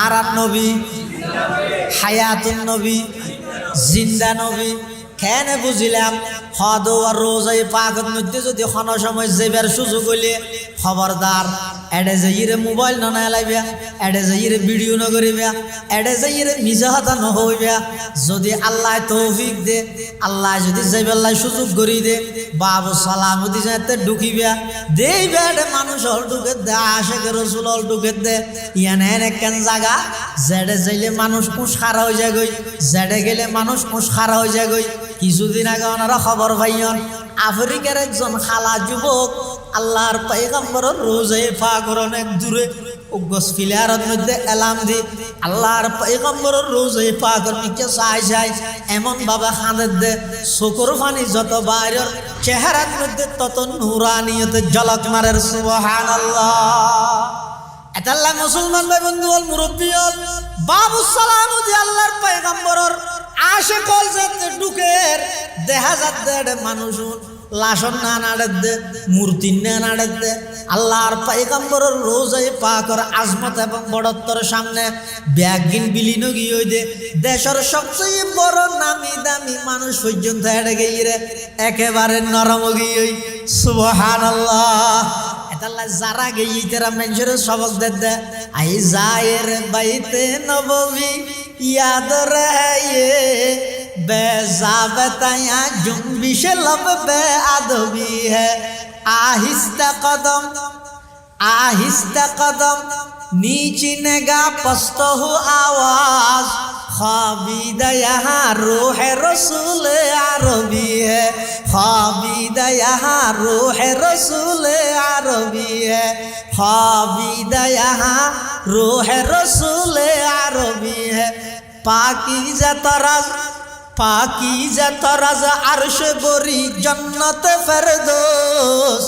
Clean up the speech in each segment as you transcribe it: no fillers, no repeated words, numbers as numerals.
Aran নবী, হায়াতুন নবী, জিন্দা নবী। কেন বুঝিলাম হদ আর রোজাই পাকের মধ্যে যদি কোনো সময় যাইবার সুযোগ হইলে খবরদার এডে যাইরে মোবাইল না লাইবা, এডে যাইরে ভিডিও ন করিবা, এডে যাইরে মিজা হতা ন হইবা। যদি আল্লাহ তৌফিক দে, আল্লাহ যদি যাইবার সুযোগ করি দে, বাবু সালামতি যাতে ঢুকিবা দেইবা। এডে মানুষ হল ঢুকে দে, আশেকে রসুল হল ঢুকে দে। ইয়ান এনে কেন জায়গা যেডে যাইলে মানুষ উস্কারা হয়ে যায় গই, যেডে গেলে মানুষ উস্কারা হয়ে যায় গই। কিছুদিন আগে ওনারা খবর পাইন আফ্রিকার একজন খালা যুবক আল্লাহর পয়গম্বরের রোজায়ে পাকের অনেক দূরে উগস ফিলারের মধ্যে এলাম দি আল্লাহর পয়গম্বরের রোজায়ে পাকের নিচে চাই এমন ভাবে খাঁদের দে চকুর পানি যত বাইরের চেহারার মধ্যে তত নুরানিয়তে ঝলক মারে। সুবহানাল্লাহ। এটাল্লা মুসলমান ভাই বন্ধু হল, মুরব্বী হল, বাবু সালাম দি আল্লাহর পয়গম্বরের আশে কল যাতে ঢুকের দেখা যাতে মানুষ লাশন না নাড়ে দে, মূর্তি না নাড়ে দে। আল্লাহর পয়গম্বরের রোজায়ে পাকের আজমত এবং বড়ত্বর সামনে ব্যাগিন বিলীন গিয়ে দে দেশের সবচেয়ে বড় নামি দামি মানুষ পর্যন্ত হেঁটে গিয়ে একেবারে নরম গিয়ে। সুবহানাল্লাহ। এটাল্লা যারা গিয়ে তারা মানুষের সবক দে আই যায়ের বাইতে নববী याद रहे बेजाबताया जुम्बिश लब बे अदबी है। आहिस्ता कदम नीची नगा पस्त हो आवाज ख्वाबीदा यहाँ रूह रसूल अरबी है। ख्वाबीदा यहाँ रूह रसूल अरबी है। ख्वाबीदा यहाँ रूह रसूल अरबी है। पाकीज़ा तराज अर्श बरी जन्नत फिरदौस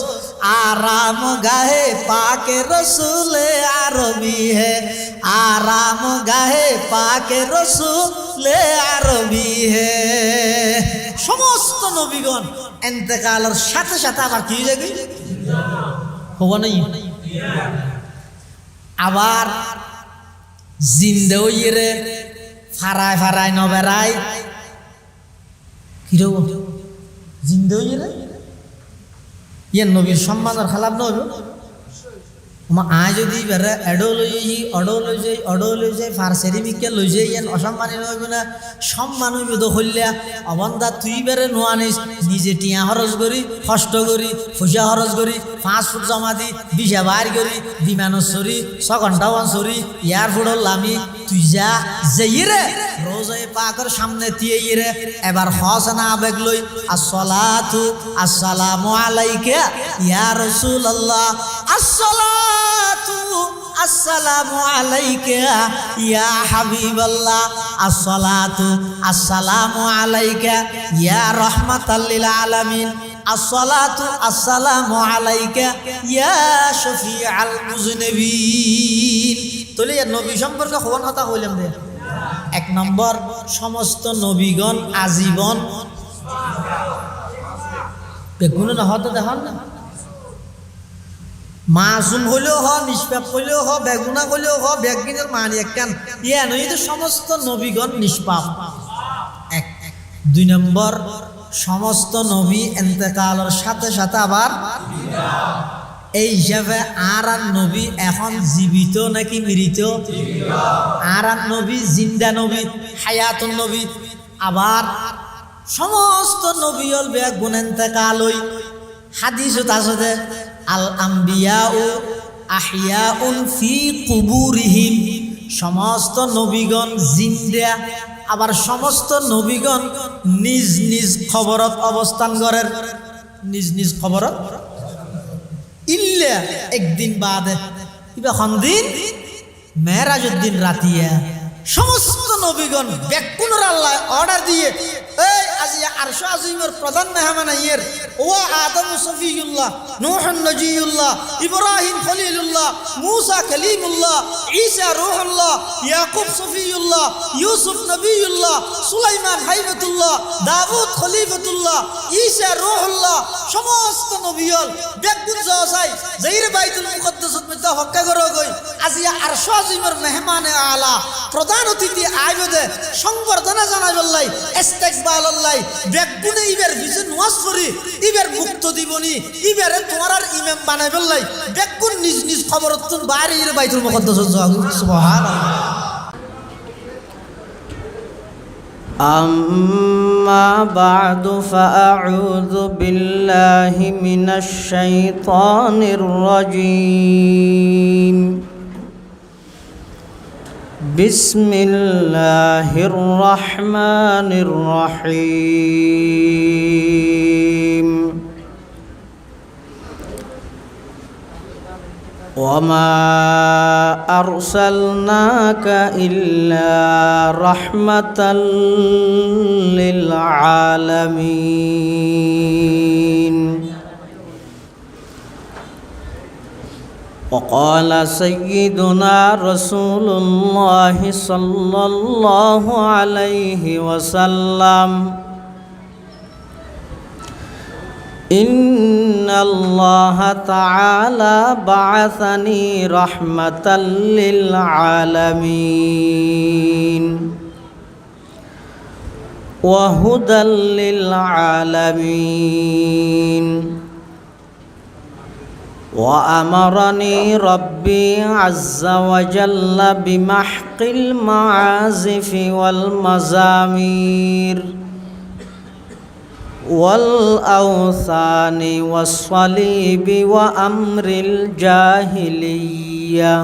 आराम गाहे पाके रसूल अरबी है। आराम गाहे पाके रसूल अरबी है। समस्त नबीगण इंतकालेर साथे साथे आबार कि जागे হবো নাই আবার জিন্দা হইরে ফারায় ফারায় নবেরায় কিরো জিন্দা হইরে ইয়ে নবীর সম্মানের খালাপ নইব। আয় যদি বেড়ে এডো লই যাই ফার্সেরি মিকে লই যাই ইয়ান অসম্মানী নইব না, সম্মান হইব তো হইলা অবন্ধা তুই বেড়ে নোয়া নিস নিজে টিয়া খরচ করি কষ্ট করি পয়সা খরচ করি 5 ফুট জমা দি বিশা বাইর করি বিমানত চরি 6 ঘন্টা চরি এয়ারপোর্টর লামি তুই যা যেইরে রোজায়ে পাকের সামনে তিয়েইরে এবার হসনা আবেগ লই আসসালাতু আসসালামু আলাইকা ইয়া রাসূলুল্লাহ। আসসালামু আলাইকা ইয়া হাবিবাল্লাহ। আসসালামু আলাইকা ইয়া রাহমাতাল লিল আলামিন। আসসালামু আলাইকা ইয়া শফিআল মুযনিবিন। তাহলে নবী সম্পর্কে কোন কথা কইলাম রে? 1 নম্বর সমস্ত নবীগণ আজীবন বেগুন না হতে দেখান না, মাসুম হলেও হ, নিষ্পাপ হলেও হ, বেগুনা হলেও হ, বেগিনের মানি একখান ইয়া নয় তো সমস্ত নবীগণ নিষ্পাপ। 2 নম্বর সমস্ত নবী ইন্তেকালের সাথে সাথে আবার এই হিসাবে আর নবী এখন জীবিত নাকি মৃত? আর নবী জিন্দা নবী, হায়াতুন নবী। আবার সমস্ত নবী হল বেগুন ইন্তেকাল হই। হাদিসত আছে আল আম্বিয়াউ আহিয়াউন ফি কুবুরিহিম। সমস্ত নবীগণ জিন্দা, আবার সমস্ত নবীগণ নিজ নিজ খবরত অবস্থান করেন, নিজ নিজ খবরত ইল্লা একদিন বাদে কিবা দিন মেরাজের দিন রাতিয়া সমস্ত নবীগণ বেকুনর আল্লাহ অর্ডার দিয়ে এই আজি আরশ আজিমের প্রধান মেহমান আইয়ের ও আদম সফিউল্লাহ, নূহ নজিউল্লাহ, ইব্রাহিম খলিলুল্লাহ, মুসা কালিমুল্লাহ, ঈসা রূহুল্লাহ, ইয়াকুব সফিউল্লাহ, ইউসুফ নবিউল্লাহ, সুলাইমান হাইবাতুল্লাহ, দাউদ খলিফাতুল্লাহ, ঈসা রূহুল্লাহ, সমস্ত নবীল বেগুন যাই যাইরে বাইতুল মুকদ্দাসত মধ্যে হক্কা করে গই আজি আরশ আজিমের মেহমানে আলা প্রধান অতিথি আইবদে সংবর্ধনা জানাইবল্লাই ইস্তেকবালল্লাই বেগুনে ইবের ভিজে নওয়াজ করি ইবের মুক্ত দিবনি ইবের তোমার আর ইমাম বানাইবল্লাই বেগুন নিজ নিজ খবরতুন বাইরে বাইতুল মুকদ্দাসত সুবহানাল্লাহ। أما بعد فأعوذ بالله من الشيطان الرجيم بسم الله الرحمن الرحيم وما أرسلناك إلا رحمة للعالمين وقال سيدنا رسول الله صلى الله عليه وسلم إن الله تعالى بعثني رحمة للعالمين وهدى للعالمين وأمرني ربي عز وجل بمحق المعازف والمزامير والأوثان والصليب وأمر الجاهلية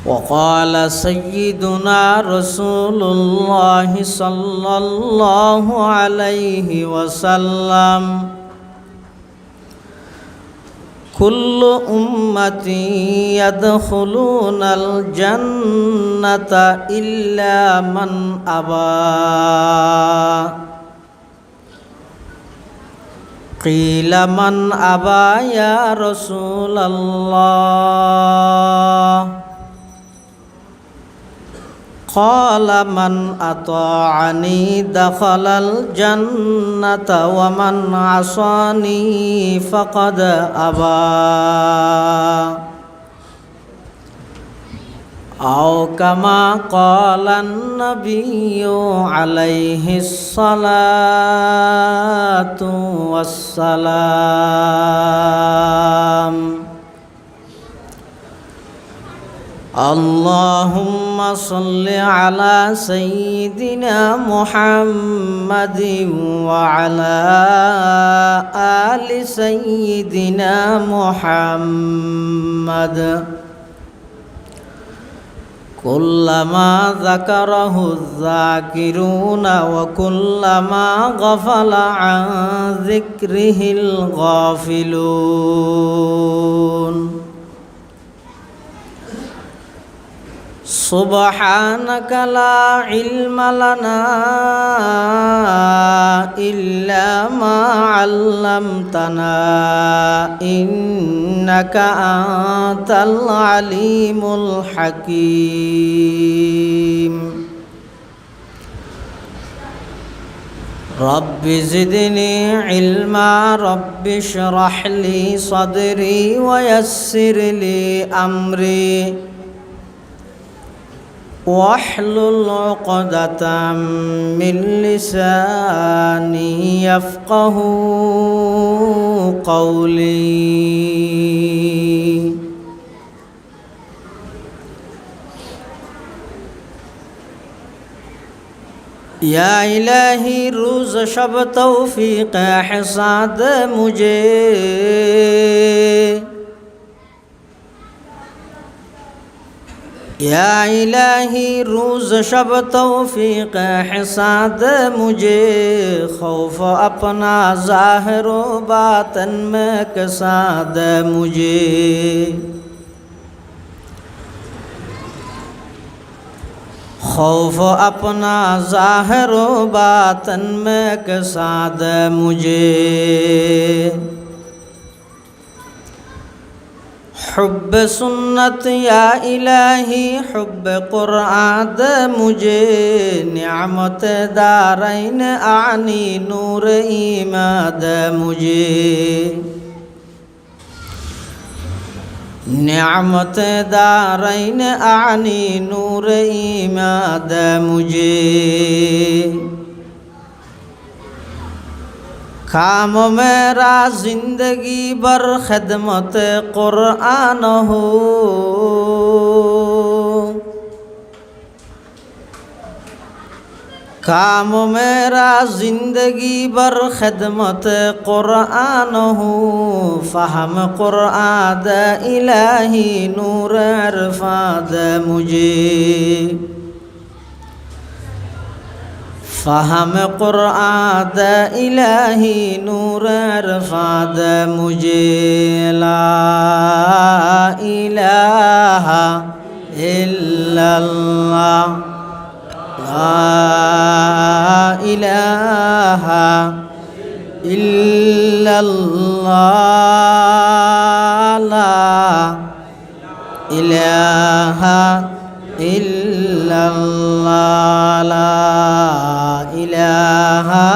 وقال سيدنا رسول الله صلى الله عليه وسلم كل أمتي يدخلون الجنة إلا من أبى قيل من أبى يا رسول الله قال من أطاعني دخل الجنة ومن عصاني فقد أبى أو كما قال النبي عليه الصلاة والسلام اللهم صل على سيدنا محمد وعلى آل سيدنا محمد كلما ذكره الذاكرون وكلما غفل عن ذكره الغافلون سبحانك لا علم لنا إلا ما علمتنا إنك أنت العليم الحكيم رب زدني علما رب اشرح لي صدري ويسر لي أمري واحلل عقدة من لساني يفقه قولي या इलाही रोज़ शब तौफीक हिसाद मुझे या इलाही रोज़ शब तौफीक हिसाद मुझे खौफ अपना ज़ाहिर व बातन में कसाद मुझे खौफ अपना ज़ाहिर व बातन में कसाद मुझे हुब्ब सुन्नत या इलाही हुब्ब कुरान दे मुझे नियामत दारैन आनी नूर ईमान दे मुझे नियामत दारैन आनी नूर ईमान दे मुझे काम मेरा जिंदगी भर खिदमत कुरान हो काम मेरा जिंदगी भर खिदमत कुरान हो फहम कुरान दे इलाही नूर इरफान दे मुझे फहम कुरान दे इलाही नूर इरफान दे मुझे ला इलाहा इल्लल्लाह ला इलाहा इल्लल्लाह ला इलाहा इल्लल्लाह ला इलाहा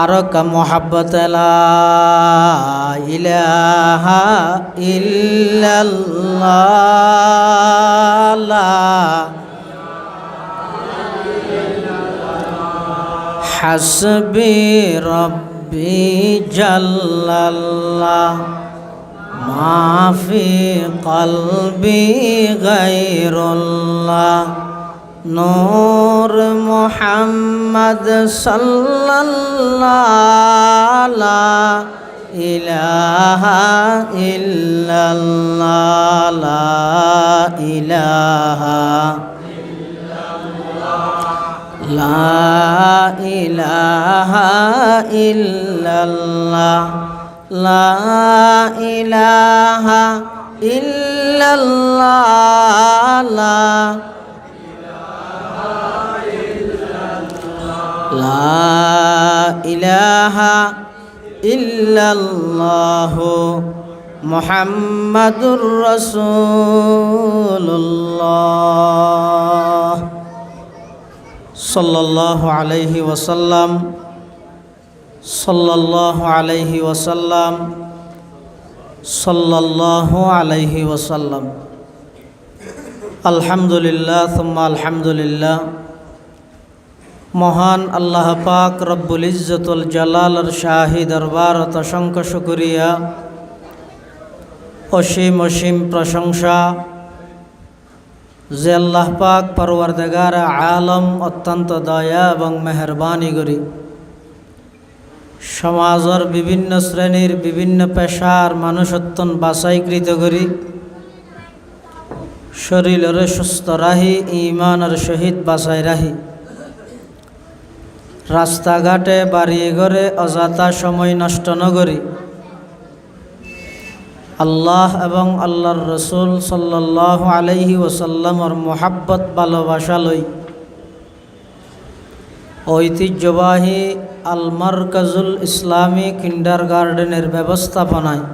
आरो का मोहब्बत ला इलाहा इल्लल्लाह ला हस्बी रब्बी जल्लल्लाह माफी क़ल्बी गैरुल्लाह नूर मुहम्मद सल्लल्लाह ला इलाहा इल्लल्लाह ला इलाहा ला इलाहा इल्लल्लाह ला इलाहा इल्लल्लाह ला इलाहा इल्लल्लाह मुहम्मदुर रसूलुल्लाह सल्लल्लाहु अलैहि वसल्लम सल्लल्लाहु अलैहि वसल्लम सल्लल्लाहु अलैहि वसल्लम अल्हम्दुलिल्लाह सुम्मा अल्हम्दुलिल्लाह মহান আল্লাহ পাক রব্বুল ইজ্জতুল জালালের শাহী দরবারত অসংখ্য শুকরিয়া অসীম অসীম প্রশংসা যে আল্লাহ পাক পরওয়ারদিগার আলম অত্যন্ত দয়া এবং মেহরবানি করি সমাজের বিভিন্ন শ্রেণীর বিভিন্ন পেশার মানুষত্বন বাছাইকৃত করি শরীরের সুস্থ রাহি ইমানের সহিত বাছাই রাহি রাস্তাঘাটে বাড়ি ঘরে অযথা সময় নষ্ট নগরী আল্লাহ এবং আল্লাহর রসুল সাল্লাল্লাহু আলাইহি ওয়াসাল্লামর মোহাব্বত ভালোবাসা লই ঐতিহ্যবাহী আল মারকাজুল ইসলামী কিন্ডারগার্ডেনের ব্যবস্থাপনায়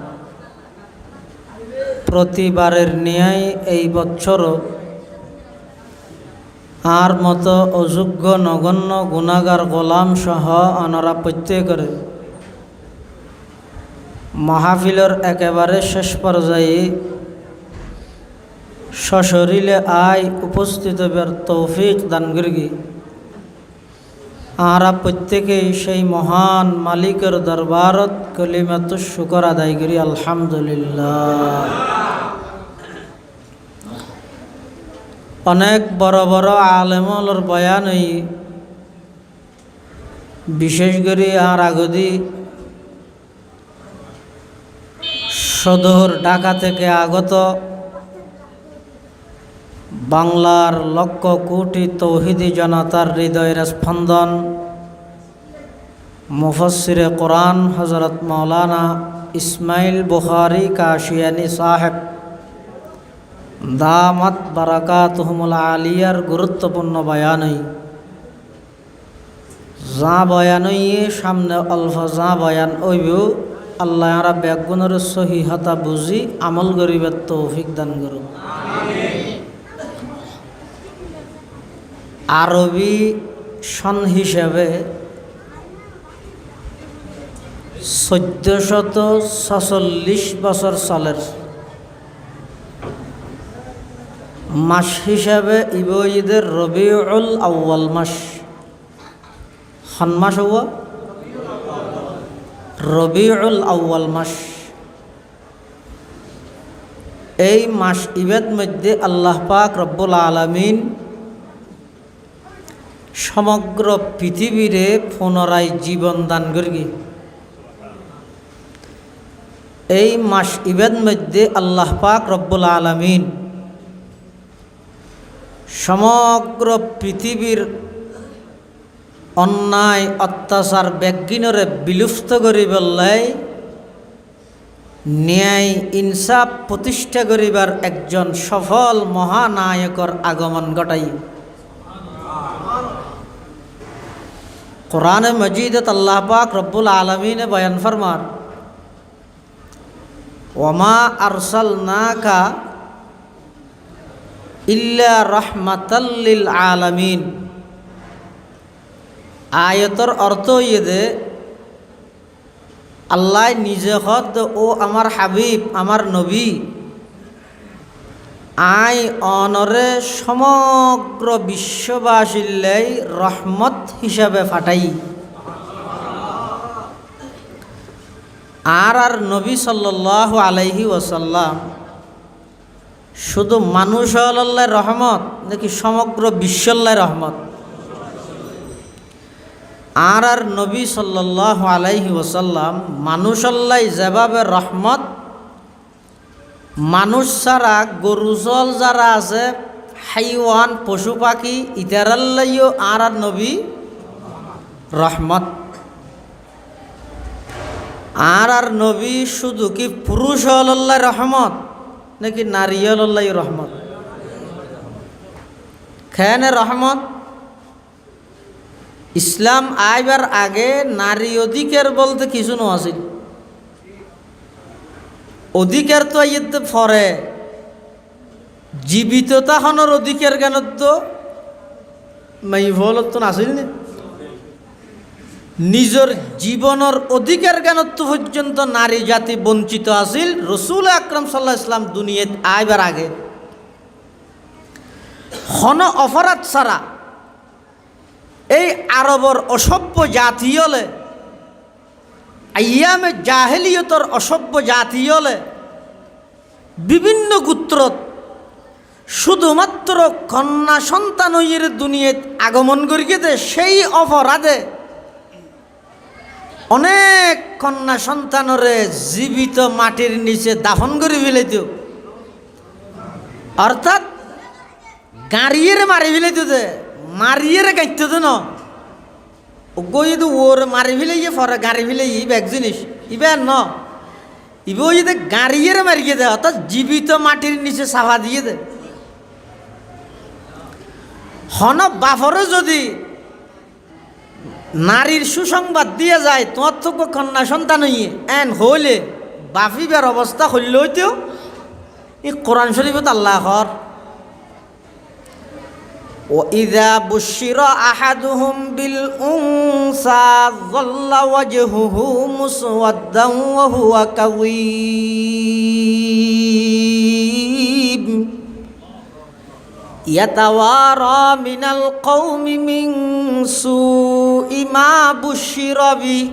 প্রতিবারের ন্যায় এই বছরও আর মতো অযোগ্য নগণ্য গুনাহগার গোলাম সহ অনারা প্রত্যেকের মাহফিলের একেবারে শেষ পর্যায়ে সশরীরে আয় উপস্থিত হবার তৌফিক দান করি আরা প্রত্যেকেই সেই মহান মালিকের দরবারত কলিমাতুশ শুকর আদায় করি আলহামদুলিল্লাহ। অনেক বড় বড় আলেমর বয়ান হই বিশেষ করে আর আগদি সদর ঢাকা থেকে আগত বাংলার লক্ষ কোটি তৌহিদি জনতার হৃদয়ের স্পন্দন মুফাসসিরে কোরআন হযরত মাওলানা ইসমাইল বুখারী কাশিয়ানী সাহেব দামাত বারাকাতুহুমুল আলিয়ার গুরুত্বপূর্ণ বয়ানই যা বয়ান হইয়ে সামনে অল্প যা বয়ান হইবেও আল্লাহ আরা ব্যাগুণের সহিহতা বুঝি আমল গরিবের তৌফিক দান করুন। আরবি সন হিসেবে 1446 বছর চলের। মাস হিসাবে ঈদের রবিউল আউয়াল মাস। খন মাস হওয়া রবিউল আউয়াল মাস। এই মাস ইবেদ মধ্যে আল্লাহ পাক রব্বুল আলামিন সমগ্র পৃথিবীরে পুনরায় জীবন দান করি। এই মাস ইবেদ মধ্যে আল্লাহ পাক রব্বুল আলামিন সমগ্র পৃথিবীর অন্যায় অত্যাচার ব্যাগিনরে বিলুপ্ত করি বললাই ন্যায় ইনসাফ প্রতিষ্ঠা করিবার একজন সফল মহানায়কর আগমন ঘটাই। কোরআনে মজিদত আল্লাহ পাক রব্বুল আলামিনে বয়ান ফরমান, ওমা আরসালনাকা ইল্লা রাহমাতাল লিল আলামিন। আয়াতের অর্থ ইয়ে আল্লাহ নিজে হদ ও আমার হাবিব আমার নবী আই অনরে সমগ্র বিশ্ববাসীলাই রহমত হিসাবে ফাটাই। আর নবী সাল্লাল্লাহু আলাইহি ওয়াসাল্লাম শুধু মানুষ আল্লাহ রহমত নাকি সমগ্র বিশ্বল্লাহ রহমত? আর নবী সাল্লাল্লাহু আলাইহি ওয়াসাল্লাম মানুষ আল্লাহ যেভাবে রহমত, মানুষ ছাড়া গরু জল যারা আছে হাইওয়ান পশু পাখি ইতারাল্লাইও আর নবী রহমত। আর নবী শুধু কি পুরুষ আল্লাহ রহমত নাকি নারী আল্লাহ রহমত? খেয়ানে রহমত। ইসলাম আইবার আগে নারী অধিকার বলতে কিছু নছিল। অধিকার তো আইতে ফরে জীবিততা হনর অধিকার জ্ঞান তো মাইভলত নাছিল না। নিজের জীবনের অধিকার জ্ঞানত্ব পর্যন্ত নারী জাতি বঞ্চিত আছিল রসুল আকরাম সাল্লাল্লাহু আলাইহি ওয়াসাল্লাম দুনিয়াত আইবার আগে। হন অপরাধ ছাড়া এই আরবর অসভ্য জাতি হলে, আইয়ামে জাহেলিয়তর অসভ্য জাতি হলে বিভিন্ন গোত্রত শুধুমাত্র কন্যা সন্তান হইয়ের দুনিয়াত আগমন করিয়ে দে। সেই অপরাধে অনেক কন্যা সন্তানরে জীবিত মাটির নিচে দাফন করে ফেলাইত, অর্থাৎ গাড়িয়ে মারি ফেলাইত দে, মারিয়ে গাইতে দে ন গই ওর মারি ফেলাইয়ে ফরে গাড়ি ফেলাই ইব এক জিনিস ইবে ন ইবে ওই যে গাড়িয়ে মারিয়ে দে, অর্থাৎ জীবিত মাটির নিচে সাফা দিয়ে দে। হন বাফরে যদি নারীর সুসংবাদ দিয়ে যায় তোমার তো কন্যা সন্তান হইয়ে এন হইলে বাফিবার অবস্থা হইল হইতেও এই কোরআন শরীফত আল্লাহ হর وَإِذَا بُشِّرَ أَحَدُهُمْ بِالْأُنثَى ظَلَّ وَجْهُهُ مُسْوَدًّا وَهُوَ كَظِيمٌ يَتَوَارَى مِنَ الْقَوْمِ مِنْ سُوءِ مَا بُشِّرَ بِهِ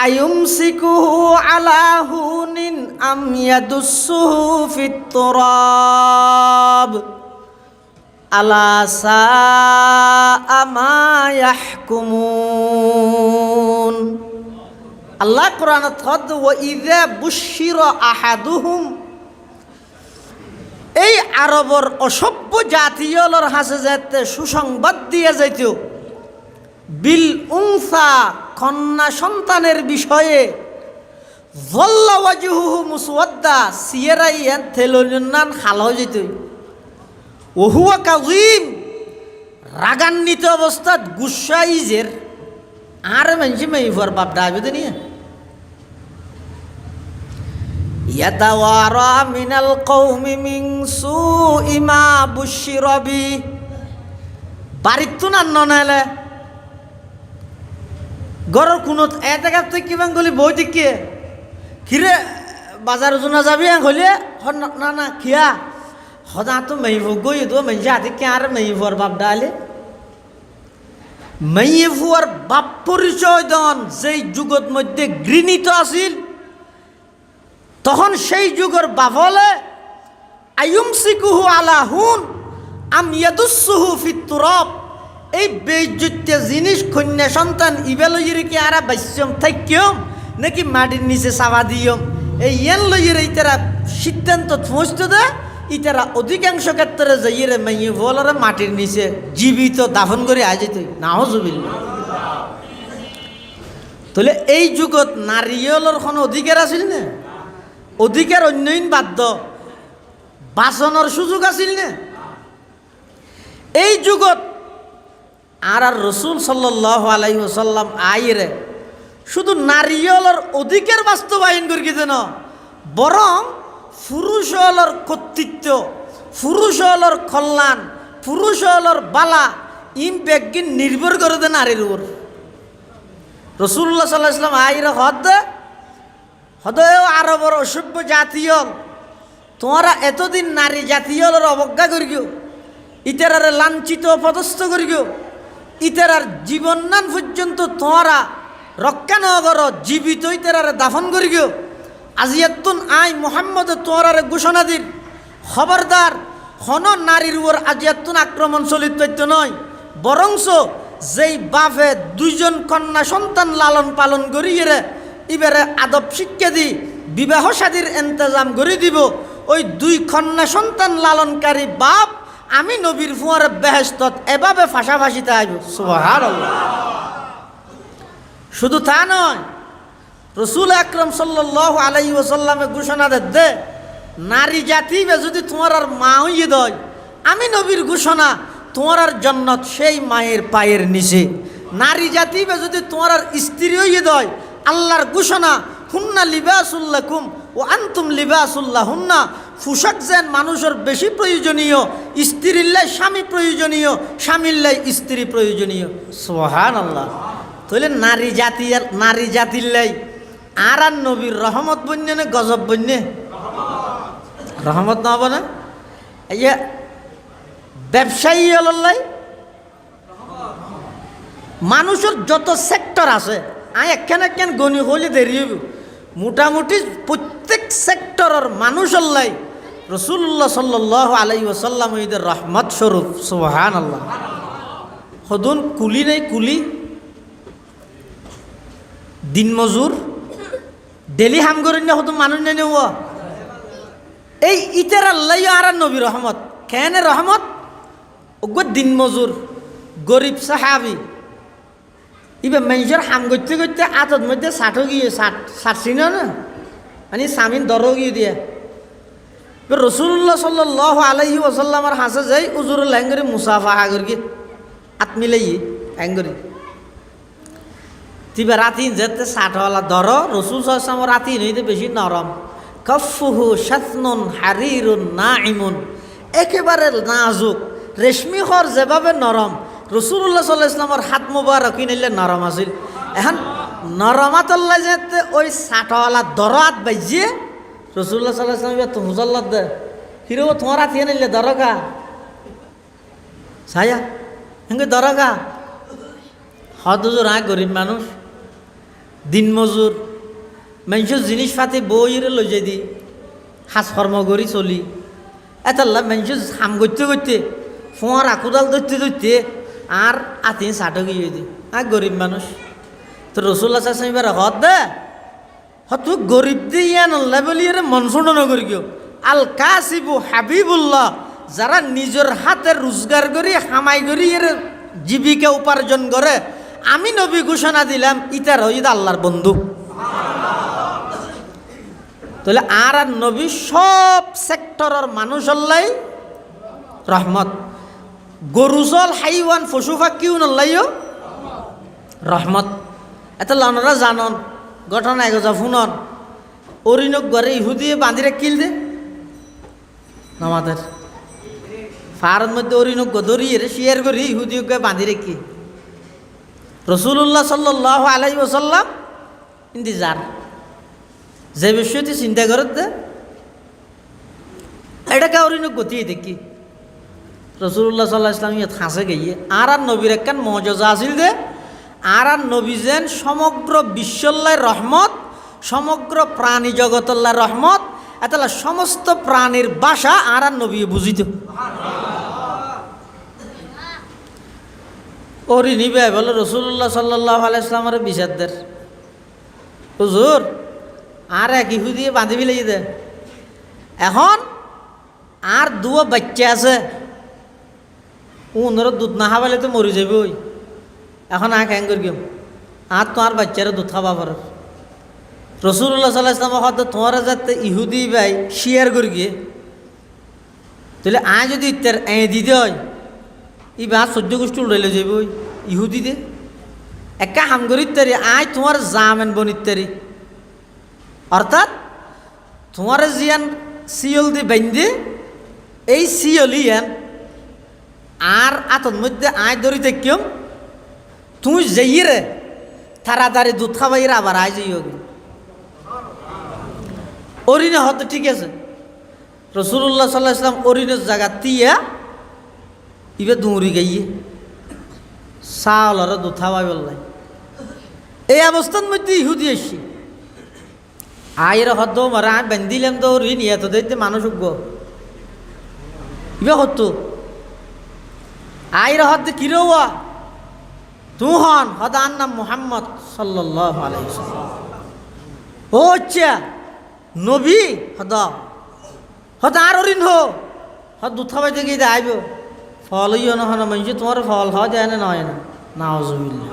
أَيُمْسِكُهُ عَلَى هُونٍ أَمْ يَدُسُّهُ فِي التُّرَابِ আলা সাআ মা ইয়াহকুমুন। আল্লাহ কোরআনত হদ ওয়া ইযা বুশিরা আহাদুহুম, এই আরবর অসভ্য জাতীয়র হাসে যেতে সুসংবাদ দিয়ে যাইত বিল উনসা কন্যা সন্তানের বিষয়ে যল্লা ওয়াজহুহু মুসওয়াদ্দা সিয়েরাইয়ান থেলনান খাল হয়ে যেত ওহুয়া কাযীম রাগান্বিত অবস্থাত গুসা ইজের আর মানুষ মেইফর বাপ ডাইবে নিয়ে ইয়াতাওয়ারা মিনাল কওমি মিন সুই মা বুশিরা বি বাড়িত তো না নালে গরর কোনত এত গাপ তুই কিবাং গলি বই দিকে কিরে বাজার জোনা যাবি হলে না না খিয়া হদা তো মেইফ গই তো মানুষ আদি কে আর মেইফর বাপ ডালে মেইফুয়ার বাপ পরিচয় দন যেই যুগত মধ্যে ঘৃণিত আছিল তখন সেই যুগের বাফলে আয়ুমসিকুহু আলা হুন আম ইয়াদুসসুহু ফিত তুরাব এই বেইজ্জত্য জিনিস কন্যা সন্তান ইবেলইর কি আরা বাইসম থাইকিয়ম নাকি মাটির নিচে চাবা দিয়ম এই ইয়ান লইর ইতারা সিদ্ধান্ত পৌঁছতে দে ইতারা অধিকাংশ ক্ষেত্রে যাইরে মাইয়ে বলরে মাটির নিচে জীবিত দাফন করে আজ তুই নাউজুবিল্লাহ তাহলে এই যুগত নারীয়লর কোনো অধিকার আছিল না অধিকার অন্যইন বাধ্য বাসনের সুযোগ আছিল না এই যুগত আর রসুল সাল্লাল্লাহু আলাইহি ওয়াসাল্লাম আইরে শুধু নারীয়লর অধিকার বাস্তবায়ন করি যেন বরং পুরুষলর কর্তৃত্ব পুরুষলর কল্যাণ পুরুষলর বালা ইম বেগিন নির্ভর করে দে নারীর উপর রসুল্লাহ সাল্লাল্লাহু আলাইহি ওয়াসাল্লাম আইরে হদয় আরবর অসভ্য জাতীয় তোমরা এতদিন নারী জাতীয়র অবজ্ঞা করিও ইতারারে লাঞ্ছিত পদস্থ করিও ইতারার জীবনান পর্যন্ত তোমরা রক্ষা নগর জীবিত ইতারারে দাফন করিও আজিয়াতুন আই মোহাম্মদ তোমরারে ঘোষণা দিন খবরদার হন নারীর উপর আজিয়াতুন আক্রমণ চলিত নয় বরংস যেই বাপে দুইজন কন্যা সন্তান লালন পালন করিয়ে এবারে আদব শিক্ষা দি বিবাহ শাদীর ইন্তজাম করে দিব ওই দুই কন্যা সন্তান লালনকারী বাপ আমি নবীর ফুয়ার বেহেশতত এভাবে ফাঁসাফাঁসিতে আইব সুবহানাল্লাহ শুধু তা নয় রসুল আকরাম সাল্লাল্লাহু আলাইহি ওয়াসাল্লামে ঘোষণা দে নারী জাতি যদি তোমার আর মা হইয়ে দেয় আমি নবীর ঘোষণা তোমার আর জান্নাত সেই মায়ের পায়ের নিচে নারী জাতি যদি তোমার আর স্ত্রী হইয়ে দেয় আল্লাহর ঘোষণা হুন্না লিবাসুল্লাকুম ও আনতুম লিবাসুল্লাহুন্না পোশাক যেন মানুষের বেশি প্রয়োজনীয় স্ত্রীল্লাই স্বামী প্রয়োজনীয় স্বামীল্লাই স্ত্রী প্রয়োজনীয় সুবহানাল্লাহ তাহলে নারী জাতিল্লাই আর নবীর রহমত বন্যে না গজব বন্যে রহমত না হবে না এই যে ব্যবসায়ী হলাই মানুষের যত সেক্টর আছে একখান গণি হলে দেরি হইব মোটামুটি প্রত্যেক সেক্টরের মানুষের লাই রসুল্লাহ সাল্লাল্লাহু আলাইহি ওয়াসাল্লাম ঈদের রহমত স্বরূপ সুবহানাল্লাহ হদুন কুলি নেই কুলি দিন মজুর ডেলি হাম করেন না হদুন মানুষ নেই নেওয়া এই ইতার আল্লাহ আর নবী রহমত কেন রহমত ওগো দিন মজুর গরিব সাহাবি এবার মানুষের হাম করতে করতে আতর মধ্যে ষাটও গিয়ে ষাটছি না মানে স্বামীর দরও গিয়ে দিয়ে এবার রসুল্লাহ সাল্লাল্লাহু আলাইহি ওয়াসাল্লামের হাসে যাই উজুর ল্যাঙ্গরি মুসাফা হাগর গিয়ে আত্মিলাই অ্যাঙ্গরি তিবা রাতি যেতে ষাটওয়ালা দর রসুল সাল্লামের রাতি নইতে বেশি নরম কফুহু শাতনুন হারিরুন নাইমুন একেবারে নাজুক রেশমি হর যেভাবে নরম রসুল্লাহ সাল্লাল্লাহু আলাইহি ওয়াসাল্লামের হাত মুবারক নিলে নরম আছিল এখন নরমাতল্লা যেতে ওই ষাটওয়ালা দরাত বাইজিয়ে রসুল্লাহ সাল্লাল্লাহু আলাইহি ওয়াসাল্লাম তো মুজাল্লাদ দে হিরো তোমার হাত নিলে দরকা ছায়া হেঙ্গে দরকা হদুজুর গরিব মানুষ দিন মজুর মানুষের জিনিসপাতি বইরে লই যাই দি হাস কর্ম করি চলি এতাল্লা মানুষের হাম করতে করতে ফোঁয়ার আকুদাল ধরতে ধরতে আর আতি ষাটো গিয়ে দি গরিব মানুষ তো রসুল্লাহ এবার হদ দে তুই গরিব দিয়ে আনল্লা বলি এর মনসুন নগরি কেউ আল কাসিবু হাবিবুল্লাহ যারা নিজের হাতে রোজগার করি হামাই করি এর জীবিকা উপার্জন করে আমি নবী ঘোষণা দিলাম ইতার হইদ আল্লাহর বন্ধু তাহলে আর নবী সব সেক্টরের মানুষ আল্লাহ রহমত গরুজল হাইওয়ান পশু পাখিও নল্লাইও রহমত। এত লনরা জানন ঘটনা এগোজা ফুনন অরিনক ঘরে ইহুদিয়ে বাঁধিরে কিল দে নামাদের ফারত মধ্যে অরিনক দরিয়ে শেয়ার করি ইহুদিকে বাঁধি রেখি রসুল্লাহ সাল্লাল্লাহু আলাইহি ওয়াসাল্লাম ইন্তিজার যে বিষয়টি চিন্তা করত দে এটাকে অরিনক গতিয়ে দেখি রসুল্লাহ সাল্লাহ ইসলাম ইয়াত হাসে গিয়ে আর নবীর একখান মজা আসিল দে আর নবী যেন সমগ্র বিশ্বল্লায় রহমত, সমগ্র প্রাণী জগতল্লাহ রহমত, এতলা সমস্ত প্রাণীর ভাষা আর নবী বুঝিত। ওরি নিবে বলে রসুল্লাহ সাল্লাহ আলাইসলামের বিষাদদের হুজুর আর এক ইহুদিয়ে বাঁধি ফেলে দে এখন আর দুয়ো বাচ্চা আছে ওনারা দুধ না খাবালে তো মরি যাবে ওই এখন আখ হ্যাং করি আর তোমার বাচ্চারা দুধ খাবা পারে রসুল্লাহ সাল্লাহ ইসলাম হয়তো তোমার যাতে ইহুদি ভাই শেয়ার করি গিয়ে তাহলে আয় যদি ইত্যার দিতে হয় ই বা সহ্য গোষ্ঠী উড়াইলে যাবে ওই ইহুদি দে একা হাম করি ইত্যাদি আয় তোমার জামেন বন ইত্যাদি অর্থাৎ তোমার জিয়ান সিয়ল দি বাইন্দে এই সিয়ল ইয়ান আর আতর মধ্যে আয় ধরি দেখিম তুমি যাইয়ে রে তাড়াতাড়ি দুধ খাবাই আবার আয় যাইও অরিনে হয়তো ঠিক আছে রসুল্লাহ সাল্লাহ ইসলাম অরিনের জায়গা তিয়া ইবে দৌড়ি গাইয়ে চাউলরে দুধ খাওয়াই বললাই এই অবস্থার মধ্যে ইহুদি এসছি আয়ের হদ্দ মারা আমি বেন্দিলাম তো ঋণ এত দেখতে মানুষ উগ্র ইবে হতো আয়ের হদ্দে কিরোয়া তুই হন হদ আন নাম মোহাম্মদ সাল্লাল্লাহু আলাইহি ওয়াসাল্লাম ও আচ্ছা নবী হদ হদ আর ঋণ হো হদ দুধ খাওয়াই দেখে আইব ফল ইয় নহন মানুষ তোমার ফল হয় যায় না নয় না নাউজুবিল্লাহ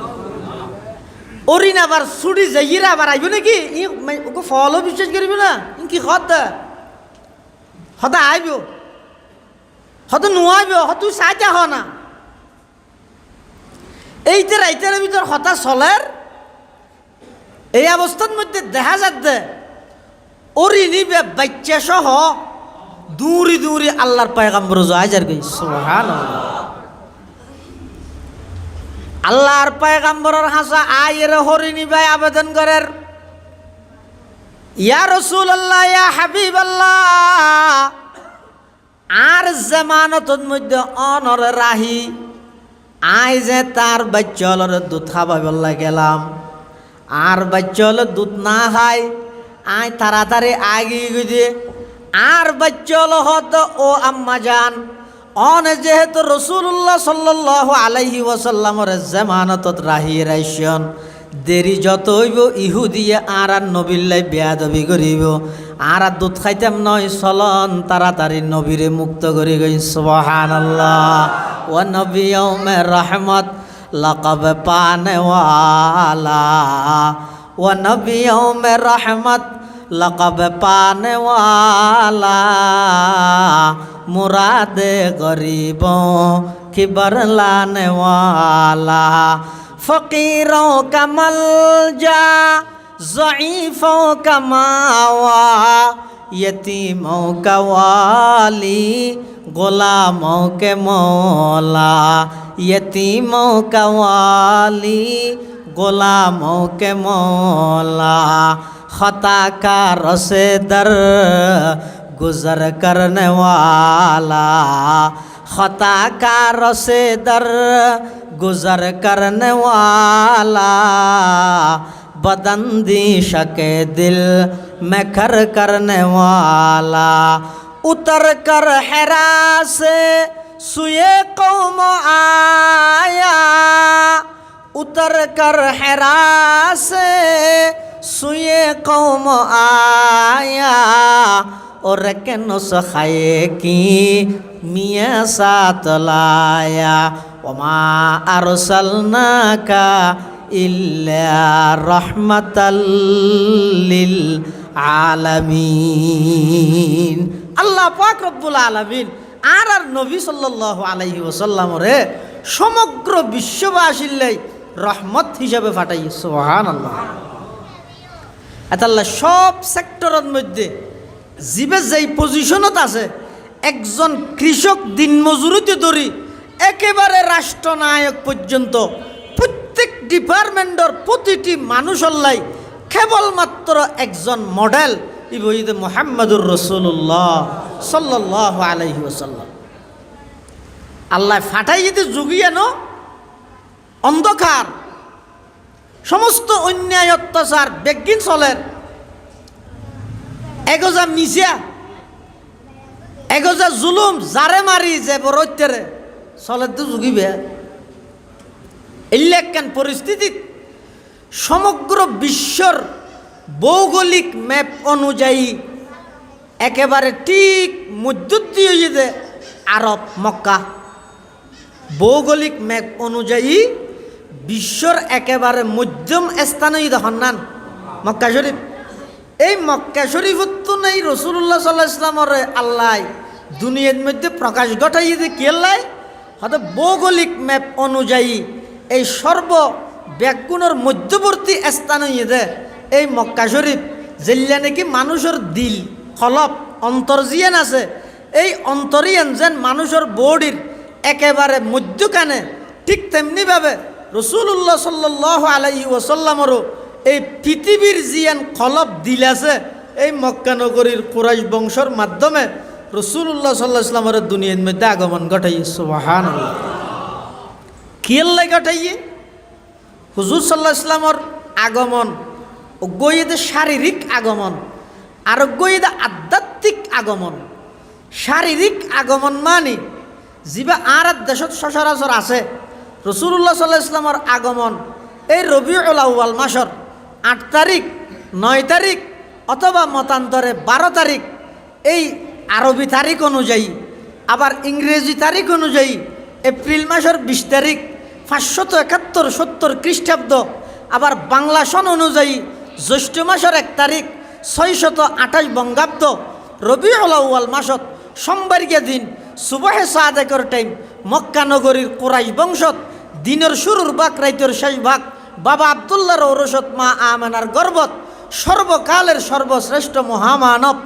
অরিন আবার ছুটি যাইয়ে আবার আইব নাকি ই ওকে ফলও বিশ্বাস করিব না ই কি হদা আইব হয়তো নোয়াইব হয়তো চাইতে হ না এইতে রাইতের ভিতর হতা চলের এই অবস্থার মধ্যে দেখা যাচ্ছে অরিনি বাচ্চা সহ দূরি দূরি আল্লাহর পয়গাম্বর হাজার গই সুবহানাল্লাহ আল্লাহর পয়গাম্বরের হাসা আয়ের হরিণী ভাই আবেদন করের ইয়া রাসূলুল্লাহ ইয়া হাবিবাল্লাহ আর জামানতর মধ্যে অনর রাহি আই যে তার বাচ্চলর দুধ খাবাই বললা গেলাম আর বাচ্চল দুধ না খাই আই তাড়াতাড়ি আগে গিয়ে আর বাচ্চল হত ও আম্মা জান অন যেহেতু রসুল্লাহ সাল্লাল্লাহু আলাইহি ওয়াসাল্লামর জামানতত রাহি রাইশন দেরি যত হইব ইহুদিয়ে আর নবীল্লাই বেয়াদবি করিব আর দুধ খাইতাম নয় চলন তাড়াতাড়ি নবীরে মুক্ত করি গই সুবহানাল্লাহ ওয়া নবিয়ুমে রহমত লকব পানে ওয়ালা ওয়া নবিয়ুমে রহমত লকব পানে ওয়ালা मुरादे गरीबों की बरलाने वाला फ़कीरों का मलजा ज़ईफ़ों का मावा यतीमों का वाली गुलामों के मौला यतीमों का वाली गुलामों के मौला ख़ता का रसे दर गुजर करने वाला खता का रसे दर गुजर करने वाला बदंदिश के दिल में खर करने वाला उतर कर हेरा से सुए कौम आया उतर कर हेरा से सुए कौम आया और केन सखाए की मियाँ साथ लाया वमा अरसलना का इल्ला रहमतल लिल आलमीन। আল্লাহ পাক রব্বুল আলামিন আর নবী সাল্লাল্লাহু আলাইহি ওয়াসাল্লামরে সমগ্র বিশ্ববাসীর রহমত হিসাবে ফাটাই সুবহানাল্লাহ। আল্লাহ সব সেক্টরের মধ্যে জিবে যেই পজিশনত আছে, একজন কৃষক দিনমজুরিতে ধরি একেবারে রাষ্ট্রনায়ক পর্যন্ত প্রত্যেক ডিপার্টমেন্টের প্রতিটি মানুষল্লাই কেবলমাত্র একজন মডেল ইবইদে মুহাম্মদুর রাসূলুল্লাহ সাল্লাল্লাহু আলাইহি ওয়াসাল্লাম। আল্লাহ ফাটাই যদি যুগিয়ে অন্ধকার সমস্ত অন্যায় অত্যাচার বেগিন চলের এগোজা মিশিয়া এগোজা জুলুম যারে মারি যে বড় অত্যারে চলের তো যুগিবে ইল্লেখান পরিস্থিতিত সমগ্র বিশ্বর ভৌগোলিক ম্যাপ অনুযায়ী একেবারে ঠিক মধ্যস্থি হয়ে আরব মক্কা। ভৌগোলিক ম্যাপ অনুযায়ী বিশ্বর একেবারে মধ্যম স্থানে দেখুন নান মক্কা শরীফ। এই মক্কা শরীফত তো নেই রসুল্লাহ সাল্লাহ ইসলামর আল্লাহ দুনিয়ার মধ্যে প্রকাশ ঘটাই যে কেল্লাই হয়তো ভৌগোলিক ম্যাপ অনুযায়ী এই সর্ব ব্যাগুণের মধ্যবর্তী স্থান হয়ে এই মক্কা শরীফ যেল্লা নাকি মানুষের দিল কলব অন্তর্জিয়ান আছে, এই অন্তরিয়ান যেন মানুষের বডির একেবারে মধ্যখানে, ঠিক তেমনিভাবে রসুল্লাহ সাল্লাল্লাহু আলাইহি ওয়াসাল্লামরও এই পৃথিবীর জিয়ান কলব দিল আছে এই মক্কা নগরীর কুরাইশ বংশর মাধ্যমে রসুল্লাহ সাল্লাহ ইসলামের দুনিয়ার মধ্যে আগমন ঘটাই সুবহানাল্লাহ। কিয়াল্লাই ঘটাইয়ে হুজুর সাল্লাহ ইসলামর আগমন গইয়েদে শারীরিক আগমন আর গইয়েদে আধ্যাত্মিক আগমন। শারীরিক আগমন মানে যিবা আর দেশত সচরাচর আছে রসুল্লাহ সাল্লাহ ইসলামর আগমন এই রবিউল আউয়াল মাসর 8 তারিখ 9 তারিখ অথবা মতান্তরে 12 তারিখ এই আরবি তারিখ অনুযায়ী, আবার ইংরেজি তারিখ অনুযায়ী এপ্রিল মাসের 20 তারিখ 571-70 খ্রিস্টাব্দ, আবার বাংলা সন অনুযায়ী জ্যৈষ্ঠ মাসের 1 তারিখ 628 বঙ্গাব্দ রবিউল আউয়াল মাসত সোমবারিয়া দিন সুবহে সাদেকর টাইম মক্কা নগরীর কুরাইশ বংশত দিনের শুরুর ভাগ রাইতের শেষ ভাগ বাবা আবদুল্লাহর ঔরসত মা আমেনার গর্বত সর্বকালের সর্বশ্রেষ্ঠ মহামানব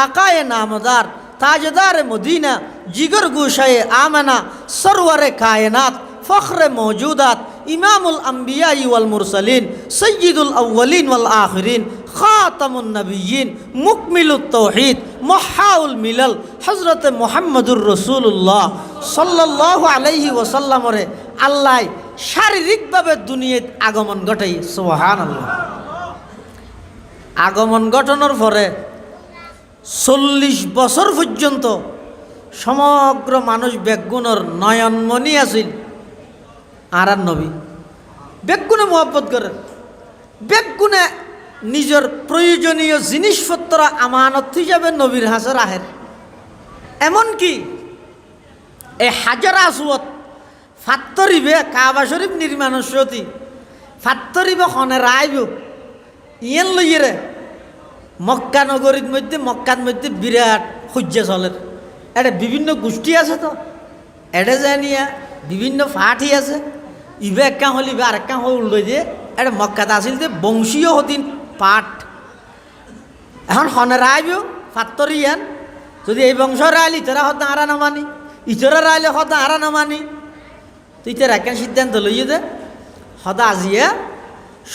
আকায়ে নামদার তাজদার মদিনা জিগর গুশায়ে আমেনা সরওয়ারে কায়নাত ফখরে মৌজুদাত ইমামুল আম্বিয়া ওয়াল মুরসালিন সৈয়দুল আউ্বালিন ওয়াল আখিরিন খাতামুন নবিয়্যিন মুকমিলুত তাওহীদ মুহাউল মিলাল হযরতে মুহাম্মদুর রাসূলুল্লাহ সাল্লাল্লাহু আলাইহি ওয়াসাল্লামরে আল্লাহ শারীরিকভাবে দুনিয়াত আগমন ঘটাই সুবহানাল্লাহ। আগমন ঘটানোর পরে 40 বছর পর্যন্ত সমগ্র মানুষ বেগুনের নয়নমণি আছিল আর নবী বেগুনে মহব্বত করেন, বেগুনে নিজের প্রয়োজনীয় জিনিসপত্র আমানত হিসাবে নবীর হাজার আহের। এমনকি এই হাজার আসুয়ত ফাত্তরিবে কাবা শরীফ নির্মাণের সতী ফাত্তরিবে খনে রাইব ইয়েন লইয়ে মক্কা নগরীর মধ্যে মক্কার মধ্যে বিরাট সূর্য চলের এটা বিভিন্ন গোষ্ঠী আছে, তো এটা জানিয়া বিভিন্ন ফাটি আছে, ইবে একা হল ইবে আর একা হল উল্টো দিয়ে এটা মক্কাত আসিল যে বংশীয় হতিন পাঠ। এখন খনে রাইব ফাত্তরিয়ান যদি এই বংশ রাইল ইতরা হতা আরা নামানি, ইতরা রাইলে হতা আরা নামানি, তো ইতার একা সিদ্ধান্ত লইয়ে দে হতা আজিয়া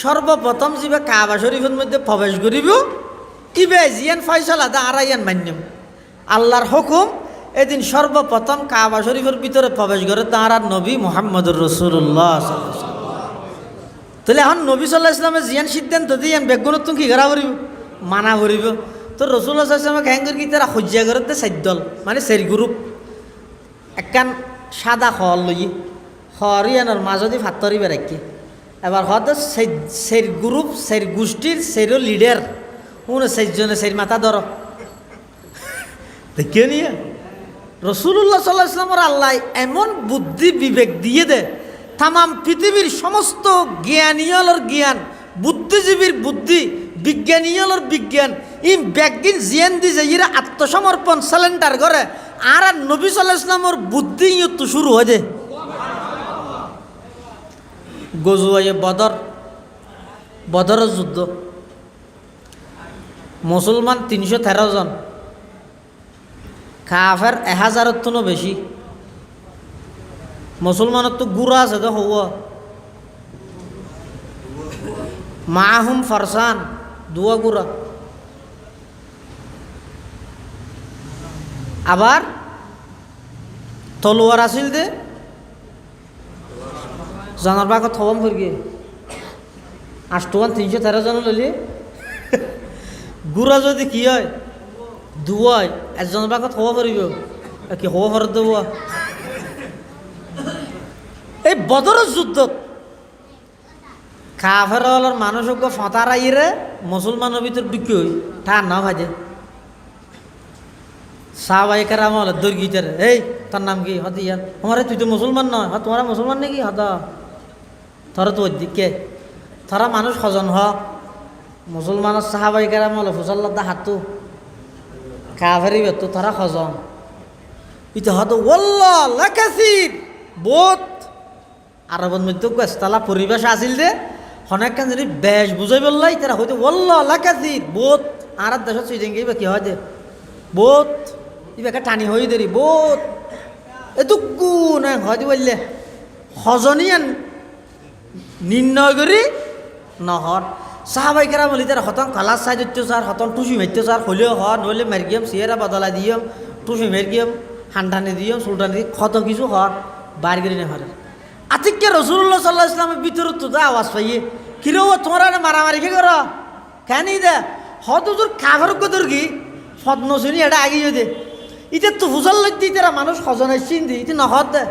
সর্বপ্রথম যিবা কাবা শরীফের মধ্যে প্রবেশ করিব ইবে জিয়ান ফয়সালা দা আরাইয়ান মান্যম আল্লাহর হুকুম। এদিন সর্বপ্রথম কাবা শরীফের ভিতরে প্রবেশ করে তাঁর নবী মুহাম্মদুর রাসূলুল্লাহ সাল্লাল্লাহু আলাইহি ওয়াসাল্লাম। তাহলে এখন নবী সাল্লাল্লাহু আলাইহি ওয়াসাল্লামের জিয়ান সিদ্ধান্ত দিয়ান বেগুনত তুমি কি করা করিব মানা করিব। তো রাসূলুল্লাহ সাল্লাল্লাহু আলাইহি ওয়াসাল্লামকে হ্যাং করি তারা হজ্জা করতে সাইদল মানে সের গ্রুপ একখান সাদা হল লই হরিয়ানোর মাঝদি ফাত্তরি বেড়াকি এবার হয়তো সেই গ্রুপ সেই গোষ্ঠীর সেই লিডার উনি সেইজনে সেই মাথা ধর দেখিয়ে নিয়ে রসুল্লাহ সাল্লাহ ইসলামের আল্লাহ এমন বুদ্ধি বিবেক দিয়ে দে তামাম পৃথিবীর সমস্ত জ্ঞানীয়লর জ্ঞান বুদ্ধিজীবীর বুদ্ধি বিজ্ঞানীয়লর বিজ্ঞান ই ব্যাগিন জিয়ান দি যে ইরা আত্মসমর্পণ সিলিন্ডার করে আর নবী সাল্লাল্লাহু আলাইহি ওয়াসাল্লামর বুদ্ধি তো শুরু হয় দে গজওয়ায়ে বদরের যুদ্ধ মুসলমান 313 জন কাফের 1000-এর তো বেশি মুসলমানের তো গুড়া আছে তো হওয়া মাহুম ফারসান দুয়া গুড়া আবার তলোয়ার আসিল দে জানার বাগত হবাম ফির গিয়ে 313 জন লইলে গুড়া যদি কি হয় দুয়ায় একজনের বাগত হওয়া পারিব কি হওয়া ফরত দেব এই বদরের যুদ্ধত কাফের হলার মানুষক ফতার আইরে মুসলমানের ভিতর ঢুকি হই ঠান না ভাজে সাহাবায়ে কেরাম হল দর্গিতের এই তোর নাম কি হত ইয়ার তোমারে তুই তো মুসলমান নয় তোমারা মুসলমান নাকি হত তোরা তো ওদিকে তোরা মানুষ সজন হ মুসলমানের সাহাবায়ে কেরাম হল ফুসাল্লাহ হাতু কাফেরি বেতো তোরা সজন ইতে হত ওয়াল্লাহ লাকাসির বোত আরবের মধ্যে গোস্তালা পরিবেশ আসিল দে অনেকখান যদি বেশ বুঝাই বললাই তারা হয়তো ওয়াল্লাহ লাকাসির বোত আর দেশত সুইজেঙ্গি বা কি হয় দে বোত ইবাকে টানি হয়ে দেরি বোত এটুকু না হয়তো বললে সজনীয়ান নির্ণয় করি নহর সাহাবাই কেরা বলি তারা হতন কালার চাই দিতে স্যার হতন টুসি মারতে স্যার হলেও হ নইলে মার গিয়াম চেহারা বদলা দিয়াম টুসি মার গিয়াম হান্ডানি দিয়াম সুলটানি দিয়ে কত কিছু হর বার করি না হরে আতিককে রসুল্লাহ সাল্লাহ ইসলামের ভিতরে তো আওয়াজ পাইয়ে কিরে ও তোমরা মারামারি কে কর কেন দে হয়তো তোর কাভার কদর কি ফদনসুনি এটা আগিয়ে দে ইতে তো ফুসল লইতে তারা মানুষ সজনের চিন দি ইতে নহত দে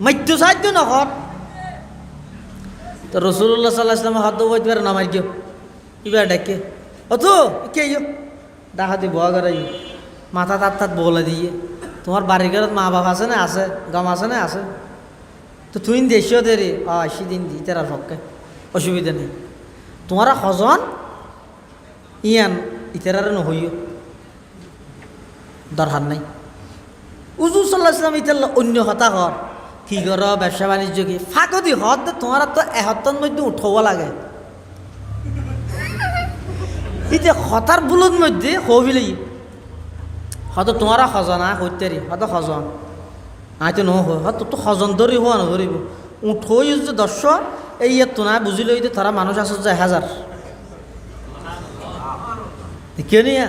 মধ্য সাহায্য নহত তো রসুল্লাহ সাল্লাহ ইসলামের হদ বইতে পারে নামার কেউ কিবা ডাকে অতো কে ডাকা দি বয়া করাই মাথা তাত বলে দিয়ে তোমার বাড়ির ঘরত মা বাবা আছে না আছে গম আছে না আছে তো তুই দেশও দেরি সেদিন দি তার পক্ষে অসুবিধা নেই তোমারা সজন ইয়ান ইতারারে নহইও দরকার নাই উজু সাল্লাহ ইসলাম ইতার অন্য হতা হর কি কর ব্যবসা বাণিজ্য কি ফাঁকদি হত তোমার তো এহতন মধ্যে উঠব লাগে ইতে হতার বুলত মধ্যে হবিলেই হয়তো তোমারা সজনা হইতারি হয়তো সজন আইতো নহ হয়তো তো সজন ধরি হওয়া নধরিব উঠই যে 10 এই ইয়াত তো না বুঝিল যে তারা মানুষ আছে যে 1000 কেউ নিয়া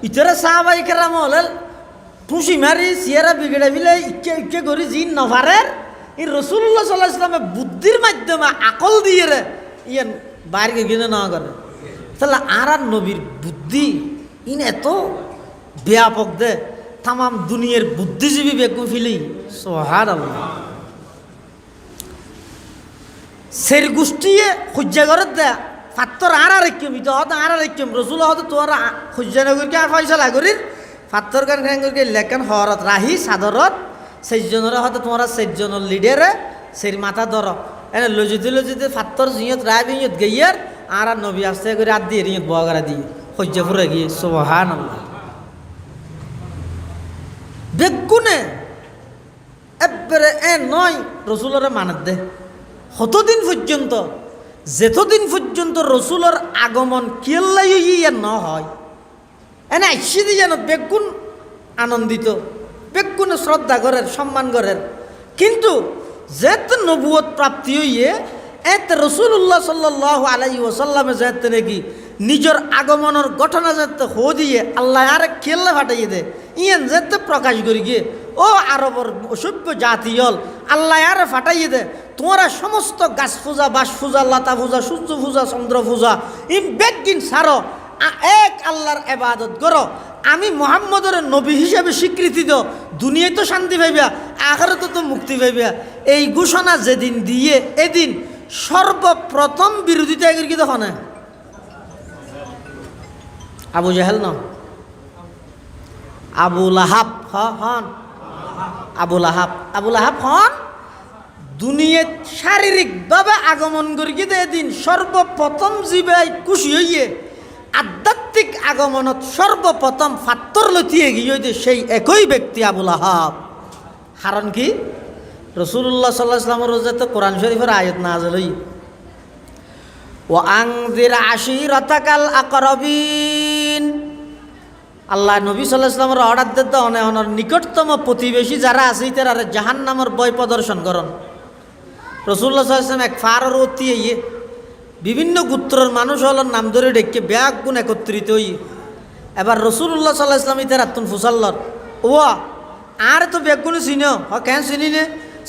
ইতারা সাহাবাই কেরাম হলে টুসি মারি সিয়ারা বিগড়ে বিলে ইকে করি জিন নভারের এই রসুল্লাহ সাল্লাহ ইসলামের বুদ্ধির মাধ্যমে আকল দিয়ে রে ইয়ান বাইরে কিনে না করে তাহলে আর নবীর বুদ্ধি ইন এত ব্যাপক দে তাম দুনিয়ার বুদ্ধিজীবী বেগু ফিলি সুবহানাল্লাহ সের গোষ্ঠীয়ে সূর্যাগরত দে ফাত্তর আর একম ইতো হত আর একম রসুল হত তোর সূর্যনগরকে ফয়সলা করির ফাত্তর গান খান করে লেখান হরত রাহি সাদরত সেইজনের হয়তো তোমরা সেইজনের লিডারে সেই মাথা ধর এনে লজিতে ফাত্তর জিয়ত রায় বিয়ত গইয়ার আর নবী আসতে করে আর দিয়ে রিয়ত বগারা দিয়ে সহ্য ফুরে গিয়ে সুবহানাল্লাহ বেগুনে এবারে এ নয় রসুলরে মানত দে কতদিন পর্যন্ত যেতদিন পর্যন্ত রসুলের আগমন কেল্লাই ইয়ে ন হয় এনে আইসি দিয়ে যেন বেগুন আনন্দিত বেগুনে শ্রদ্ধা করেন সম্মান করেন কিন্তু যেত নবুয়ত প্রাপ্তি হইয়ে এত রসুল্লাহ সাল্লাল্লাহু আলাইহি ওয়াসাল্লামে যেতে নাকি নিজের আগমনের ঘটনা যেতে হো দিয়ে আল্লাহ আর কেল্লা ফাটাইয়ে দে ইয়ান যেতে প্রকাশ করি গিয়ে ও আরবর সভ্য জাতি হল আল্লাহ আর ফাটাইয়ে দে তোমরা সমস্ত গাছ পূজা বাস পূজা লতা পূজা সূর্য পূজা চন্দ্র পূজা ইম বেগিন সারো এক আল্লাহর ইবাদত করো আমি মুহাম্মদের নবী হিসেবে স্বীকৃতি দাও দুনিয়ায় তো শান্তি পাইবা আখিরাতে তো মুক্তি পাইবা এই ঘোষণা যেদিন দিয়ে এদিন সর্বপ্রথম বিরোধিতা এগিয়ে কি তখন আবু জাহেল ন আবু লাহাব হন আবু লাহাব হন দুনিয়াত শারীরিকভাবে আগমন করি এদিন সর্বপ্রথম জীবাই খুশি হইয়ে আধ্যাত্মিক আধ্যাত্মিক আগমনত সর্বপ্রথম ফাত্তর লতিয়ে গিয়ে সেই একই ব্যক্তি আবুল আহাব। কারণ কি? রসুল্লাহ সাল্লাল্লাহু আলাইহি ওয়াসাল্লামের রোজাতে কোরআন শরীফের আয়াত নাযিল হই, ও আনজির আশিরাতাকাল আকরাবিন। আল্লাহ নবী সাল্লাল্লাহু আলাইহি ওয়াসাল্লামের অর্ডার দিতে অনেক নিকটতম প্রতিবেশী যারা আছে তারা জাহান্নামের ভয় প্রদর্শন করন। রসুল্লাহ সাল্লাল্লাহু আলাইহি ওয়াসাল্লাম এক ফার অতি বিভিন্ন গোত্রের মানুষ হলের নাম ধরে ডেকে ব্যাগ গুণ একত্রিত হই। এবার রসুল্লাহ সাল্লাল্লাহু আলাইহি ওয়াসাল্লাম তারা তুন ফুসাল্লর ও আর তো ব্যাগগুলো চিন কেন চিনি নে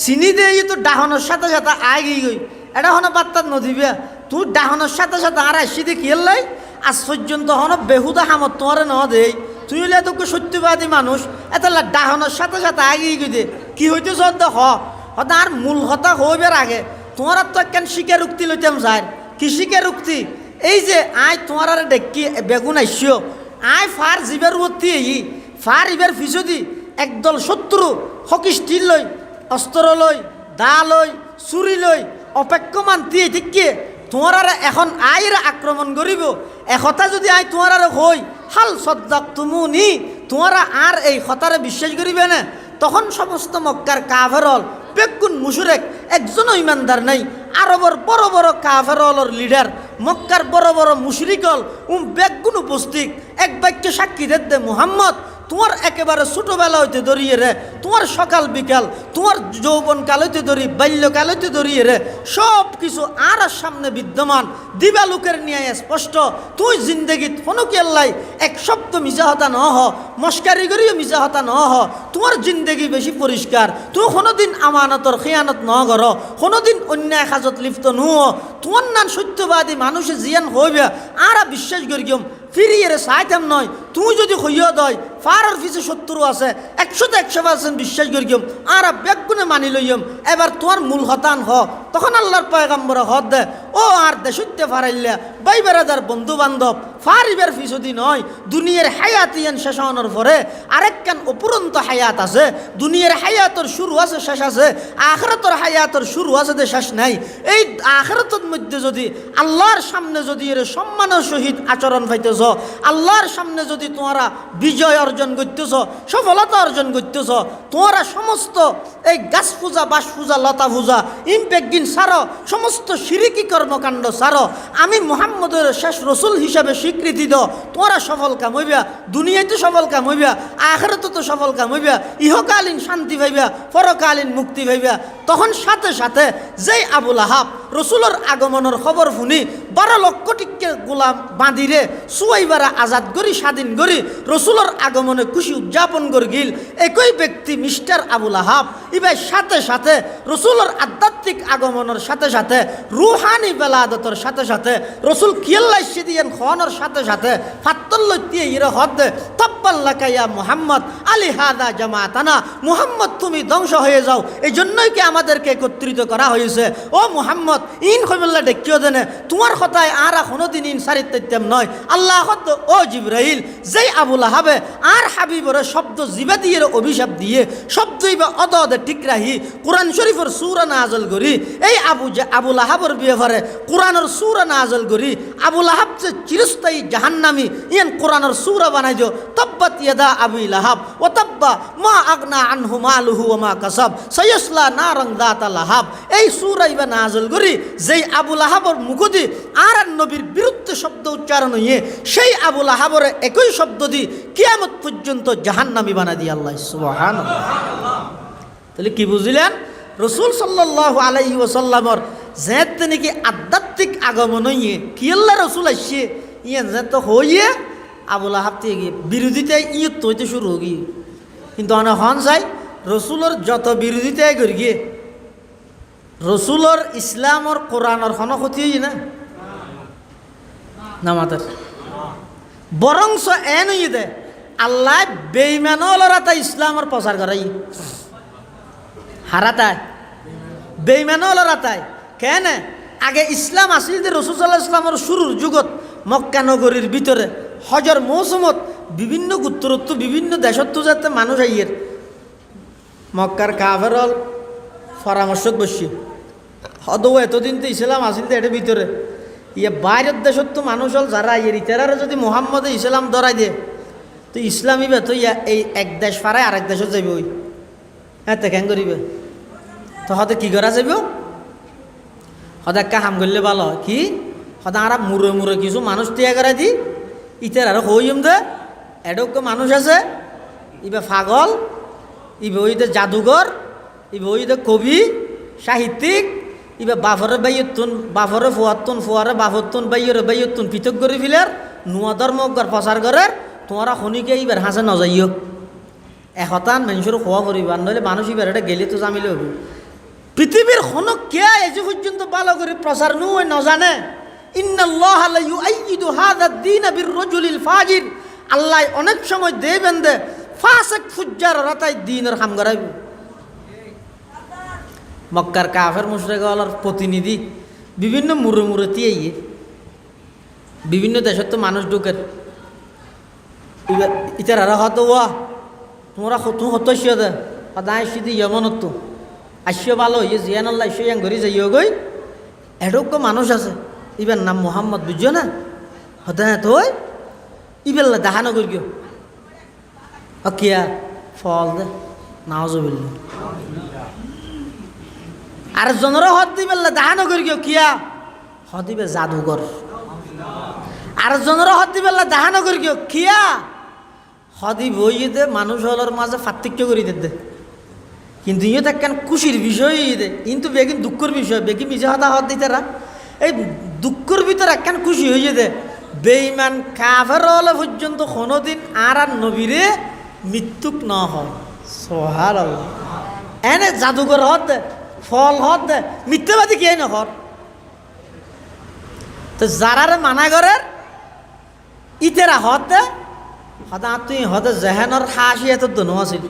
চিনি দে তো ডাহনের সাথে সাথে আয় গিয়ে গই এটা হন বার্তার নদীবে তুই ডাহনের সাথে সাথে আর আসি দে কি লাই আজ পর্যন্ত হন বেহুদা হামত তোমার ন দেই তুই হলে তোকে সত্যবাদী মানুষ এত ডাহনের সাথে সাথে আয় গিয়ে গই দে কি হইতে সদ্য হতা আর মূল হতা হইবার আগে তোমার তো কেন শিকার উক্তি লইতাম যায় কি শিকার উক্তি এই যে আয় তোমার আর ডেকি বেগুন আইসিও আয় ফার জিবার উঠি এই ফার ইবার ফিসদি একদল শত্রু হকি স্টিল লই অস্ত্র লই দা লই চুরি লই অপেক্ষমান দিয়ে ঠিককে তোমার আর এখন আইরা আক্রমণ করিব একথা যদি আই তোমার আর হই হাল সদ্দাক তুমুনি তোমারা আর এই কথারে বিশ্বাস করিবে না। তখন সমস্ত মক্কার কাফেরল বেগুন মুশরিক একজনও ইমানদার নাই। আরবর বড় বড় কাফেরলর লিডার মক্কার বড় বড় মুশরিকল বেগুন উপস্থিত এক বাক্যে সাক্ষী দে মুহাম্মদ তোমার একেবারে ছোটবেলা হইতে ধরিয়ে রে তোমার সকাল বিকাল তোমার যৌবন কাল হইতে ধরি বাল্যকাল হইতে ধরিয়ে রে সব কিছু আর সামনে বিদ্যমান দিবা লোকের নিয়ে স্পষ্ট। তুই জিন্দগিত হনুকি আল্লাহ এক শব্দ মিশা হতা ন হ মস্কারি করিও মিশা হতা ন হ তোমার জিন্দগি বেশি পরিষ্কার। তুই কোনোদিন আমানতর খেয়ানত ন কর কোনোদিন অন্যায় কাজত লিপ্ত নুহ তোমার নান সত্যবাদী মানুষে জিয়ান হইবে আর বিশ্বাস করিম ফিরিয়ে চাইতাম নয়। তুই যদি হইয়া দয় ফারার পিছে শত্রু আছে 100% বিশ্বাস করিম আর বেগুনে মানি লইম। এবার তোমার মূল হতান হ তখন আল্লাহর পয়গাম্বর হদ দে ও আর দেশতে ফারাইল্লা বাই বেড়াদার বন্ধু বান্ধব ফারিবার পিছদি নয় দুনিয়ার হায়াত ইয়ান শেষ হওয়ার পরে আরেকখান অপুরন্ত হায়াত আছে। দুনিয়ার হায়াতর শুরু আছে শেষ আছে, আখিরাতের হায়াতর শুরু আছে দে শেষ নাই। এই আখিরাতের মধ্যে যদি আল্লাহর সামনে যদি এর সম্মানের সহিত আচরণ পাইতেছ আল্লাহর সামনে যদি তোমরা বিজয় অর্জন করতেছ সফলতা অর্জন করতেছ তোমরা সমস্ত এই গাছ পূজা বাস পূজা লতা পূজা ইম্পেকগিন সারো সমস্ত শিরিকি কর্মকাণ্ড সারো আমি মুহাম্মদের শেষ রসুল হিসাবে স্বীকৃতি দাও তোমরা সফল কাম হইবা দুনিয়াতে সফল কাম হইবা আখিরাতে তো সফল কাম হইবা ইহকালীন শান্তি পাইবা পরকালীন মুক্তি পাইবা। তখন সাথে সাথে যেই আবুল আহাব রসুলের আগমনের খবর শুনি 12 লক্ষ টিকে গোলাম বাঁধিরে সুয়াইবারা আজাদ করি স্বাধীন করি রসুলের আগমনে খুশি উদযাপন করে গিল একই ব্যক্তি মিস্টার আবুল আহাব ইবাই সাথে সাথে রসুলের আধ্যাত্মিক আগমনের সাথে সাথে রুহানি বেলাদতের সাথে সাথে রসুল কিয়াল্লাই সিদিয়ান খাওয়ানোর সাথে সাথে ফাত্তল্লতিয়ে ইরে হদ্দে তাব্বাল্লাকা ইয়া মুহাম্মদ আলী হাদা জামাতানা মুহাম্মদ তুমি ধ্বংস হয়ে যাও এই জন্যই কি আমাদেরকে একত্রিত করা হয়েছে। ও মুহাম্মদ ইন খবিল্লা ডেকিও দেনে তোমার কথায় আর কোনোদিন ইন সারিতাম নয়। আল্লাহ হদ্দ ও জিবরাইল যেই আবুল আহাবে আর হাবিবরে শব্দ জিবা দিয়ে অভিশাপ দিয়ে শব্দই বা অদে ঠিক রাহি কোরআন শরীফের সূরা নাযিল করি এই আবুল আহাবের ব্যাপারে কোরআনের সূরা নাযিল করি আবুল আহাব যে চিরস্থায়ী জাহান্নামী ইয়ান কোরআনের সূরা বানাই দিও তাব্বাত ইয়াদা আবি লাহাব ওয়া তাব্বা মা আগনা আনহু মালুহু ওয়া মা কাসাব সায়াসলা নারান যাতা লাহাব এই সূরা ইবা নাযিল করি যেই আবুল আহাবের মুখদি আর নবীর বিরুদ্ধে শব্দ উচ্চারণ হইয়ে সেই আবুল আহাবের একই শব্দ দি কিয়ামত পর্যন্ত জাহান্নামী বানাই দি আল্লাহ সুবহানাল্লাহ। তাহলে কি বুঝলেন রসুল সাল্লাল্লাহু আলাইহি ওয়াসাল্লামর যেতে নাকি আধ্যাত্মিক আগমন হইয়ে কি আল্লাহ রসুল আসছে ইয়ে যেত হইয়ে আবুল আহাব থেকে বিরোধিতায় ইয়ত হইতে শুরু হই। কিন্তু অনেক হন চাই রসুলের যত বিরোধিতায় করি গিয়ে রসুলের ইসলামর কোরআনের কোনো ক্ষতি হই না নামাতের বরংস এন হইয়ে দে আল্লাহ বেঈমানরা তা ইসলামের প্রচার করাই হারাতায় বেঈমানরা তাই কেন আগে ইসলাম আসিল যে রসুল সাল্লাল্লাহু আলাইহি ওয়াসাল্লামের শুরুর যুগত মক্কা নগরীর ভিতরে হজর মৌসুমত বিভিন্ন গোত্রত্ব বিভিন্ন দেশত্ব যাতে মানুষ আইয়ের মক্কার কাফেরল পরামর্শত বসছি হদৌ এতদিন তো ইসলাম আসিল তো এটার ভিতরে ইয়ে বাইরের দেশত তো মানুষ হল যারা ইতারা যদি মোহাম্মদ ইসলাম ধরাই দে তো ইসলামী বে তো ইয়া এই এক দেশ পারায় আরেক দেশত যাইব ওই হ্যাঁ তে কেন করিবে তো হতে কি করা যাইব হতে একটা হাম করলে ভালো কি হতে আর মুড়ে মুড়ে কিছু মানুষ তিয়া করা দি ইতার আর হইম দে এডক মানুষ আছে ইবে পাগল ইবে ওইতে জাদুঘর ইবে ওইতে কবি সাহিত্যিক ইবে বাফরে বাইয়তুন বাফরে ফুয়াতুন ফুয়ারে বাফতুন বাইয়রে বাইয়তুন পৃথক করে ফিলের নুয়া ধর্মজ্ঞর প্রচার করে তোমরা শনিকে ইবার হাসে নজাইও এশতান মানুষের খোয়া করিবার নইলে মানুষ ইবার এটা গেলে তো জামিলে হবো পৃথিবীর হনক কে এসে পর্যন্ত ভালো করে প্রচার নয় নজানে ইন্নাল্লাহ লা ইউআইয়িদু হাযা দ্বীন বির-রাজুলিল ফাজির আল্লাহ অনেক সময় দেবেন দে ফাসিক ফুজ্জার রাতাই দ্বীনের কাম করাইব মক্কার কাফের মুশরিকওয়ালার প্রতিনিধি বিভিন্ন মুরে মুরে তিয়ে বিভিন্ন দেশের তো মানুষ ঢুকের ইতারা হতো ওয়া তোমরা তুমি হতস্য দে সদায় সিদ্ধি ইয়মনত তো আসিও ভালো ইয়ে জিয়ান আল্লাহ ইসো ইয়াং ঘুরি যাইও গই এডক মানুষ আছে ইবের নাম মোহাম্মদ বুঝছো না হতে হ্যাঁ তো ইবেল্লা দেখানো করি গিয়ে কিয়া ফল দে নাওজুবিল্লাহ আর জনের হদ দিবেল্লা দেখানো করি গিয়ে কিয়া হদিবে জাদুঘর আর জনের হদ দিবেল্লা দেখানো করি গিয়ে কিয়া হদি বইয়ে দে মানুষ হলার মাঝে পার্থক্য করি দে কিন্তু ইয়ে দেখেন খুশির বিষয় দে কিন্তু বেগিন দুঃখের বিষয় বেগি মিশে হতা হদ দিতারা এই দুঃখের ভিতরে একখান খুশি হয়ে দে বেঈমান কাফের হলে পর্যন্ত কোনোদিন আর নবীরে মৃত্যুক ন হয় সুবহানাল্লাহ এনে জাদুঘর হদ দে ফল হদ দে মিথ্যাবাদী কে নহর তো যারারে মানা করে ইতেরা হদ দে হদা তুই হদে জেহেনর হাসি এত দনু আছিল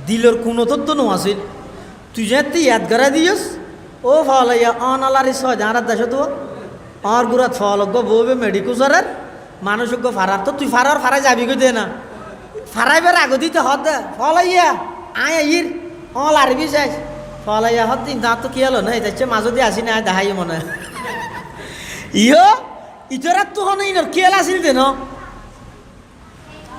দিলর কোনো তো দনু আছিল তুই যে তুই ইয়াদ করা দিয়স ও ফল ইয়া অন আলারি ছয় যারা দেশ তো আর গুড়াত ফল বউবে মেডিকুসারের মানুষজ্ঞ ফারার তো তুই ফারাই যাবি গো দে না ফারাইবার আগে দিতে হদ দে ফল ইয়া আয় ইর অল আরবি চাই ফল ইয়া হদ দিন দাঁত তো কি হলো না এটা মাঝে দিয়ে আসি না দেখাই মনে ইয় ইতরাত তো হন ইনর কেল আসিল দে ন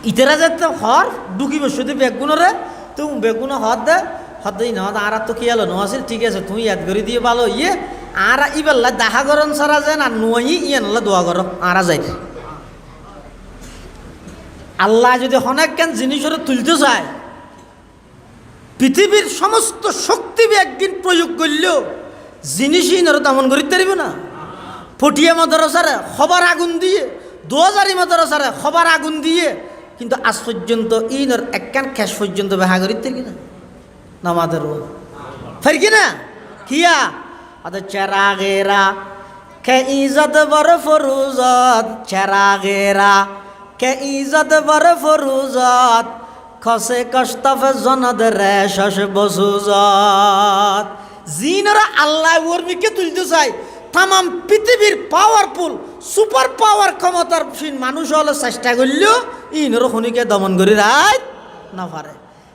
ইতেরা যে হর ঢুকি বসে বেগুনরে তুই বেগুন হদ দে হদ দিন হদ আর তো কি হলো ন আসিল ঠিক আছে তুই ইয়াদ করে দিয়ে ভালো ইয়ে আর ইবেল্লা দেখা করন সারা যায় না নই ইয়ে নলা দোয়া কর আর যাই আল্লাহ যদি অনেক জ্ঞান জিনিসের তুলতে চায় পৃথিবীর সমস্ত শক্তি একদিন প্রয়োগ করলেও জিনিসই নর দমন করিতে পারিব না ফটিয়া মাদ্রাসারে খবর আগুন দিয়ে 2000 মাদ্রাসারে খবর আগুন দিয়ে কিন্তু আজ পর্যন্ত ইনর একখান খ্যাস পর্যন্ত বেহা করিতে কিনা নামাদের ফের কিনা কিয়া আদ চেরাগেরা কে ইজত বর ফরুজত চেরাগেরা কে ইজত বর ফরুজত খসে কষ্টফ জনদ রে শশ বসুজত জিনরা আল্লাহ ওরমিকে তুলতে চাই তামাম পৃথিবীর পাওয়ারফুল সুপার পাওয়ার ক্ষমতার মানুষ হলে চেষ্টা করলেও ইনর খনিকে দমন করে রায় না পারে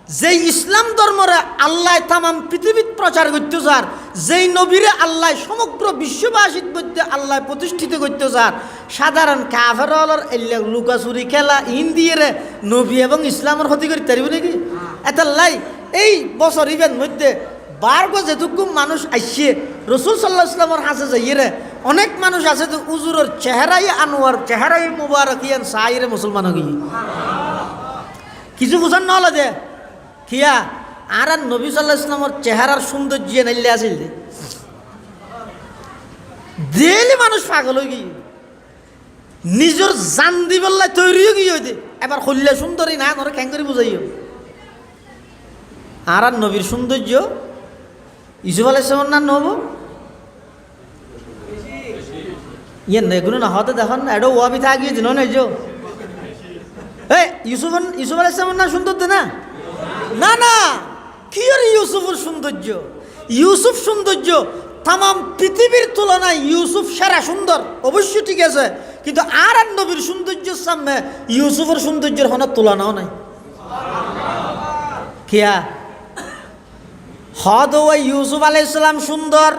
যেই ইসলাম ধর্মরে আল্লাহ তামাম পৃথিবীত প্রচার করতে চার যেই নবীরে আল্লাহ সমগ্র বিশ্ববাসীর মধ্যে আল্লাহ প্রতিষ্ঠিত করতে চার সাধারণ কাফের হলর লুকাচুরি খেলা ইন্দিয়ে নবী এবং ইসলামের ক্ষতি করতে পারবে নাকি এত লাই এই বছর ইভেন মধ্যে বারগো যেটুকু মানুষ আসছে রসুল সাল্লাহ ইসলামের হাসে যাইয়ে অনেক মানুষ আছে তো উজুরের চেহারাই আনোয়ার চেহারাই মুবারক ইয়ান সাইরে মুসলমান গিয়ে কিছু বুঝান নহলে দে কিয়া আর নবী সাল্লাহ ইসলামের চেহারার সৌন্দর্য নাইলে আসিল দেলি মানুষ পাগল হয়ে গিয়ে নিজের জান দিবেল্লাই তৈরিও গিয়ে হইতে এবার হইলে সুন্দরী না ধরে খ্যাং করে বুঝাইও আর নবীর সৌন্দর্য ইসুফ আলাইহিসসালামের না নব ইয়ে এগুলো না হতে দেখুন না এটা ওয়াবি থাকিয়েছে নয় যে এই ইউসুফ আলাইহিসসালামের না সুন্দর না না না কি আর ইউসুফের সৌন্দর্য ইউসুফ সৌন্দর্য তামাম পৃথিবীর তুলনায় ইউসুফ সেরা সুন্দর অবশ্যই ঠিক আছে কিন্তু আর নবীর সৌন্দর্যের সামনে ইউসুফের সৌন্দর্যের হনার তুলনাও নাই কিয়া হদ ওই ইউসুফ আলাইহিস সালাম সুন্দর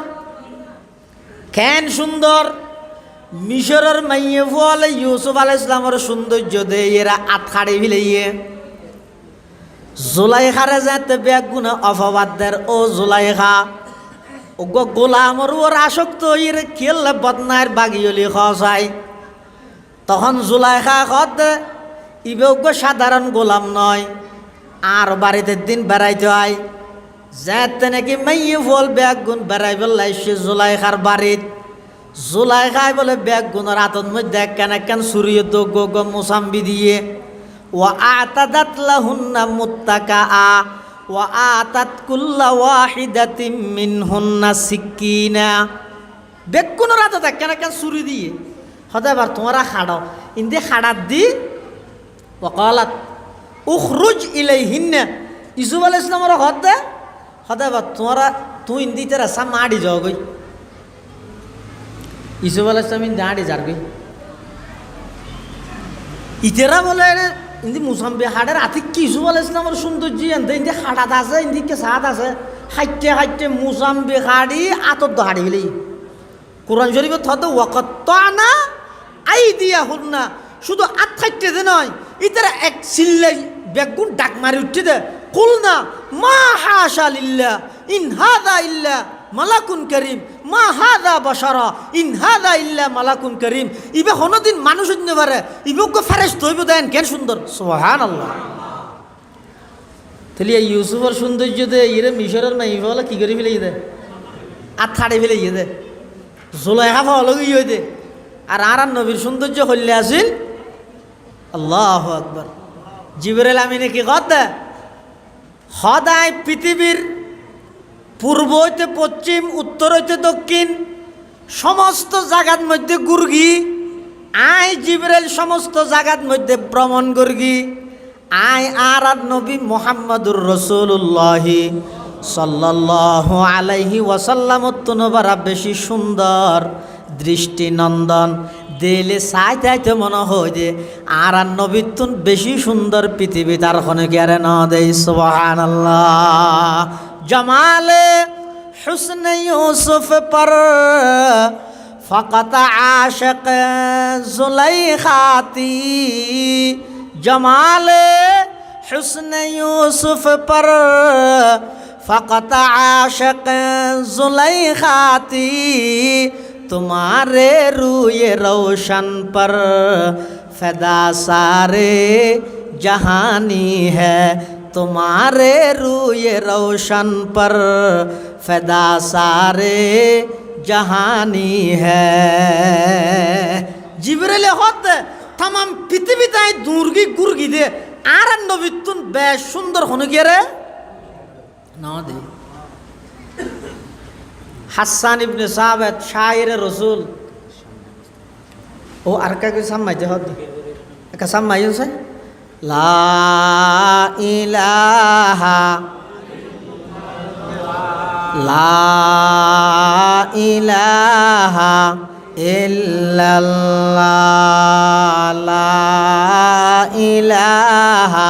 কেন সুন্দর মিশরের মাইয়ে ফলে ইউসুফ আলাইহিস সালামের সৌন্দর্য দে এরা আতখাড়ি ফিলাইয়ে জুলাইখারে যাতে বেগুনা অপবাদদের ও জুলাইখা ও গোলামর ওর আসক্ত ইর খেললে বদনায়ের বাগিয়লি খাওয়াই তখন জুলাইখা খদ ইবেজ্ঞ সাধারণ গোলাম নয় আর বাড়িতে দিন বেড়াইতে হয় যাতে নাকি মাইয়ে ফল বেগুন বেড়াই বেলাইছে জুলাইখার বাড়িত জুলাইখাই বলে বেগুনের আতন মধ্যে কেন কেন সুরিয় তো গো মোসাম্বি দিয়ে ও আতাদাত লাহুন্না মুত্তাকাআ ওয়া আতাত কুল্লা ওয়াহিদাতিম মিনহুন্না সিকিনা বেগুনের আতত কেন কেন সুরি দিয়ে হদাবার তোমরা খাড়াও ইন্দে খাড়াত দি ওয়াকালাত উখরুজ ইলাইহিন্না ইউসুফ আলাইহিস সালামের হদে হদাবার তোমরা তুই ইন্দি তেরা সা মাড়ি যাও গই ইউসুফ আলাইহিস সালাম ইন্দে আড়ি যার গই ইতেরা বলে ইন্দি মুসাম্বি হাড়ের আতি কি ইউসুফ আলাইহিস সালামের সৌন্দর্য এনতে ইন্দি হাড়াত আছে ইন্দি কে সাদ আছে হাইটে হাইটে মুসাম্বি হাড়ি আতত হাড়ি হইলি কোরআন শরীফে থদ ওয়াকাত্তানা আইদিয়াহুন্না শুধু আত খাইতে দে নয় ইতারা এক সিল্লাই বেগুন ডাক মারি উঠতে দে কুলনা মা হাশা লিল্লাহ ইন হাযা ইল্লা মালাকুন করিম মা হাযা বাশারা ইন হাযা ইল্লা মালাকুন করিম ইবে কোনদিন মানুষ হইতে পারে ইবেকে ফেরেশতা হইব দেন কেন সুন্দর সুবহানাল্লাহ তাহলে এই ইউসুফের সৌন্দর্য দে ইরে মিশরের মাই বলে কি করে ফেলে দে আত খাড়ে ফেলে দে জুলাইখা ফলো গিয়ে দে আর নবীর সৌন্দর্য হইলে আসিল আল্লাহু আকবার জিবরাইল আমিনে কি কথা সদায় পৃথিবীর পূর্ব হইতে পশ্চিম উত্তর হইতে দক্ষিণ সমস্ত জায়গার মধ্যে গুরগি আয় জিবরাইল সমস্ত জায়গার মধ্যে ভ্রমণ করগি আয় আর নবী মুহাম্মদুর রাসূলুল্লাহ সাল্লাল্লাহু আলাইহি ওয়াসাল্লাম তনবারা বেশি সুন্দর দৃষ্টিনন্দন দিলে চাইতে মনে হয় যে আর নবী তুন বেশি সুন্দর পৃথিবী তার কোনো গেরে ন দেই সুবহানাল্লাহ জমালে হুসন ইউসুফ পর ফকত আশিক জুলাইখাতি জমালে হুসন ইউসুফ পর ফকত আশিক জুলাইখাতি तुम्हारे रूए रोशन पर फदा सारे जहानी है तुम्हारे रूए रोशन पर फदा सारे जहानी है जिब्राइल হত तमाम পৃথিবী তাই দুর্গি গুরগি দে আর নবীতুন বেশ সুন্দর হন গেরে না দে হাসান ইবনে সাবিত শায়ের রসুল ও আর কাকে সামাইতে হবে একা সামাইন সে লা ইলাহা ইল্লাল্লাহ লা ইলাহা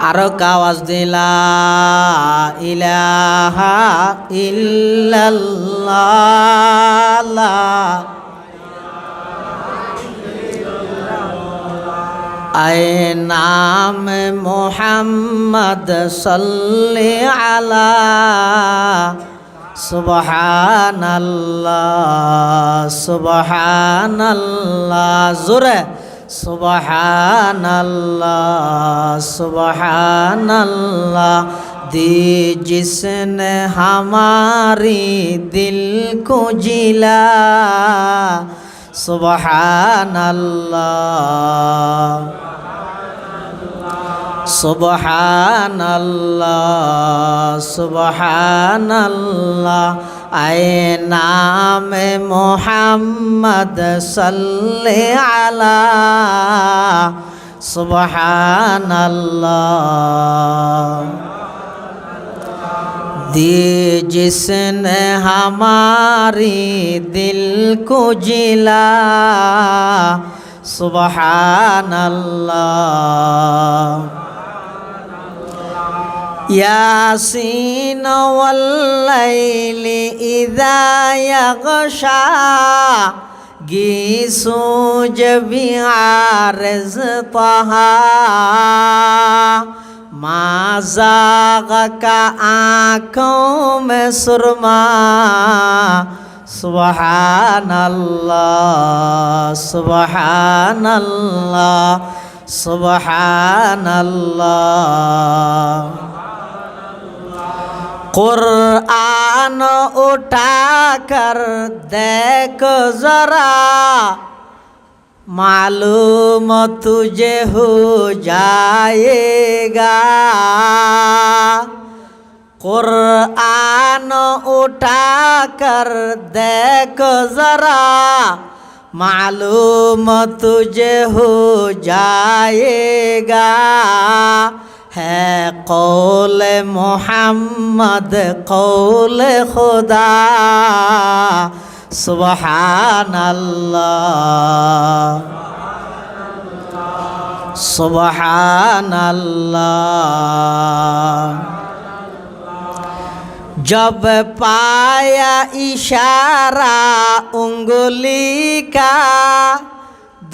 আরো কাওয়াজ দিলা ইলাহা ইল্লাল্লাহ আয় নাম মোহাম্মদ সাল্লি আলা সুবহানাল্লাহ সুবহানাল্লাহ জোরে सुबहानल्लाह सुबहानल्लाह दी जिसने हमारी दिल को जिला सुबहानल्लाह सुबहानल्लाह सुबहानल्लाह आए नाम मोहम्मद सल्ले अला सुबहानल्लाह दी जिसने हमारी दिल को जिला सुबहानल्लाह ইয়াসিন ওয়াল লাইলি ইযা ইয়াগশা গিসু জবিআরজ তাহা মা যাগাকা আঁখোं में सुरमा সুবহানাল্লাহ সুবহানাল্লাহ সুবহানাল্লাহ कुरान उठाकर देखो जरा मालूम तुझे हो जाएगा कुरान उठाकर देखो जरा मालूम तुझे हो जाएगा है कौल मोहम्मद कौल खुदा सुबहानल्लाह सुबहानल्लाह जब पाया इशारा उंगली का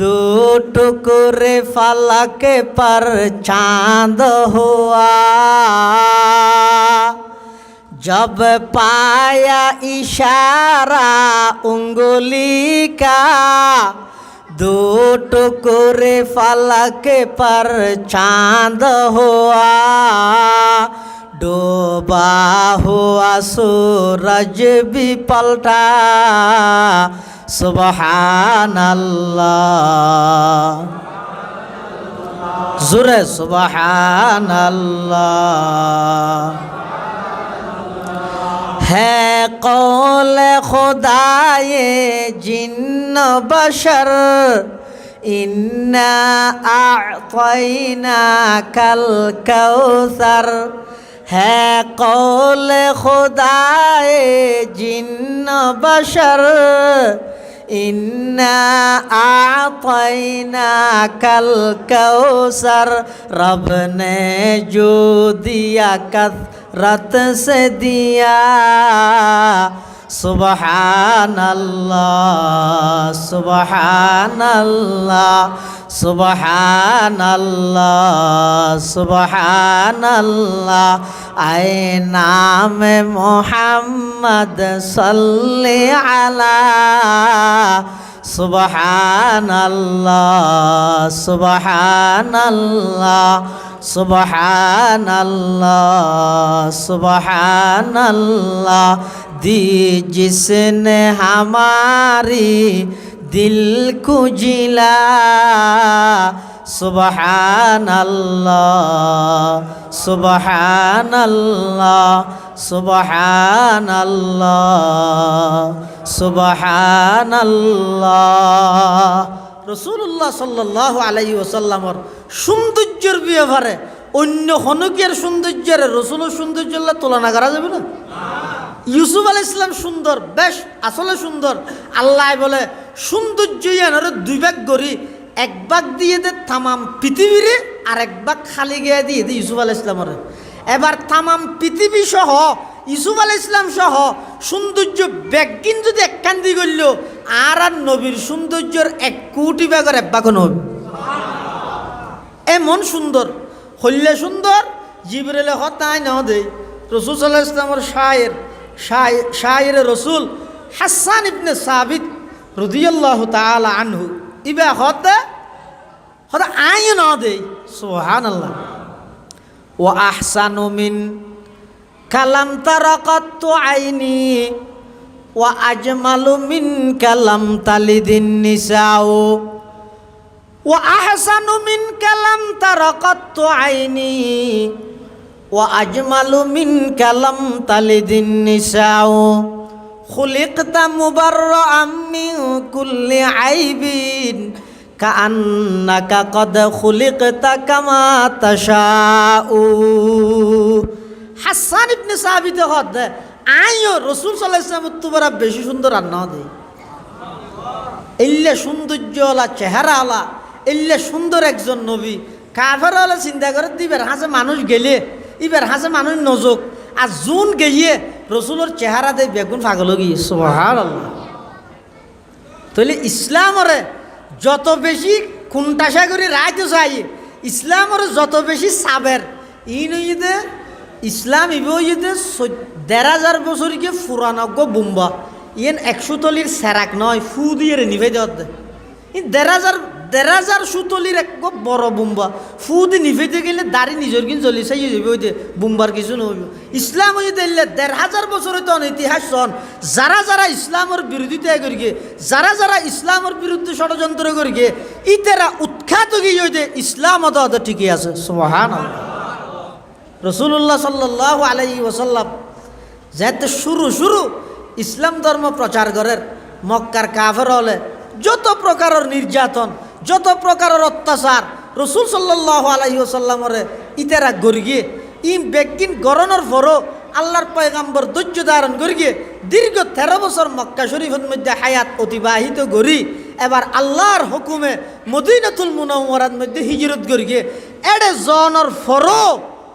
दो टुकड़े फलक पर चांद हुआ जब पाया इशारा उंगली का दो टुकड़े फलक पर चांद हुआ डूबा हुआ सूरज भी पलटा सुबहानल्लाह जुरे सुबहानल्लाह है कौल खुदाए जिन्न बशर इन्ना आतैना कल कौसर है कौल खुदाए जिन्न बशर इन्ना आतैना कल कौसर रब ने जो दिया कसरत से दिया सुबहानल्लाह सुबहानल्लाह सुबहानल्लाह सुबहानल्लाह आए नाम मोहम्मद सल्ले अला सुबहानल्लाह सुबहानल्लाह सुबहानल्लाह सुबहानल्लाह दी जिसने हमारी दिल को जिला सुबहानल्लाह सुबहानल्लाह सुबहानल्लाह सुबहानल्लाह রাসূলুল্লাহ সাল্লাল্লাহু আলাইহি ওয়াসাল্লামের সৌন্দর্যের ব্যাপারে অন্য হনকের সৌন্দর্যের রাসূলের সৌন্দর্যের তুলনা করা যাবে না। ইউসুফ আলাইহিস সালাম সুন্দর, বেশ আসলে সুন্দর। আল্লাহ বলে সৌন্দর্য এনারে দুই ভাগ করি, এক ভাগ দিয়ে দে তামাম পৃথিবীরে, আর এক ভাগ খালি গিয়ে দিয়ে দে ইউসুফ আলাইহিস সালামের। এবার তামাম পৃথিবী সহ ইউসুফ আলাইহিস সালাম সহ সৌন্দর্য ব্যাগিন যদি একখান দিয়ে করল, আর নবীর সৌন্দর্যের 1 কোটি ভাগের এক ভাগ নবী এমন সুন্দর। হইলে সুন্দর জিবরিলে হতাই না দেয় রাসূল সাল্লাল্লাহু আলাইহি ওয়াসাল্লামের শায়ের রাসূল হাসান ইবনে সাবিত রাদিয়াল্লাহু তাআলা আনহু ইবা হতা আই না দেয় সুবহানাল্লাহ। ওয়া আহসানু মিন কালাম তারাকাতু আইনি ওয়া আজমালু মিন কালাম তালিদিন নিসাউ ওয়া আহসানু মিন কালাম তারাকাতু আইনি ওয়া আজমালু মিন কালাম তালিদিন নিসাউ খুলিকতা মুবাররাআম মিন কুল্লি আইবিন কাআন্নাকা কদ খুলিকতা কামা তাশাউ। হাসান ইবনে সাবিত হদ আইও রাসূল সাল্লাল্লাহু আলাইহি ওয়াসাল্লাম তুবরা বেশি সুন্দর রান্না দেয়। এল্লে সৌন্দর্যওয়ালা চেহারাওয়ালা এল্লে সুন্দর একজন নবী কাফেরওয়ালা চিন্তা করে দিবের হাসে মানুষ গেলে ইবার হাসে মানুষ নজক আর জুন গিয়ে রসুলোর চেহারা দে বেগুন পাগল গিয়ে সুবহানাল্লাহ। তাহলে ইসলামরে যত বেশি খুনটাসা করে রাইতে চাই ইসলামরে যত বেশি সাবের ইনইদে ইসলাম ইবইদে ১,৫০০ বছর গিয়ে ফুরানজ্ঞ বুম্বা ইয়েন ১০০ তলির সেরাক নয় ফু দিয়ে নিভে দেওয়া ই ১,৫০০ সুতলির এক বড় বুম্বা ফু দিয়ে নিভেতে গেলে দাড়ি নিজের কিন চলি চাই যাবে ওই যে বুম্বার কিছু নহব। ইসলাম হয়ে দিলে ১,৫০০ বছর তো ইতিহাস সন যারা যারা ইসলামের বিরোধিতা করিগে যারা ইসলামের বিরুদ্ধে ষড়যন্ত্র করিগে ইতেরা উৎখাত গিয়ে ওই যে ইসলাম অত ঠিকই আছে সুবহানাল্লাহ। রসুল্লাহ সাল্লাল্লাহু আলাইহি ওয়াসাল্লাম যেহেতু শুরু ইসলাম ধর্ম প্রচার করেন মক্কার কাফের হলে যত প্রকারের নির্যাতন যত প্রকারের অত্যাচার রসুল সাল্লাল্লাহু আলাইহি ওয়াসাল্লামরে ইতারা গরিয়ে বেগিন গরনের পরও আল্লাহর পয়গাম্বর ধৈর্য ধারণ করিয়ে দীর্ঘ ১৩ বছর মক্কা শরীফের মধ্যে হায়াত অতিবাহিত করি এবার আল্লাহর হুকুমে মদিনাতুল মুনাওয়ারার মধ্যে হিজরত করিয়ে এডে জনের পরও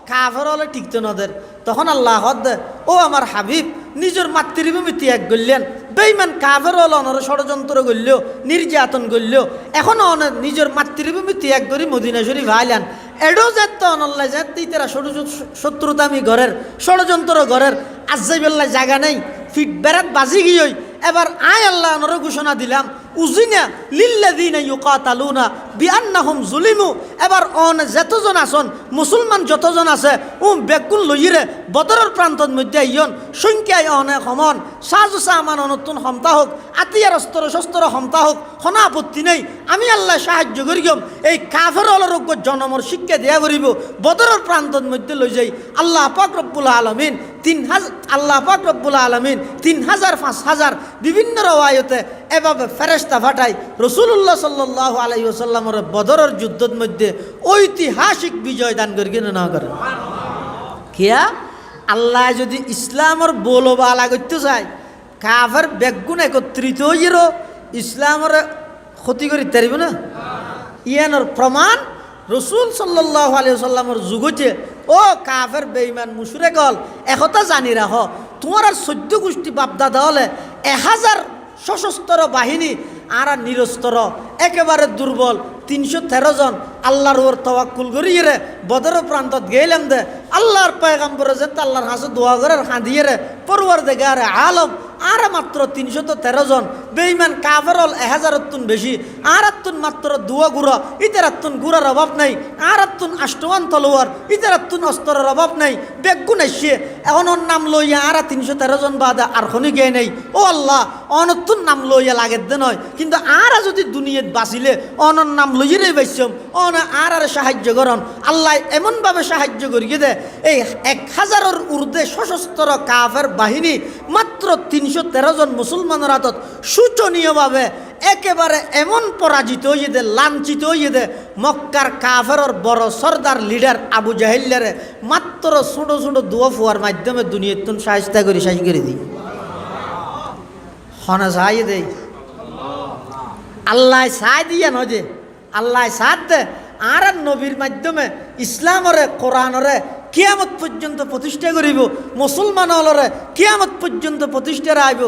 কাফের হলে টিকতে নদের তখন আল্লাহ ও আমার হাবিব নিজের মাতৃভূমি ত্যাগ করলেন বেঈমান কাফের হল অনর ষড়যন্ত্র করল নির্যাতন করল এখন নিজের মাতৃভূমি ত্যাগ করি মদিনা শরীফ আইলেন এডো যেত অনল্লাহ যেত তারা শত্রুতামি ঘরের ষড়যন্ত্র ঘরের আজাইবেল্লাহ জায়গা নেই ফিট বেড়াত বাজি গিয়ে এবার আয় আল্লাহ অনর ঘোষণা দিলাম উজিনা লিল্লাযিনা ইউকাতালুনা বিআন্নাহুম যুলিমু এবার অন যতজন আসন মুসলমান যতজন আছে বেগুন লইরে বদরের প্রান্তর মধ্যে আইয়ন সংখ্যায় অনেক সমান সাজু সামান নতুন ক্ষমতা হোক আতিয়ার অস্ত্র শস্ত্র ক্ষমতা হোক কোনো আপত্তি নেই আমি আল্লাহ সাহায্য করিম এই কাফের অলরোগ্য জনমর শিক্ষা দেয়া করিব বদরের প্রান্তর মধ্যে লই যাই আল্লাহ পাক রব্বুল আলামিন ৩,০০০ ৫,০০০ বিভিন্ন রওয়ায়তে এভাবে ফেরেশতা ফাটাই রসুল্লাহ সাল্লাল্লাহু আলাইহি ওয়াসাল্লামের বদরের যুদ্ধের মধ্যে ঐতিহাসিক বিজয় দান করি না করেন কিয়া আল্লাহ যদি ইসলামের বোলবালা করতে চায় কাফের বেগুন একত্রিত হইয়েরও ইসলামের ক্ষতি করি তারিব না ইয়ানোর প্রমাণ রসুল সাল্লাল্লাহু আলাইহি ওয়াসাল্লামের যুগতে ও কাফের বেঈমান মুশরিক হল একথা জানি রাখ তোমার আর ১৪ গোষ্ঠী বাপদাদা হলে ১,০০০ সশস্ত্র বাহিনী আর নিরস্ত্র একেবারে দুর্বল ৩১৩ জন আল্লাহর ওর তাওয়াক্কুল করিয়ে রে বদরের প্রান্তত গেলাম দে আল্লাহর পয়গম্বর যে আল্লাহর হাসে দোয়া করে হাঁদিয়ে রে পরওয়ারদিগারে আলম আর মাত্র ৩১৩ জন বেঈমান কাফের হল ১,০০০ বেশি আর মাত্র দুয়া গুড়া ইতারাত্তুন গুড়ার অভাব নাই আর আষ্টমান তলোয়ার ইতারাত্তুন অস্ত্রের অভাব নাই বেগুন এসে এখন ওর নাম লইয়া আর ৩১৩ জন বাদে আর খনি গে নেই ও আল্লাহ অনতুন নাম লইয়া লাগে দে নয় কিন্তু আর যদি দুনিয়াত বাঁচিলে অনর নাম লইয়ে বাইসম অন আর সাহায্য করন আল্লাহ এমনভাবে সাহায্য করিয়ে দে এই ১,০০০-এর ঊর্ধ্বে সশস্ত্র কাফের বাহিনী মাত্র ৩১৩ জন মুসলমানের হাতত শোচনীয়ভাবে একেবারে এমন পরাজিত হয়ে দে লাঞ্ছিত হয়ে দে মক্কার কাফেরর বড় সর্দার লিডার আবু জাহেল্লারে মাত্র ছোট ছোট দুয়া ফুয়ার মাধ্যমে দুনিয়াতুন সাহিস্তা করে সাহি করে দিই হনা সাহায্য দেই আল্লাহ সাহায্য দিয়া নয় যে আল্লাহ সাথ দে আর নবীর মাধ্যমে ইসলামরে কোরআনরে কিয়ামত পর্যন্ত প্রতিষ্ঠা করিব মুসলমান হলরে কিয়ামত পর্যন্ত প্রতিষ্ঠা রাখব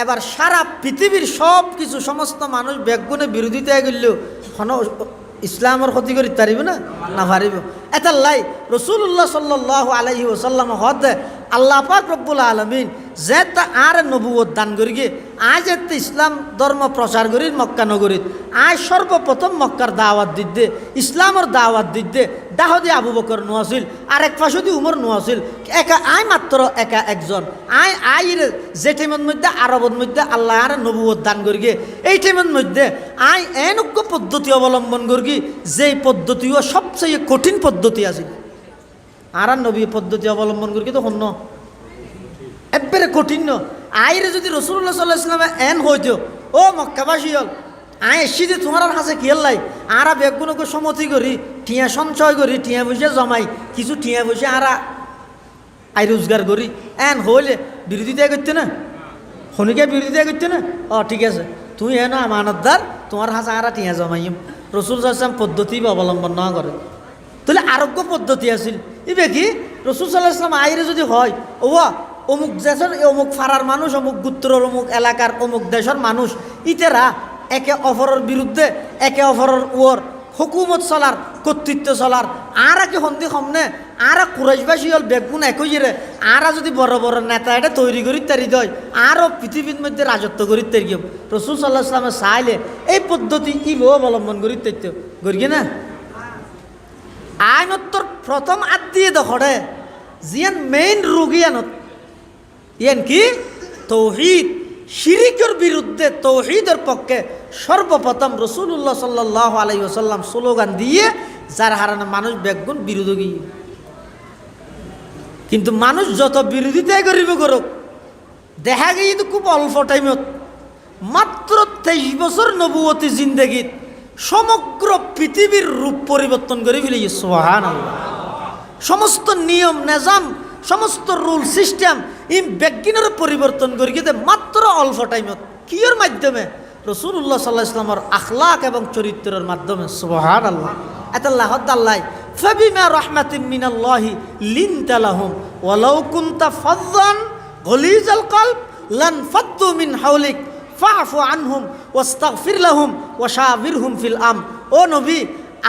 এবার সারা পৃথিবীর সব কিছু সমস্ত মানুষ বেগুনে বিরোধিতা করলেও ইসলামের ক্ষতি করি পারিব না পারিব এতাল্লাই রসুল্লাহ সাল্লাল্লাহু আলাইহি ওয়াসাল্লাম হদে আল্লাহ পাক রব্বুল আলামিন যে তা আর নবুয়ত দান করি আজ এতে ইসলাম ধর্ম প্রচার করি মক্কা নগরীত আজ সর্বপ্রথম মক্কার দাওয়াত দিতে ইসলামের দাওয়াত দিতে দাহদি আবু বকর নোয়াছিল আর এক পাশে উমর নোয়াছিল একা আয় মাত্র একা একজন আইর যে টাইমের মধ্যে আরবের মধ্যে আল্লাহ আর নবুয়ত দান করি এই টাইমের মধ্যে আয় এনজ্ঞ পদ্ধতি অবলম্বন করি যে পদ্ধতিও সবচেয়ে কঠিন পদ্ধতি আছে আর নবী পদ্ধতি অবলম্বন করি তো হন্য একবারে কঠিন আইরে যদি রসুল্লাহ সাল্লাহ ইসলামে এন হইতো ও মক্কাবাসী হল আয় এসি যে তোমার হাসে খেয়াল লাই আর বেগুনকে সমতি করি টিয়া সঞ্চয় করি টিয়া পয়সা জমাই কিছু টিয়া পয়সা আর আই রোজগার করি এন হইলে বিরোধিতা করতে না শনিকে বিরোধিতা করতে না ঠিক আছে তুই এন আমানতদার তোমার হাসে আর টিয়া জমাইম রসুল সাল্লাম পদ্ধতি অবলম্বন না করে তাহলে আরোগ্য পদ্ধতি আছিল ইবে কি রসুল সাল্লাহ ইসলাম আইরে যদি হয় ওয়া অমুক দেশের অমুক ফাড়ার মানুষ, অমুক গোত্রর, অমুক এলাকার, অমুক দেশের মানুষ, ইতেরা একে অপরের বিরুদ্ধে, একে অপরের ওর হুকুমত চলার, কর্তৃত্ব চলার, আর কি সন্ধি সমনে আর কুরাইশবাসী হল বেগুন একই রে, আর যদি বড় বড় নেতা এটা তৈরি করি তারি দেয়, আরও পৃথিবীর মধ্যে রাজত্ব করি তারি রসুল সাল্লাহ ইসলামে চাইলে এই পদ্ধতি ইবও অবলম্বন করি তাইত করি না। আইনত্তর প্রথম আত্মীয় দখরে জিয়ান মেইন রোগী আনত ইয়ান কি তৌহিদ, শিরিকের বিরুদ্ধে তৌহিদের পক্ষে সর্বপ্রথম রসুল্লাহ সাল্লাহ আলাইহি ওয়াসাল্লাম স্লোগান দিয়ে যার হারানো মানুষ বেগুন বিরোধী। কিন্তু মানুষ যত বিরোধিতাই করিব করুক, দেখা গিয়ে তো খুব অল্প টাইমত মাত্র 23 বছর নবুয়তী জিন্দেগীত সমগ্র পৃথিবীর রূপ পরিবর্তন করে ফেলে সুবহানাল্লাহ। সমস্ত নিয়ম নিজাম, সমস্ত রুল সিস্টেম এই বিজ্ঞানের পরিবর্তন করে গিয়ে মাত্র অল্প টাইমত কিয়র মাধ্যমে রসুল্লাহ সাল্লাহ ইসলামের আখলাক এবং চরিত্রের মাধ্যমে সুবহানাল্লাহ। আল্লাহ আল্লাহ ফাবিমা রাহমাতিন মিনাল্লাহি লিনতা লাহুম ওয়ালাউ কুনতা ফাযযান গলিজাল কলব লানফাদ্দু মিন হাওলিক ফাআফু আনহুম ওয়াস্তাগফির লাহুম ওয়াশাবিরহুম ফিল আম। ও নবী,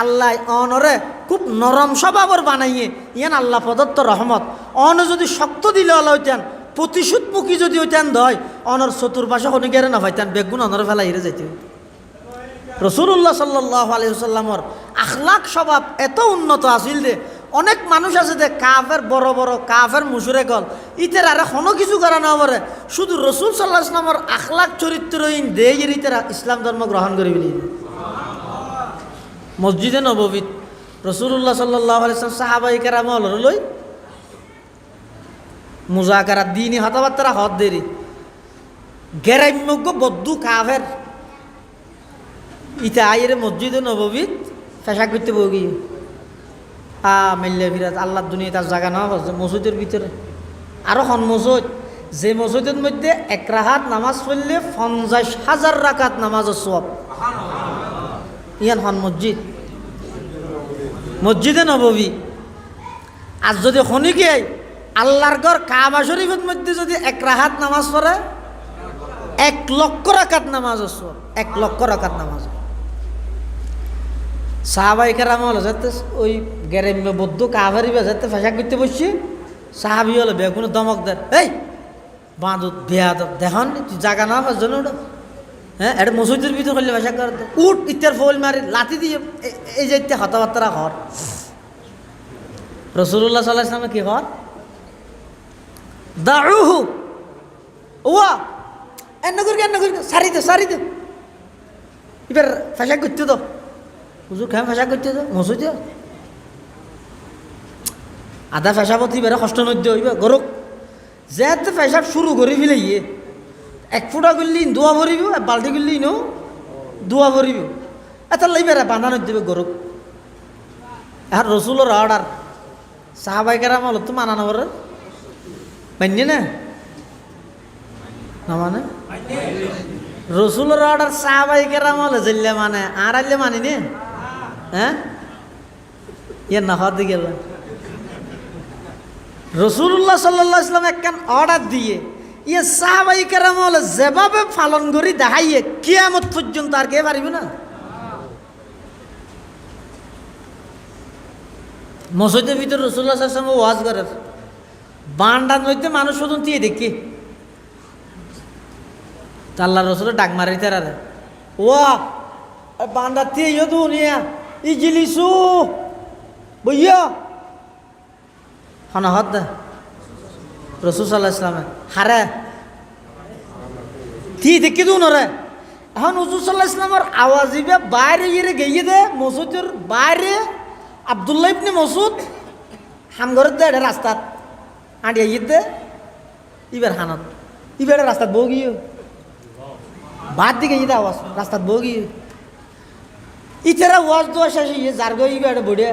আল্লাহ অনরে খুব নরম স্বভাবর বানাইয়ে ইয়ান আল্লাহ প্রদত্ত রহমত। অন যদি শক্ত দিলে আল্লাহ হইতেন, প্রতিশোধমুখী যদি হইতেন দয়, অনর চতুর্পাশে কোনো গেরে না পাইতেন, বেগুন অনর ফেলা হিরে যাইতে। রসুল্লাহ সাল্লাহ আলাইহি ওয়াসাল্লামর আখলাক স্বভাব এত উন্নত আছিল যে অনেক মানুষ আছে যে কাফের বড় বড় কাফের মুসুরে গল ইতের আর কোনো কিছু করা না পারে, শুধু রসুল সাল্লাহ ইসলামর আখলাক চরিত্রহীন দেয়ের ইতেরা ইসলাম ধর্ম গ্রহণ করে ফেলি। মসজিদে নববীত রসুল্লাহ সাল্লাহ আলাইহি সাহাবাই কেরাম লই মুজাকারা দিনই হতাবার্তারা হদ দেরি গ্যারাম্যজ্ঞ বদ্ধু কাফের ইতে আইরে মসজিদে নববীত ফেসা করতে বগি মেল্লে ফিরাত আল্লাহ দুনিয়া তার জায়গা না বলছে মসজিদের ভিতরে আরও হন মসজিদ যে মসজিদের মধ্যে 1 রাকাত নামাজ পড়লে 50,000 রাকাত নামাজের সওয়াব। ইয়ান হন মসজিদ মসজিদে নববী। আর যদি খনিকে আল্লাহর ঘর কাবা শরীফের মধ্যে যদি 1 রাকাত নামাজ পড়ে 1 লক্ষ রাকাত নামাজ আছে, 1 লক্ষ রাকাত নামাজ। সাহাবাই কেরাম হলো যাতে ওই গ্যারেম্য বদ্ধ কাভারি যাতে ফেসা করতে বসছি, সাহাবি হলো বেগুনো দমক দেয়, এই বাঁধ বেয়া দেখান তুই জায়গা না পাস জন্য ওটা, হ্যাঁ এটা মসজিদের ভিতরে করলে ফেসা কর উঠ ইত্যার ফল মারি লাথি দিয়ে এই যে ইত্যা হতাবার্তারা ঘর। রসুল্লাহ সাল্লাহ ইসলামে কি ঘর দাউহু ওয়া এন্ন করি সারি দে এবার ফেসা করতে তো হুজুর খাম ফেসা করতে তো মসজিদ আধা ফেসা পথি বেড়ে কষ্ট নদ্য হইবে গরক যেতে ফেসাব শুরু করে ফেলে ইয়ে 1 ফুটা করলি দোয়া ভরিব, বাল্টি করলি নো দোয়া ভরিব, এত লাইবেরা বাঁধা নদ্যবে গরক। আর রসুলের অর্ডার সাহাবাই কেরাম হলো তো মানা নবর মান্য না না মানে রসুলের অর্ডার সাহাবাই কেরাম হলে জেললে মানে আর আইলে মানি নে, হ্যাঁ ইয়ে না হওয়ার দিকে রসুল্লাহ সাল্লাহ ইসলাম একখান অর্ডার দিয়ে ইয়ে সাহাবাই কেরাম হলে যেভাবে পালন করি দেখাইয়ে কিয়ামত পর্যন্ত আর কে পারিব না। মসজিদের ভিতরে রসুল্লাহ সাল্লাম ওয়াজ করার বান্ডার মধ্যে মানুষ শুধু দিয়ে দেখি আল্লাহ রসুলের ডাক মারি তারা ওয়া বান্ডার দিয়ে ইয়ে দুনিয়া ইজলিসু বইয়া হনা হদ দে রসুল সাল্লাহ ইসলামে হারে কি দেখি দু নরে এখন রসুল সাল্লাহ ইসলামের আওয়াজ ইবে বাইরে ইয়ে গিয়ে দে মসজিদের বাইরে আব্দুল্লাহ ইবনে মসুদ হামঘরের দে এটা রাস্তাত আঁটিয়া ইয়ে দে ইবার হানত ইবার রাস্তাত বউ গিয়ে বাদ দিকে ইয়ে আওয়াজ রাস্তাত বউ গিয়ে ইতারা ওয়াজ দোয়া শেষে ইয়ে যার গো ইবে এটা বড়িয়া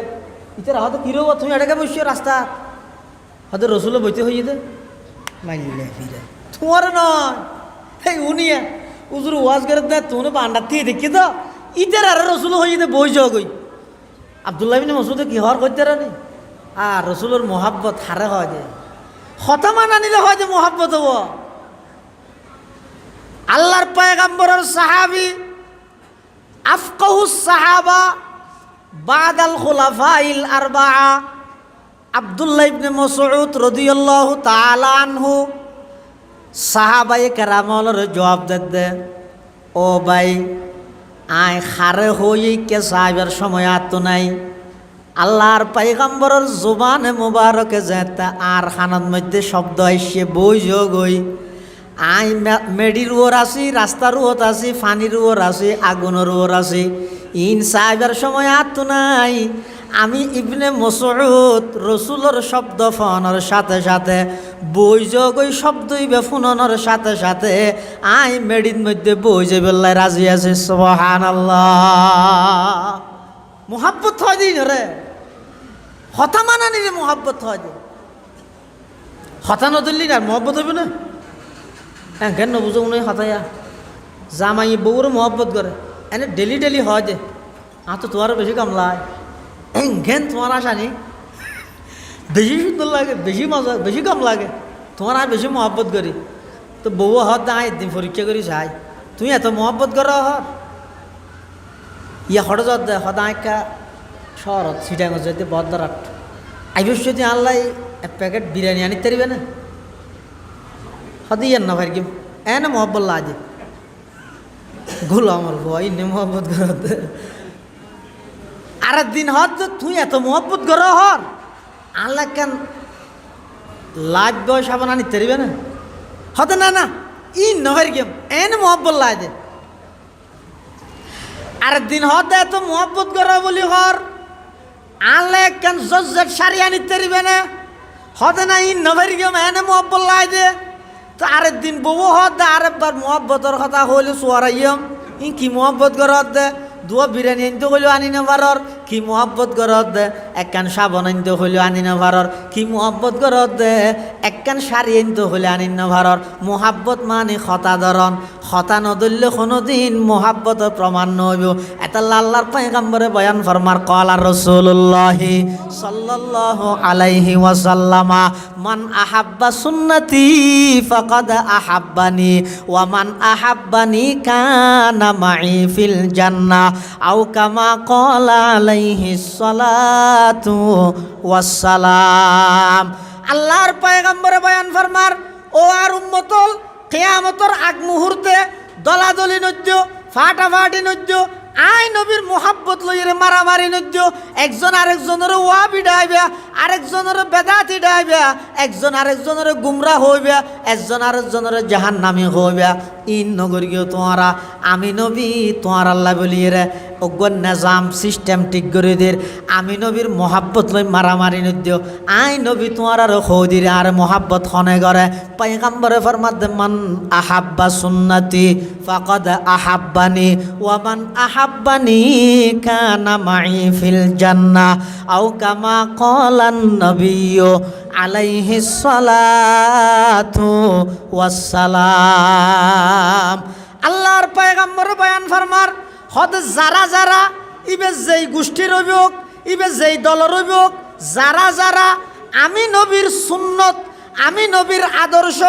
ইতারা হয়তো কিরো তুমি এটাকে বসিও রাস্তা হয়তো রসুলো বইতে হয়ে যেতে মাইলে ফিরে তোমার নয় এই উনিয়া উজুর ওয়াজ করে দেয় তুমি বান্ডার থেকে দেখি তো ইতার আর রসুলো হয়ে যেতে বই যাও গই আব্দুল্লাহ ইবনে মাসউদ কি হওয়ার করতে রানি আর রসুলের মোহাব্বত হারে হয় যে খতমা না নিলে হয় যে মোহাব্বত হব আল্লাহর পয়গম্বরের সাহাবী আফকাহুস সাহাবা বাদাল খুলাফাইল আরবাআ আব্দুল্লাহ ইবনে মাসউদ রাদিয়াল্লাহু তাআলা আনহু সাহাবায়ে কেরামর জবাব দে ও ভাই আয় খারে হই কে সাহেবের সময় আত নাই আল্লাহর পয়গম্বরের জবানে মুবারকে যেতে আর খানার মধ্যে শব্দ আইসে বই যোগই আই মেডির ওর আছি রাস্তার ওর আছি ফানির ওর আছি আগুনের ওর আছি ইন সাহেবের সময় আত নাই আমি ইবনে মাসউদ রসুলের শব্দ ফোনের সাথে সাথে বই যোগই শব্দই বেফুননের সাথে সাথে আই মেডির মধ্যে বই যে বেল্লায় রাজি আছে সুবহানাল্লাহ মোহাব্বত হয় দিন রে হতা মানা নিলে মোহাব্বত হয় দিন হতা নদলি না মোহাব্বত হবে না হ্যাঁ কেন বুঝো উনি হতাইয়া জামাই বউর মোহাব্বত করে এনে ডেলি ডেলি হয় যে তো তোমারও বেশি কামলায় ঘেন তোমার আসানি বেশি সুন্দর লাগে বেশি মজা বেশি কম লাগে তোমার আর বেশি মহব্বত করি তো বউ হত না একদিন পরীক্ষা করি চাই তুমি এত মহব্বত করো হর ইয়া হঠাৎ যত দে হদা একা শহরত সিটাঙ্গ যেতে বদরাট আইবিস যদি আনলাই এক প্যাকেট বিরিয়ানি আনিতে পারিবে না হদি ইয়ান না ভাই কি এনে মহব্বত লাগে গুলো আমার ভয় নে মহব্বত করতে আর দিন হত তুই এত মহব্বত কর হর আল্লাহ কেন লাজ বয়স আবার আনিতে পারিবে না হতে না না ই নহর গেম এনে মহব্বত লাগে আর দিন হতে এত মহব্বত কর বলি হর আল্লাহ কেন জজ্জত সারি আনিতে পারিবে না হতে না ই নহর গেম এনে মহব্বত লাগে তো আরেক দিন বউ হত আরেকবার মহব্বতর কথা হইলে সোয়ারাইম ই কি মহব্বত করত দে দুয়া বিরিয়ানি আনতে হইলেও আনি না পারর কি মহব্বত করত দে একখান সাবন আনতে হইলেও আনি না পারর কি মহব্বত করত দে একখান শাড়ি আনতে হইলে আনি না পারর মোহাব্বত মানে খতা ধরন খতা নদললে কোনোদিন মোহাব্বতের প্রমাণ নহইব এটা আল্লাহর পয়গম্বরে বয়ান ফরমার কলা রাসূলুল্লাহ সাল্লাল্লাহু আলাইহি ওয়াসাল্লামা মান আহাব্বা সুন্নতি ফাকাদ আহাব্বানি ওয়া মান আহাব্বানি কানা মাই ফিল জান্নাহ আও কামা ক্বালা আলাইহিস সালাতু ওয়াস সালাম আল্লাহর পয়গম্বরে বয়ান ফরমার ও আর উম্মতল কিয়ামতের আগ মুহূর্তে দলাদলি নদ্য ফাটাফাটি নদ্য আই নবীর মোহাব্বত লইরে মারামারি নদ্য একজন আরেকজনের ওয়া বিডাইবে আরেকজনের বেদাতি ডাইবে একজন আরেকজনের গুমরা হইবে একজন আরেকজনের জাহান্নামী হইবে ইন নগর গিয়ে তোমারা আমি নবী তোমার আল্লাহ বলিয়ে রে অজ্ঞ নিজাম সিস্টেম ঠিক করে দের আমি নবীর মোহাব্বত লই মারামারি নদ্য আই নবী তোমার আর হৌদিরে আর মোহাব্বত খনে করে পয়গম্বরে ফরমাত মান আহাব্বা সুন্নতি ফাকাদ আহাব্বানি ওয়া মান আহাব্বানি কানা মাই ফিল জান্নাহ আও কামা ক্বালান নবিয়্যু আলাইহিস সালাতু ওয়াস সালাম আল্লাহর পয়গম্বর বয়ান ফরমার হদ যারা যারা ইবে যেই গোষ্ঠীর অভিযোগ ইবে যেই দলের অভিযোগ যারা যারা আমি নবীর সুন্নত আমি নবীর আদর্শ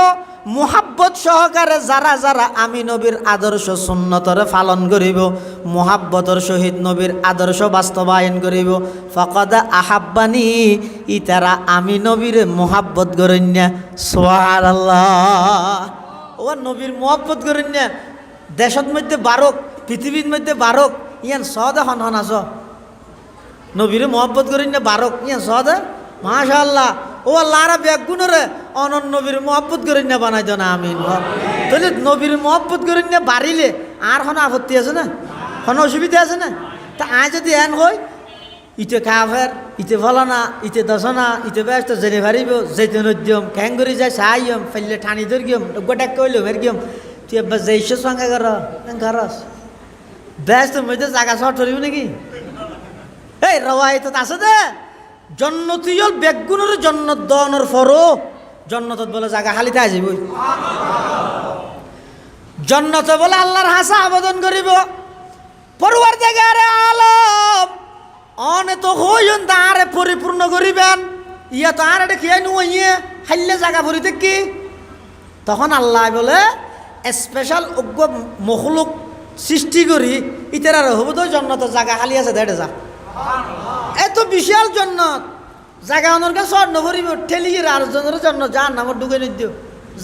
মোহাব্বত সহকারে যারা যারা আমি নবীর আদর্শ সুন্নতরে পালন করিব মোহাব্বতর সহিত নবীর আদর্শ বাস্তবায়ন করিব ফাকাদ আহাব্বানি ইতারা আমি নবীর মোহাব্বত করেন সুবহানাল্লাহ ও নবীর মোহাব্বত করেন দেশত মধ্যে বারক পৃথিবীর মধ্যে বারক ইয়ান সদা হন হন আস নবীর মোহাব্বত করেন বারক ইয়ান সদা মাশাআল্লাহ ও আল্লাহরা বেগুনরে অনন্য নবীর মোহাব্বত করেন না বানাইতো না আমিন তাহলে নবীর মোহাব্বত করেন না বাড়িলে আর কোনো আপত্তি আছে না কোনো অসুবিধা আছে না তা আয় যদি এন হয় ইতে কাফের ইতে ফলানা ইতে দশনা ইতে ব্যস্ত জেনে ভারিব যেতে নদ্যম খ্যাং করে যায় সাহায্যম ফেললে ঠানি ধরিয়ম গোটাক কইলো হেরগিয়ম তুই এবার যাইছ সঙ্গে কর ঘরস ব্যস্ত মধ্যে জায়গা শর্ট ধরিব নাকি এই রওয়াই তো আছে দে জন্নতিয়ল বেগুনের জন্নত দনের ফরো জন্নতত বলে জায়গা খালিতে আসিব জন্নত বলে আল্লাহর হাসা আবেদন করিব পরওয়ারদিগারে আলম অনে তো হইন তারে পরিপূর্ণ করিবেন ইয়া তো আর এটা খেয়ে নুয়ে হাইলে জায়গা ভরিতে কি তখন আল্লাহ বলে স্পেশাল অজ্ঞ মখলুক সৃষ্টি করি ইতার আর হবো তো জন্নত জায়গা খালি আছে দেড়ে যা এত বিশাল জন্নত জায়গা অনর কাছে সর নভরিব ঠেলিয়ে আর জনের জন্য যার নামত ঢুকে নিদিও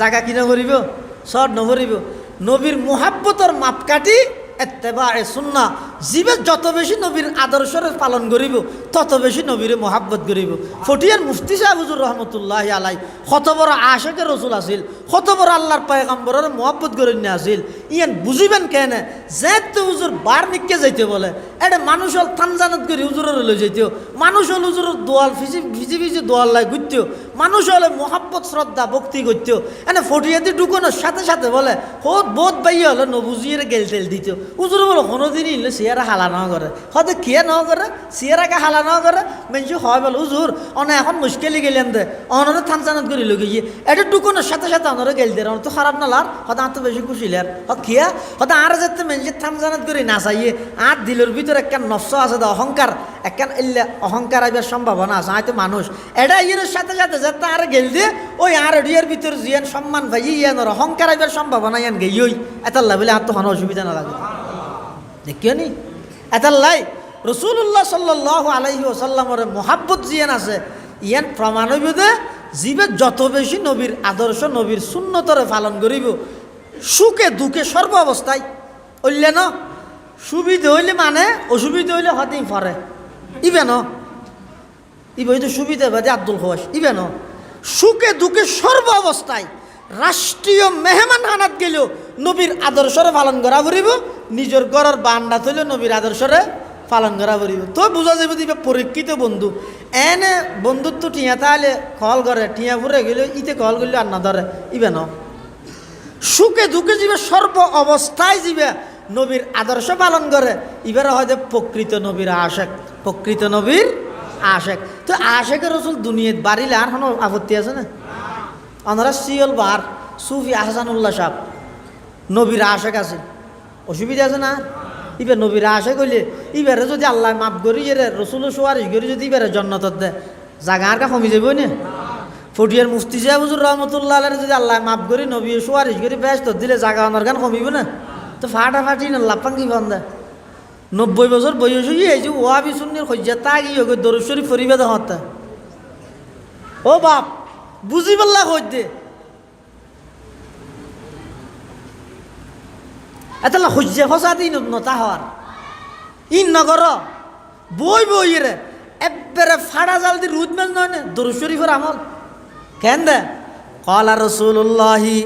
জায়গা কিনা ভরিব সর নভরিব নবীর মুহাব্বতর মাপকাঠি এত্তেবা এ সুন্না জীবে যত বেশি নবীর আদর্শের পালন করিব তত বেশি নবীরে মহাব্বত করিব ফটিয়ার মুফতি সাহেব হুজুর রহমতুল্লাহ আলাই কত বড় আশেকের রসুল আছিল কত বড় আল্লাহর পয়গম্বরের মহাব্বত করে নিয়ে আসিল ইয়ান বুঝিবেন কেন যেহেতু হুজুর বার নিকে যাইতে বলে এটা মানুষ হল থানজানত করে হুজুরের লই যাইতেও মানুষ হল হুজুরের দোয়াল ফিজি ভিজি ভিজি দোয়াল লাই ঘুরতেও মানুষ হলে মহাব্বত শ্রদ্ধা ভক্তি করতেও এনে ফটিয়াতে ঢুকানোর সাথে সাথে বলে হোত বোধ বাইয়া হলে নবুজিয়ে গেল তেল দিত হুজুর বলো কোনোদিনই ইলে সিয়ারা হালা না করে হয়তো খেয়ে ন করে সিয়ারাকে হালা না করে মেনসু হয় বলো হুজুর অনে এখন মুশকিলই গেলেন দে অনরে থানচানত করি লোক গিয়ে এটা ঢুকানোর সাথে সাথে অনরে গেল দে তো খারাপ না লার হয়তো আর তো বেশি খুশি লের খেয়া হয়তো আর যাতে মেনসে থানচানত করি না চাইয়ে আর দিলের ভিতরে একখান নফস আছে দা অহংকার একখান এলে অহংকার আইবার সম্ভাবনা আছে হয়তো মানুষ এটা ইয়ের সাথে সাথে যাতে আর গেল দিয়ে ওই আর এডিয়ার ভিতরে জিয়ান সম্মান ভাই ইয়ানোর অহংকার আইবার সম্ভাবনা ইয়ান গে ওই এতাল্লা বলে আর তো কোনো অসুবিধা না লাগে দেখিও নি এতাল্লাই রসুল্লাহ সাল্লাহ আলাইহি ওসাল্লামর মহাব্বত জিয়ান আছে ইয়ান প্রমাণ হইব যে জীবে যত বেশি নবীর আদর্শ নবীর শূন্যতরে পালন করিব সুখে দুঃখে সর্ব অবস্থায় হইলে ন সুবিধা হইলে মানে অসুবিধা হইলে হতেই পারে ইবে ন ইবে হইতে সুবিধা বাদে আব্দুল খোয়াস ইবে ন সুখে দুঃখে সর্ব অবস্থায় রাষ্ট্রীয় মেহমান হানাত গেলেও নবীর আদর্শরে পালন করা পড়িব নিজের ঘরের বান্ডা থইলে নবীর আদর্শরে পালন করা পড়িব তো বুঝা যাব দিবে পরীক্ষিত বন্ধু এনে বন্ধুত্ব টিয়া তাহলে কল করে টিয়া ফুরে গেলে ইতে কল করলে আর না ধরে ইবে ন সুখে দুঃখে যাবে সর্ব অবস্থায় যাবে নবীর আদর্শ পালন করে এবারে হয়তো প্রকৃত নবীর আশেক প্রকৃত নবীর আশেক তো আশেকের রসুল দুনিয়াত বাড়িলে আর কোনো আপত্তি আছে না ওনারা সিওল বার সুফি আহসানুল্লাহ সাহ নবীর আশেক আছে অসুবিধা আছে না ইবে নবীর আশেক হইলে ইবারে যদি আল্লাহ মাফ করি এরে রসুল সোয়ারিশ করি যদি ইবারে জন্নত দেয় জাগা আর কা কমি যাব না ফটিয়ার মুফতি সাহেব হুজুর রহমতুল্লাহ যদি আল্লাহ মাফ করি নবী সোয়ারিশ করি ব্যস্ত দিলে জাগা ওনার গান কমিব না তো ফাটাফাটি না লাপাং কি বন্ধ 90 বছর বয়স হয়ে এই যে ওয়াবি সুন্নির হজ্জা তা গিয়ে দরুদ শরীফ ফরিবে হতা ও বাপ বুঝি পাল্লা হইতে এতলা হজ্জা ফসা দিন নতা হওয়ার ইন নগর বই বই রে এবারে ফাড়া জাল দি রুদ মেল নয় না দরুদ শরীফের আমল কেন দে ক্বালা রাসূলুল্লাহি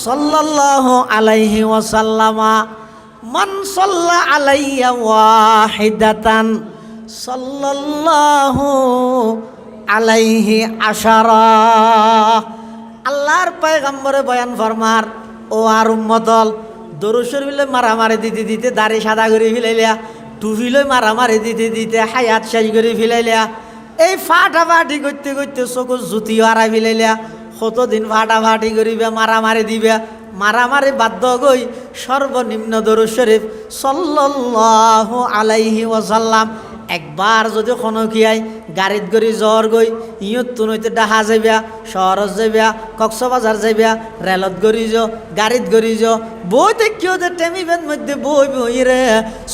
সাল্লাল্লাহু আলাইহি ওয়াসাল্লামা মান সাল্লা আলাইয়া ওয়াহিদাতান সাল্লাল্লাহু আলাইহি আশারা আল্লাহর পয়গম্বরে বয়ান ফরমার ও আর উম্মতল দরুদ শরীফে মারামারি দিতে দিতে দাড়ি সাদা করে ফেলাইলা টুপিলে মারামারি দিতে দিতে হায়াত শেষ করে ফেলাইলা এই ফাটাফাটি করতে করতে চকুর জুতি হারাই ফেলাইলা কতদিন ফাটাফাটি করিবে মারামারি দিবে মারামারি বাধ্য গই সর্বনিম্ন দরুদ শরীফ সাল্লাল্লাহু আলাইহি ওয়াসাল্লাম একবার যদি কোনো কিয়াই গাড়িত গড়ি জ্বর গই ইয়ত তুনইতে ডাহা যাইবা শহরত যাইবা কক্সবাজার যাইবা রেলত গড়ি যাও গাড়িত গড়ি যাও বইতে কেউ যে টেমিবেন মধ্যে বই বই রে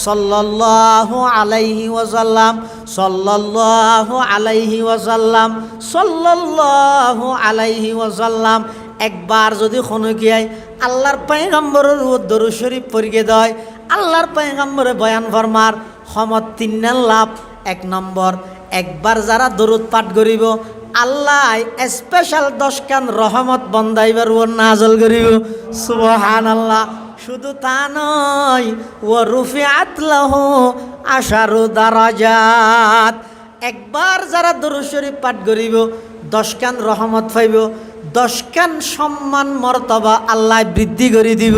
সাল্লাল্লাহু আলাইহি ওয়াসাল্লাম সাল্লাল্লাহু আলাইহি ওয়াসাল্লাম সাল্লাল্লাহু আলাইহি ওয়াসাল্লাম একবার যদি কোনো কিয়াই আল্লাহর পয়গম্বরের দরুদ শরীফ পড়িয়ে দেয় আল্লাহর পয়গম্বরে বয়ান ফরমার ক্ষমত 3 লাভ 1 নম্বর একবার যারা দরুদ পাঠ করিব আল্লাহ স্পেশাল 10 কান রহমত বন্দাইবার ও নাজল করিব সুবহানাল্লাহ শুধু তা নয় ও রুফিআত লাহু আশারু দারাজাত একবার যারা দরুদ শরীফ পাঠ করিব 10 কান রহমত পাইব 10 কান সম্মান মর্তবা আল্লাহ বৃদ্ধি করে দিব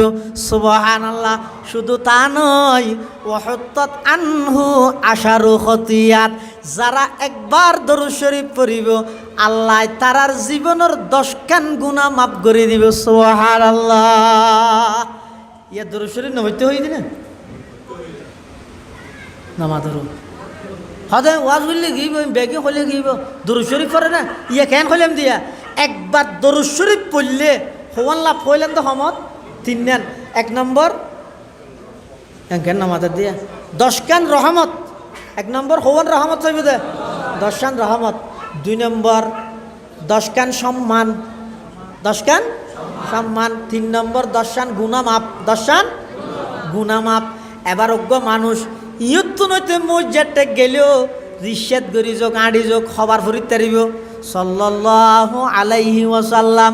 সুবহানাল্লাহ শুধু তা নয় ওয়াহুত্তাত আনহু আশারু খতিয়াত যারা একবার দরুদ শরীফ পড়িব আল্লাহ তারার জীবনের 10 কান গুনাহ মাফ করে দিব সুবহানাল্লাহ ইয়া দরুদ শরীফ নবইতে হই দিনা নামা ধরো হদে ওয়াজ বললে গিব বেগে হলে গিব দরুদ শরীফ পড়ে না ইয়ে কেন হইলাম দিয়া একবার দরুদ শরীফ পড়লে হওয়ান লাভ হইলেন তো সমত 3 নেন 1 নম্বর কেন নামাজ দিয়া 10 কান রহমত 1 নম্বর হওয়ান রহমত হইবে দে 10 কান রহমত 2 নম্বর 10 কান সম্মান 10 কান সম্মান 3 নম্বর 10 কান গুনাহ মাপ 10 কান গুনাহ মাপ এবার অজ্ঞ মানুষ ইয়ত্তু নইতে মসজিদটা গেলেও রিশ্বাদ গরি যোগ আড়ি যোগ খবর ফরিদ তারিব সাল্লাল্লাহু আলাইহি ওয়াসাল্লাম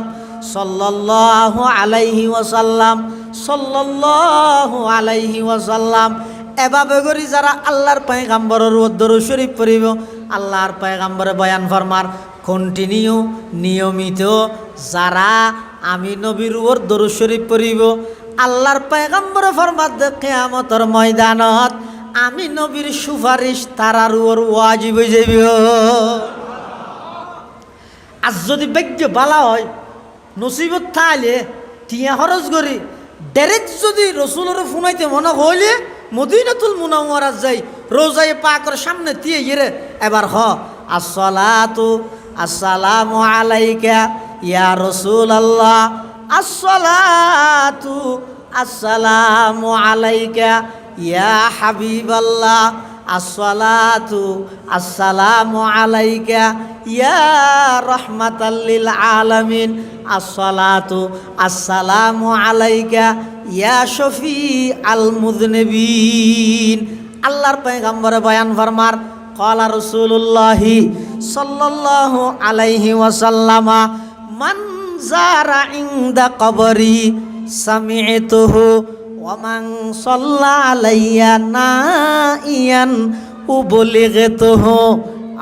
সাল্লাল্লাহু আলাইহি ওয়াসাল্লাম সাল্লাল্লাহু আলাইহি ওয়াসাল্লাম এভাবে করি যারা আল্লাহর পয়গম্বরের দরুদ শরীফ পড়িব আল্লাহর পয়গম্বরে বয়ান ফরমার কন্টিনিউ নিয়মিত যারা আমি নবীর উপর দরুদ শরীফ পড়িব আল্লাহর পয়গম্বরে ফরমাত দে কিয়ামতের ময়দানত আমি নবীর সুপারিশ তারার উপর ওয়াজিব হয়ে যাইব আর যদি ভাগ্য বালা হয় নসিবত থাকলে টিয়া খরচ করি ডাইরেক্ট যদি রসুলের ফোনাইতে মনে হইলে মদিনাতুল মুনাওয়ারাত যাই রোজায়ে পাকের সামনে দিয়ে গিয়ে এবার আসসালাতু আসসালামু আলাইকা ইয়া রাসূলুল্লাহ আসসালাতু আসসালামু আলাইকা ইয়া হাবিবাল্লাহ আসসালাতু আসসালামু আলাইকা ইয়া রাহমাতাল লিল আলামিন আসসালাতু আসসালামু আলাইকা ইয়া শফি আল মুযনিবিন আল্লাহর পয়গম্বরে বয়ান ফরমার ক্বালা রাসূলুল্লাহি সাল্লাল্লাহু আলাইহি ওয়াসাল্লামা মান যারা ইনদা কবরি সামি'তুহু ওয়া মান সাল্লা আলাইয়া নাইয়ান উবলিগতুহু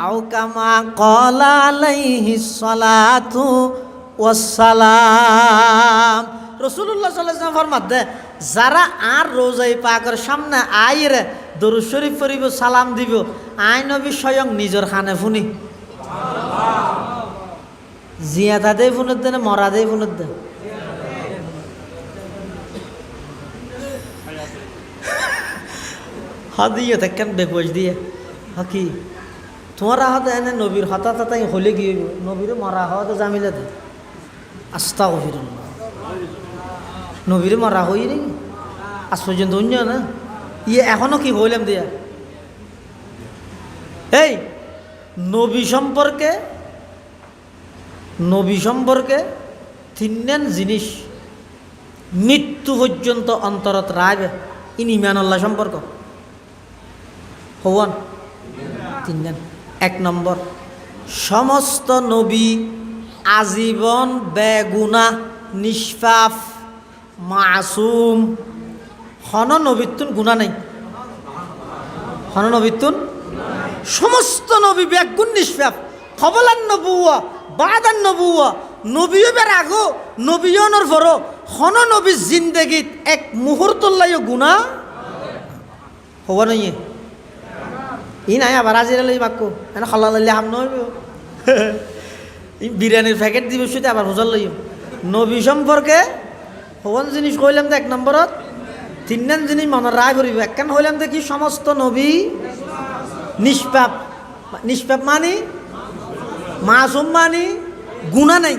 আও কামা ক্বালা আলাইহিস সালাতু ওয়াসসালাম রাসূলুল্লাহ সাল্লাল্লাহু আলাইহি ওয়াসাল্লাম ফরমাতে যারা আর রোজায়ে পাকের সামনে আইরে দরুদ শরীফ পড়িব সালাম দিব আই নবী স্বয়ং নিজের খানে ফুনি জিয়াদা দেই ফুনত দেন মরা দেই ফুনত দেন হাদিয়ে থাকেন বেপোজ দিয়ে হাকি তোমার হাতে এনে নবীর হাতা তাতাই হলে গিয়ে নবীর মরা হওয়া তো জামিলে দে আস্তাগফিরুল্লাহ নবীর মরা হই নি আজ পর্যন্ত অন্য না ইয়ে এখনো কি হইলাম দিয়া এই নবী সম্পর্কে 3 জিনিস মৃত্যু পর্যন্ত অন্তরত রাখবে ইন ইমানুল্লাহ সম্পর্ক হওয়ান 3 1 নম্বর সমস্ত নবী আজীবন বেগুনাহ নিষ্পাপ মাসুম হন নবীতুন গুনাহ নাই হন নবীতুন সমস্ত নবী বেগুন নিষ্পাপ কবলান নবুয়া বাদান নবুয়া নবীও বের আগো নবীয়নর পরও হন নবী জিন্দেগিত এক মুহূর্তর লাইও গুনাহ হওয়া নাই ই নাই আবার আজিরা লই বাক্য এনে খালা লাইলে হাম নইব বিরিয়ানির প্যাকেট দিবে সেটা আবার বোঝার লইব নবী সম্পর্কে হওয়ান জিনিস কইলাম তো 1 নম্বরত 3 জিনিস মনে রায় করিব একখান হইলাম তো কি সমস্ত নবী নিষ্পাপ মানি মাসুম মানি গুনাহ নাই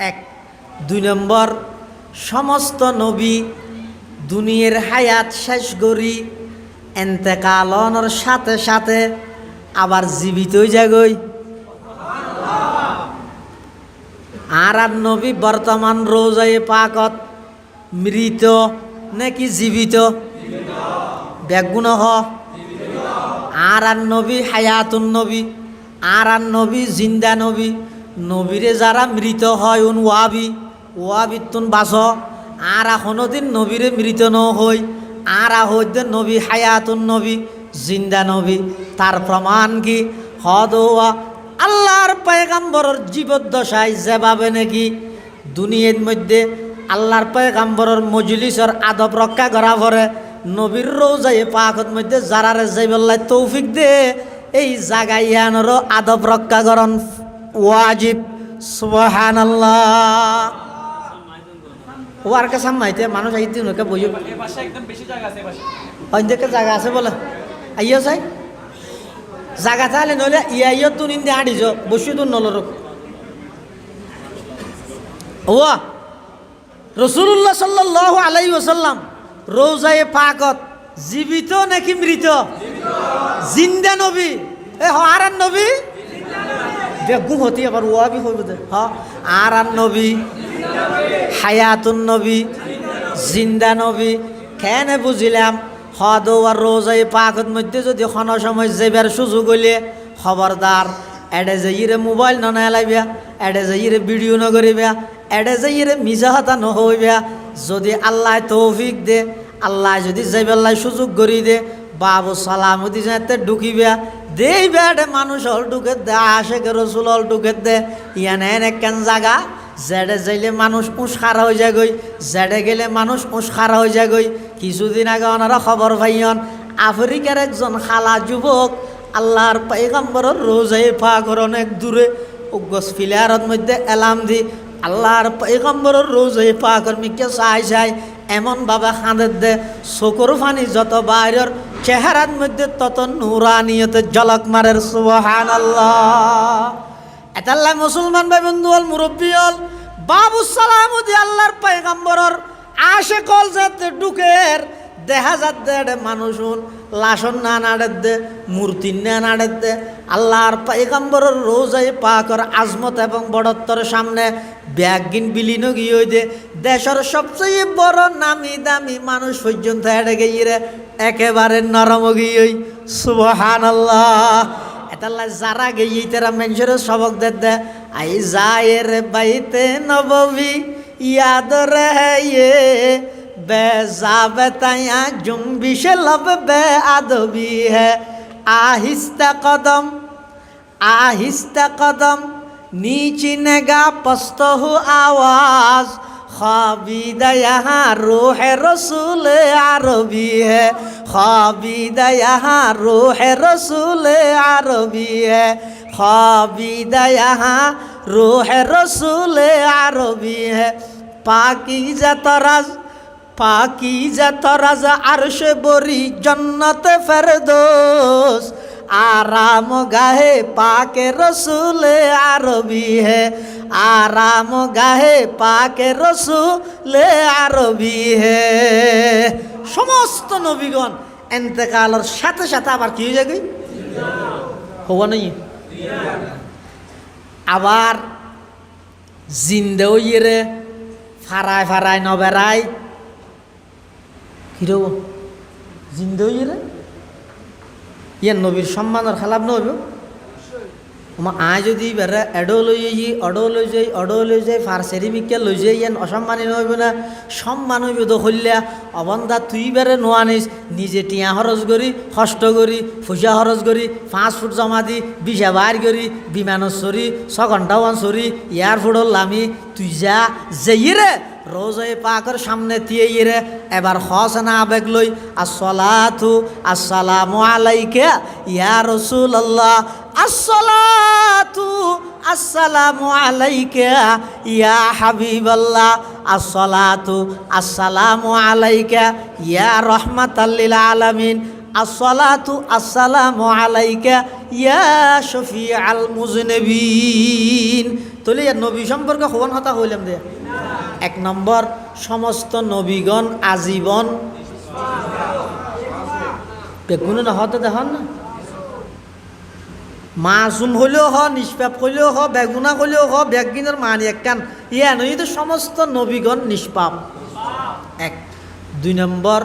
1 2 নম্বর সমস্ত নবী দুনিয়ার হায়াত শেষ করি এন্তেকালনের সাথে সাথে আবার জীবিত হয়ে যাগই আর নবী বর্তমান রোজায়ে পাকত মৃত নাকি জীবিত বেগুন আর নবী হায়াতুন নবী আর নবী জিন্দা নবী নবীরে যারা মৃত হয় উন ওয়াবিতুন বাস আর কোনোদিন নবীরে মৃত ন হই আর হইতে নবী হায়াতুন নবী জিন্দা নবী তার প্রমাণ কি হদওয়া আল্লাহর পয়গম্বরের জীবদ্দশায় যেভাবে নাকি দুনিয়ার মধ্যে আল্লাহর পয়গম্বরের মজলিসের আদব রক্ষা করা পরে নবীর রোজায়ে পাকত মধ্যে যারারে যাইবল্লাই তৌফিক দে এই জাগাইয়ানেরও আদব রক্ষা করন ওয়াজিব সুবহানাল্লাহ ওয়ার কে সামাইতে মানুষ আইতে নকে বইও এই পাশে একদম বেশি জায়গা আছে এই পাশে অন্যকে জায়গা আছে বলে আইয়া চাই জাগা তাহলে নইলে ইয়া তুন ইন্দে আড়িজ বসে তুন নলরক ও রসুল্লাহ সাল্লাল্লাহু আলাইহি ওয়াসাল্লাম রোজায়ে পাকত জীবিত নাকি মৃত? জিন্দা নবী। এ আরান নবী বেগু হতি আবার ওয়াবি হইব দে আরান নবী হায়াতুন নবী জিন্দা নবী। কেন বুঝিলাম হদ আর রোজায়ে পাকত মধ্যে যদি কোনো সময় যাইবার সুযোগ হইলে খবরদার এডে যাইরে মোবাইল ননা এলাইবা, এডে যাইরে ভিডিও নকরিবা, এডে যাইরে মিজা হতা নহইবা। যদি আল্লাহ তৌফিক দে, আল্লাহ যদি যাইবার সুযোগ করি দে, বাবু সালামতি যাতে ঢুকিবা দেই বেড়ে মানুষ হল ঢুকে দে, আশেকে রসুল হল ঢুকে দে। ইয়ান এনে কেন জাগা জেডে যাইলে মানুষ উস্কারা হয়ে যায় গই, জেডে গেলে মানুষ উস্কারা হয়ে যায় গই। কিছুদিন আগে ওনারা খবর পাইয়ন আফ্রিকার একজন খালা যুবক আল্লাহর পয়গম্বরের রোজায়ে পাকের অনেক দূরে উগস ফিলারত মধ্যে এলাম দি আল্লাহর পয়গম্বরের রোজায়ে পাকের মিকে চাই চাই এমনভাবে খাঁদের দে চকুর ফানি যত বাইরের চেহারার মধ্যে তত নুরানিয়তে ঝলক মারের সুবহানাল্লাহ। এতাল্লাহ মুসলমান ভাই বন্ধু হল মুরব্বী হল বাবু সালামুদ্দি আল্লাহর পয়গম্বরের আশে কল যাতে ঢুকের দেখা যাতে মানুষ লাশন না নাড়ে দে, মূর্তি না নাড়ে দে। আল্লাহর পয়গম্বরের রোজায়ে পাকের আজমত এবং বড়ত্বর সামনে ব্যাগিন বিলীন গিয়ে দে দেশের সবচেয়ে বড় নামি দামি মানুষ পর্যন্ত হেঁটে গিয়ে একেবারে নরম গিয়ে সুবহানাল্লাহ। এতাল্লা যারা গিয়ে তারা মানুষের সবক দে আই যায় রে বাইতে নববী ইয়াদ রে बेजाब तया जुम्बिश लब बे आदबी है आहिस्ता कदम नीची नगा पस्त हो आवाज ख्वाबीदा यहाँ रूह रसूल अरबी है ख्वाबीदा यहाँ रूह रसूल अरबी है ख्वाबीदा यहाँ रूह रसूल अरबी है पाकीज़ा तराज अर्श बरी जन्नत फिरदौस आराम गाहे पाके रसूल अरबी है आराम गाहे पाके रसूल अरबी है। समस्त नबीगण एंतेकालर साथे साथे आबार कि हয়ে যায় হওয়া নাই আবার জিন্দা হইরে ফারায় ফারায় নবেরায় হিরো জিন্দা হইরে ইয়ার নবীর সম্মানের খেলাপ নইব আমার আয় যদি বেড়ে এডো লই যাই ফার্সেরি মিকে লই যাই ইয়ান অসম্মানী নইব না সম্মান হইব তো হইলা অবন্ধা তুই বেড়ে নোয়ানিস নিজে টিয়া খরচ করি কষ্ট করি পয়সা খরচ করি 5 ফুট জমা দি 20 বাইর করি বিমানত চরি 6 ঘন্টা ওয়ান চরি এয়ারপোর্টর লামি তুই যা যেইরে রোজায়ে পাকের সামনে দিয়ে রে এবার হসনা আবেগ লই আসসালাতু আসসালামু আলাইকা ইয়া রাসূলুল্লাহ আসসালাতু আসসালামু আলাইকা ইয়া হাবিবাল্লাহ আসসালাতু আসসালামু আলাইকা ইয়া রাহমাতাল লিল আলামিন আসসালাতু আসসালামু আলাইকা ইয়া শফিআল মুজনিবিন। তাহলে নবী সম্পর্কে কোন কথা কইলাম দে এক নম্বর সমস্ত নবীগণ আজীবন বেগুনো না হতে দেখুন না মাসুম হলেও হ নিষ্পাপ হলেও হ বেগুনা হলেও হ বেগিনের মানি একখান ইয়া নয় তো সমস্ত নবীগণ নিষ্পাপ এক। 2 নম্বর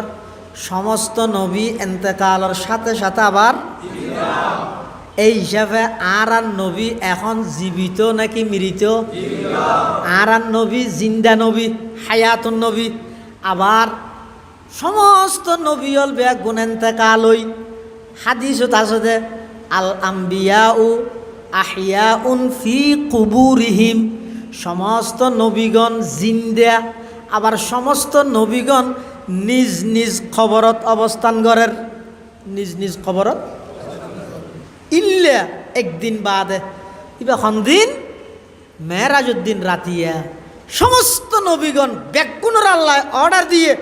সমস্ত নবী এন্তেকালের সাথে সাথে আবার এই হিসাবে আর নবী এখন জীবিত নাকি মৃত? আর নবী জিন্দা নবী হায়াতুন নবী। আবার সমস্ত নবী হল বেগ গুণ এন্তেকালই হাদিসত আছে আল আম্বিয়াউ আহিয়াউন ফি কুবুরিহিম সমস্ত নবীগণ জিন্দা আবার সমস্ত নবীগণ নিজ নিজ খবরত অবস্থান করেন নিজ নিজ খবরত ইল্লা একদিন বাদে ইবা দিন মেরাজউদ্দিন রাতিয়া সমস্ত নবীগণ বেগুনের আল্লাহ অর্ডার দিয়ে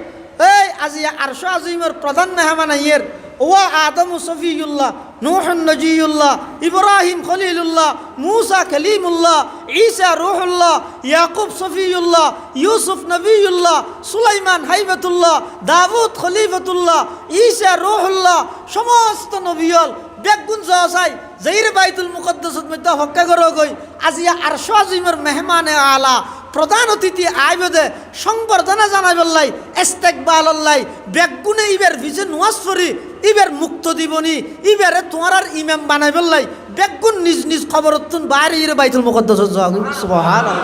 এই আজি আরশ আজিমের প্রধান মেহমান আইয়ের ওয়া আদমু সফিউল্লাহ, নূহুন নজিয়ুল্লাহ, ইব্রাহিম খলিলুল্লাহ, মূসা কালিমুল্লাহ, ঈসা রূহুল্লাহ, ইয়াকুব সফিউল্লাহ, ইউসুফ নবিয়ুল্লাহ, সুলাইমান হাইবাতুল্লাহ, দাউদ খলিফাতুল্লাহ, ঈসা রূহুল্লাহ, সমস্ত নবিয়ল বেগুন যাই যাইরে বাইতুল মুকদ্দাসত মধ্যে হক্কা করে গই আজিয়া আরশ আজিমের মেহমানে আলা প্রধান অতিথি আইবদে সংবর্ধনা জানাই বললাই ইস্তেকবাল আল্লাই বেগুনে ইবের ভিজে নুয়াজ ফরি ইবের মুক্ত দিবনি ইবেরে তোমার আর ইমাম বানাই বললাই বেগুন নিজ নিজ খবরতুন বাইরে ইরে বাইতুল মুকদ্দাসত যাও সুবহানাল্লাহ।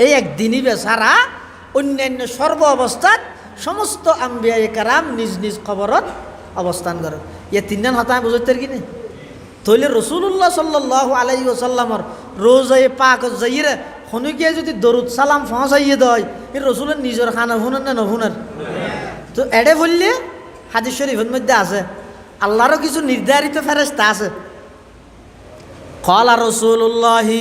এই একদিনই বেচারা অন্যান্য সর্ব অবস্থাত সমস্ত আম্বিয়ায়ে কেরাম নিজ নিজ খবরত অবস্থান করে। ইয়ে তিনজন হতায় বুঝতে কিনে তৈলে রসুল্লাহ সাল্লাল্লাহু আলাইহি ওয়াসাল্লামর রোজায়ে পাক যাইরে হনুকে যদি দরুদ সালাম পৌঁছাইয়ে দেয় এই রসুলের নিজের খানা হুনার না নহুনার তো এডে বললে হাদিস শরীফের মধ্যে আছে আল্লাহরও কিছু নির্ধারিত ফেরেশতা আছে। ক্বালা রাসূলুল্লাহি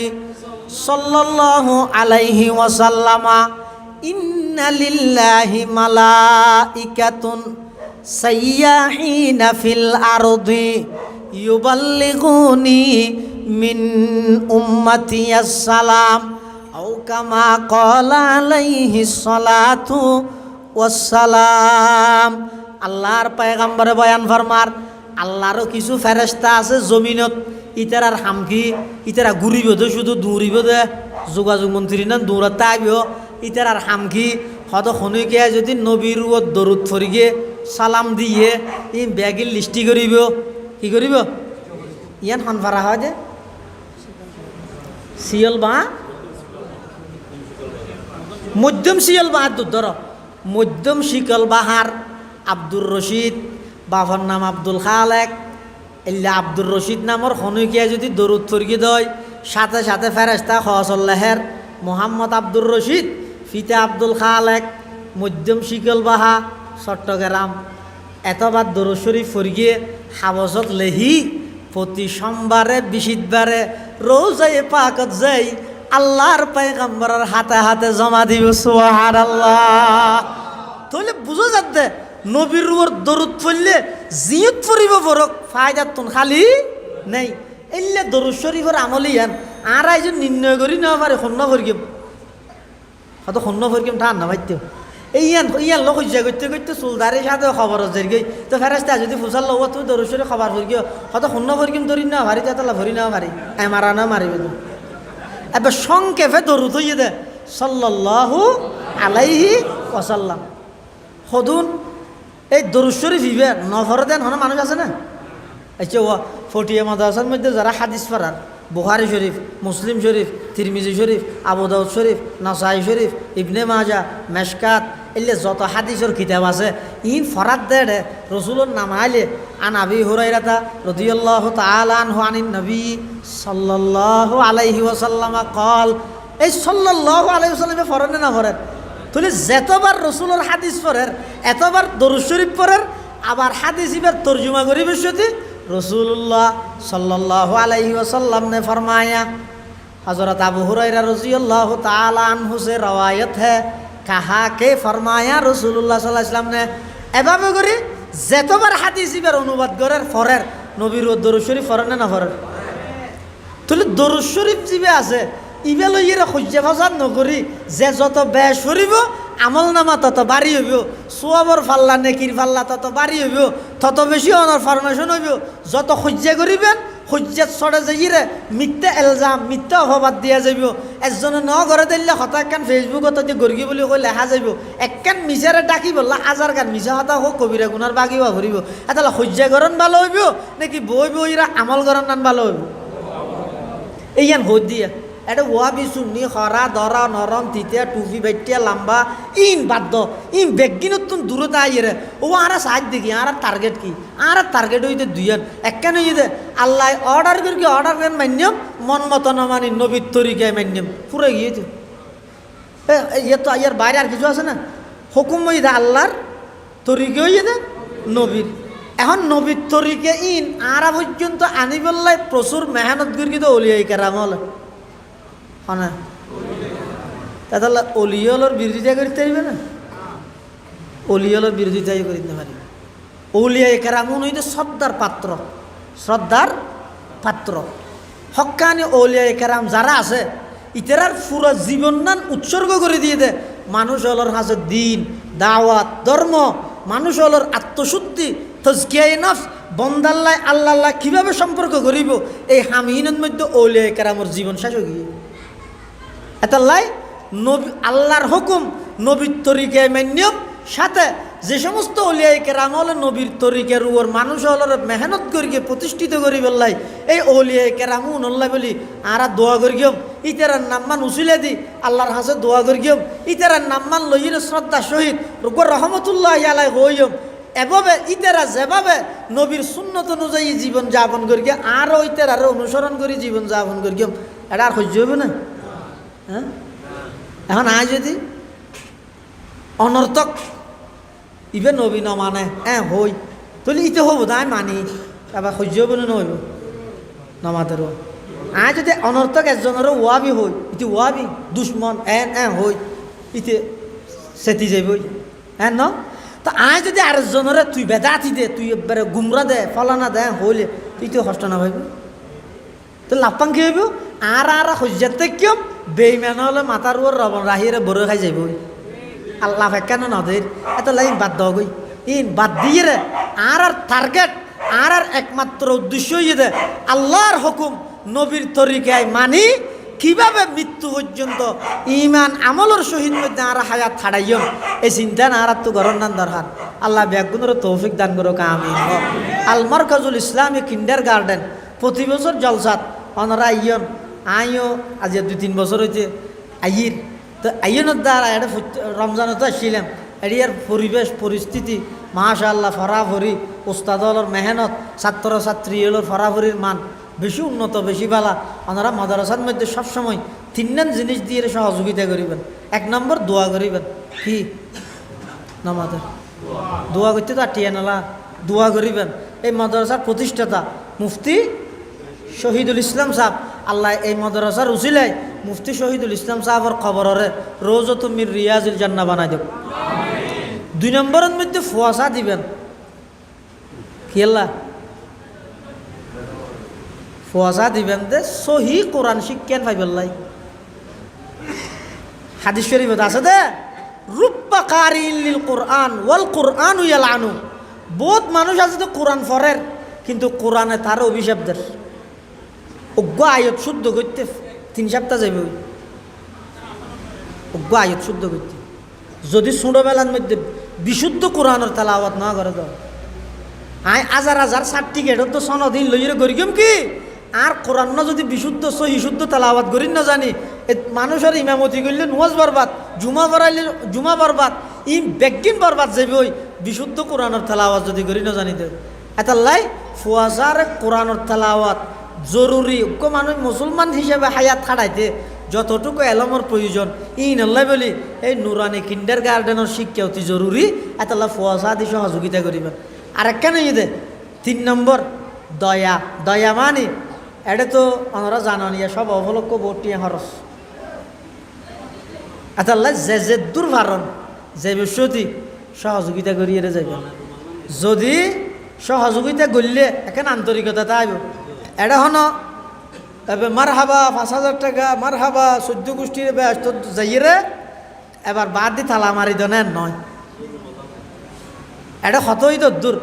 সাল্লাল্লাহু আলাইহি ওয়াসাল্লামা ইন্না লিল্লাহি মালাইকাতুন সাইয়াহিনা ফিল আরদি ইউবাল্লিগুনি মিন উম্মতি আসসালাম আও কামা ক্বালা আলাইহিস সালাতু ওয়াসসালাম। আল্লাহর পয়গম্বরে বয়ান ফরমার আল্লাহরও কিছু ফেরেশতা আছে জমিনত ইতারার হামকি ইতারা ঘুরিব দে শুধু দৌড়িব দে যোগাযোগ মন্ত্রী না দৌড়াতে আইব ইতারার হামকি হয়তো খনিকে যদি নবীর দরুদ ফরিগে সালাম দিয়ে ই ব্যাগির লিস্টি করিব কি করিব ইয়ান হনফারা হয় যে শিয়ল বা মধ্যম শিয়ল বাহার ধর মধ্যম শিকল বাহার আব্দুর রশিদ বাবার নাম আব্দুল খালেক এল্লা আব্দুর রশিদ নামর খনিকিয়া যদি দরুদ ফরিগে দেয় সাথে সাথে ফেরেশতা খসল্লাহের মোহাম্মদ আব্দুর রশিদ ফিতা আব্দুল খালেক মধ্যম শিকল বাহা চট্টগ্রাম এতবার দরুদ শরীফ ফরিগে হাবসত লেহি প্রতি সোমবারে বিশিতবারে রোজায়ে পাকত যাই আল্লাহর পয়গম্বরের হাতে হাতে জমা দিব সুবহানাল্লাহ। তাহলে বুঝো যাতে নবীর উপর দরুদ পড়লে জিয়ত পড়িব বরক ফায়দা তুন খালি নেই এলে দরুদ শরীফের আমলি আন আর আইজন নির্ণয় করি না পারে খন্ন ফরগেম হয়তো খন্ন ফরগেম ঠান না ভাইতে ইয়ান ইয়ান লোক হইয়া করতে করতে চুলদারের সাথে খবর যাই গই তো ফেরেশতা যদি ফুসাল লব তুমি দরুদ শরীফ খবর ফরগিও হয়তো খন্ন ফরগেম ধরি না ভারি তাতলা ভরি না ভারি মারা না মারিবে তো এবার সংক্ষেপে দরুদ হইয়ে দে সাল্লাল্লাহু আলাইহি ওয়াসাল্লাম সদুন এই দরুদ শরীফ ইবে নফর দেন হন মানুষ আছে না আচ্ছা ও ফটিয়া মাদ্রাসার মধ্যে যারা হাদিস পড়ার বুখারী শরীফ মুসলিম শরীফ তিরমিজি শরীফ আবু দাউদ শরীফ নাসাই শরীফ ইবনে মাজা মেশকাত এলে যত হাদিসের কিতাব আছে ইন ফরাদ দে রসুলের নাম আইলে আন আবি হুরাইরাতা রাদিয়াল্লাহু তাআলা আনহু আনিন নবী সাল্লাল্লাহু আলাইহি ওয়াসাল্লাম কল এই সাল্লাল্লাহু আলাইহি ওয়াসাল্লামে ফরনে না ফরেন তুই যতবার রসুলের হাদিস পড়ের এতবার দরুদ শরীফ পড়ের আবার হাদিস ইবার তর্জমা করি বসতি রসুল্লাহ সাল্লাল্লাহু আলাইহি ওয়াসাল্লাম ने फरमाया हज़रत अबू हुरैरा रज़ियल्लाहु ताला अन्हु से रवायत है कहा के फरमाया रसूलुल्लाह सल्लल्लाहु अलैहि वसल्लम ने এভাবে করে যতবার হাদিস ইবার অনুবাদ করার ফরের নবীর দরুদ শরীফ ফরেন না ফরেন তুই দরুদ শরীফ জিবে আছে ইবে লইয়ের খুঁজে ফাসাদ নকরি যে যত বেশ করিব আমল নামা তত বাড়ি হইব সোয়াবর ফাল্লা নেকির ফাল্লা তত বাড়ি হইব তত বেশি অনার ফরমেশন হইব যত খুঁজে করিবেন খুঁজে ছড়ে যাইরে মিথ্যা এলজাম মিথ্যা অপবাদ দিয়া যাইব একজনে ন ঘরে দিলে হতা একখান ফেসবুকত গর্গি বুলি কৈ লেখা যাইব একখান মিছারে ডাকি বললা হাজার গান মিছা হতা হোক কবিরা গুণার বাকি বা ভরিব এটা খুঁজে গরণ ভালো হইব নাকি বই বইরা আমল গরণ নান ভালো হইব এইয়ান হই দিয়া এটা ওয়াবি সুন্নি খরা দরা নরম তিতিয়া টুপি বাইটিয়া লম্বা ইন বাদ্য ইন বেগিনত তুন দূরত আইরে ও আর সাজ দেখি আর টার্গেট কি আর টার্গেট হইতে দুইয়ান একখান হইতে আল্লাহ অর্ডার করি অর্ডার করেন মান্যম মন মতো নমানি নবীর তরিকায় মান্যম পুরো গিয়েছে ইয়ে তো ইয়ার বাইরে আর কিছু আছে না হুকুম হইতে আল্লাহর তরিকা হইতে নবীর এখন নবীর তরিকে ইন আর পর্যন্ত আনিবল্লাই প্রচুর মেহনত করি তো অলিয়াই কেরামল না তাহলে অলিয়লর বিরোধিতা করতে পারবে না অলিয়লর বিরোধিতাই করতে পারি ঔলিয়া কেরামুন হইতে শ্রদ্ধার পাত্র হক্কানি ঔলিয়া কেরাম যারা আছে ইতারার পুরো জীবন নান উৎসর্গ করে দিয়ে দেয় মানুষ হলোর হাসে দিন দাওয়াত ধর্ম মানুষ হলোর আত্মশুদ্ধি তজকিয়ায়ে নফস বন্দাল্লাহ আল্লাহ কিভাবে সম্পর্ক করিব এই হামিনের মধ্যে ঔলিয়া কেরামর জীবন শেষ হয়ে গিয়ে এতাল্লাই নবী আল্লাহর হুকুম নবীর তরিকায় মান্যম সাথে যে সমস্ত অলিয়াই কেরাম হলো নবীর তরিকার উপর মানুষ হলোর মেহনত করিকে প্রতিষ্ঠিত করি বললাই এই অলিয়াই কেরাম উনল্লাই বলি আর দোয়া করি গিয়ম ইতারার নাম্মান উচিলে দি আল্লাহর হাসে দোয়া করি গিয়ম ইতারার নাম্মান লইয়ের শ্রদ্ধা সহিত রুকর রহমতুল্লাহ আলাই হইম এভাবে ইতারা যেভাবে নবীর সুন্নত অনুযায়ী জীবন যাপন করি গিয়ে আরও ইতারারে অনুসরণ করি জীবন যাপন করি গিয়ম এটা আর সহ্য হবে না হ্যাঁ এখন আয় যদি অনর্থক ইবে নবী ন মানে হই তাহলে ইতে হব তাই মানি এবার সহ্য হব না নহইব নমাতেরও আয় যদি অনর্থক একজনেরও ওয়াবি হই ইতি ওয়াবি দুশ্মন হই ইতে সেতি যাবই ন তো আয় যদি আরেকজনেরে তুই বেদাতি দে তুই এবারে গুমরা দে ফলানা দে হইলে তুই তো কষ্ট না হইব তো লাপাং কি হইব আর সহ্যাতে কিয়ম বেইমান হলে মাথার উপর রবন রাহিরে বড় খাই যাইব আল্লাহ কেন নদের এত লাইন বাদ দেওয়া গই ইন বাদ দিয়ে রে আর টার্গেট আর একমাত্র উদ্দেশ্য হয়ে দে আল্লাহর হুকুম নবীর তরিকায় মানি কিভাবে মৃত্যু পর্যন্ত ইমান আমলের সহিত মধ্যে আর হায়াত ছাড়াইম এই চিন্তা না আর তো গরম নান দরকার আল্লাহ ব্যাগুনের তৌফিক দান করো আমিন আল মারকাজুল ইসলামী কিন্ডার গার্ডেন প্রতি বছর জলসাত অনরা আইয়ন আইও আজ 2-3 বছর হয়েছে আইর তো আইয়নের দ্বারা এটা রমজানতো আসছিলাম এরিয়ার পরিবেশ পরিস্থিতি মাশাআল্লাহ ফরাফরি উস্তাদলের মেহনত ছাত্র ছাত্রীগুলোর ফরাফরির মান বেশি উন্নত বেশি ভালা ওনারা মাদ্রাসার মধ্যে সবসময় 3 জিনিস দিয়ে সহযোগিতা করিবেন 1 নম্বর দোয়া করিবেন কি নামাজের দোয়া করতে তো আটিয়া নালা দোয়া করিবেন এই মাদ্রাসার প্রতিষ্ঠাতা মুফতি শহীদুল ইসলাম সাহেব আল্লাহ এই মাদ্রাসার উসিলায় মুফতি শহীদুল ইসলাম সাহেবের খবরের রোজা তুমি রিয়াজুল জান্নাহ বানাই দেব 2 নম্বরের মধ্যে ফুয়াশা দিবেন কি আল্লাহ ফুয়াশা দিবেন দে সহি কোরআন শিক্ষান পাইবেল্লাই হাদিস শরীফত আছে দে রুব্বা কারিন লিল কোরআন ওয়াল কোরআনু ইয়ালানু বহুত মানুষ আছে তো কোরআন পড়ের কিন্তু কোরআনে তার অভিশাপ দেয় অজ্ঞ আয়ত শুদ্ধ করতে 3 সপ্তাহ যাবে অজ্ঞ আয়ত শুদ্ধ করতে যদি ছোটবেলার মধ্যে বিশুদ্ধ কোরআনের তেলাওয়াত না করে দাও আয় হাজার সার্টিফিকেট তো সনদিন লইরে করি কেম কি আর কোরআন না যদি বিশুদ্ধ সহি শুদ্ধ তেলাওয়াত করি না জানি মানুষের ইমামতি করলে নোয়াজ বরবাদ জুমা পড়াইলে জুমা বরবাদ বেগিন বরবাদ যাবে ওই বিশুদ্ধ কোরআনের তেলাওয়াত যদি করি না জানিতে এতাল্লাই ফুয়াশার কোরআনের তেলাওয়াত জরুরি মানুষ মুসলমান হিসেবে হায়াত খাড়াইতে যতটুকু এলমের প্রয়োজন নল্লাই বলি এই নুরানি কিন্ডার গার্ডেনের শিক্ষা অতি জরুরি এতলা ফুয়াশা দিয়ে সহযোগিতা করিবেন আর কেন দে 3 নম্বর দয়া দয়া মানে এটা তো আমরা জানান সব অবলক্ষ বটিয়া খরচ এতলা যে দূর ভারণ যে বিষয়টি সহযোগিতা করিয়ে যাবেন যদি সহযোগিতা করলে এখানে আন্তরিকতা আইব এটা হন তবে মার হাবা 5,000 টাকা মার হাবা 14 গোষ্ঠীর ব্যস্ত যাইরে এবার বাদ দি থালা মারি দেন নয় এটা হতই তো দূর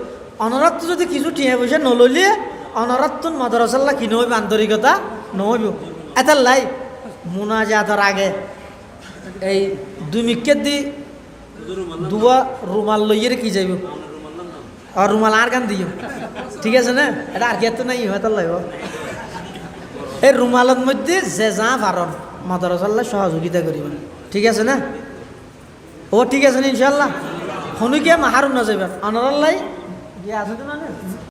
অনরত্ব যদি কিছু টিয়া পয়সা নললিয়ে অনরত্ব মাদ্রাসাল্লা কিনে হইব আন্তরিকতা নহইব এটার লাই মুনাজাতের আগে এই 2 মিনিট দি দুয়া রুমাল লইয়ে কি যাইব আর রুমাল আর গান দিও ঠিক আছে না এটা আর গেত নাই হয়তো লাগব এই রুমালের মধ্যে যে যা পারন মাদ্রাসাল্লাহ সহযোগিতা করিবেন ঠিক আছে না ঠিক আছে না ইনশাল্লাহ হনুকে মাহারুন না যাবেন আনারাল্লাই গিয়ে আছে তো মানে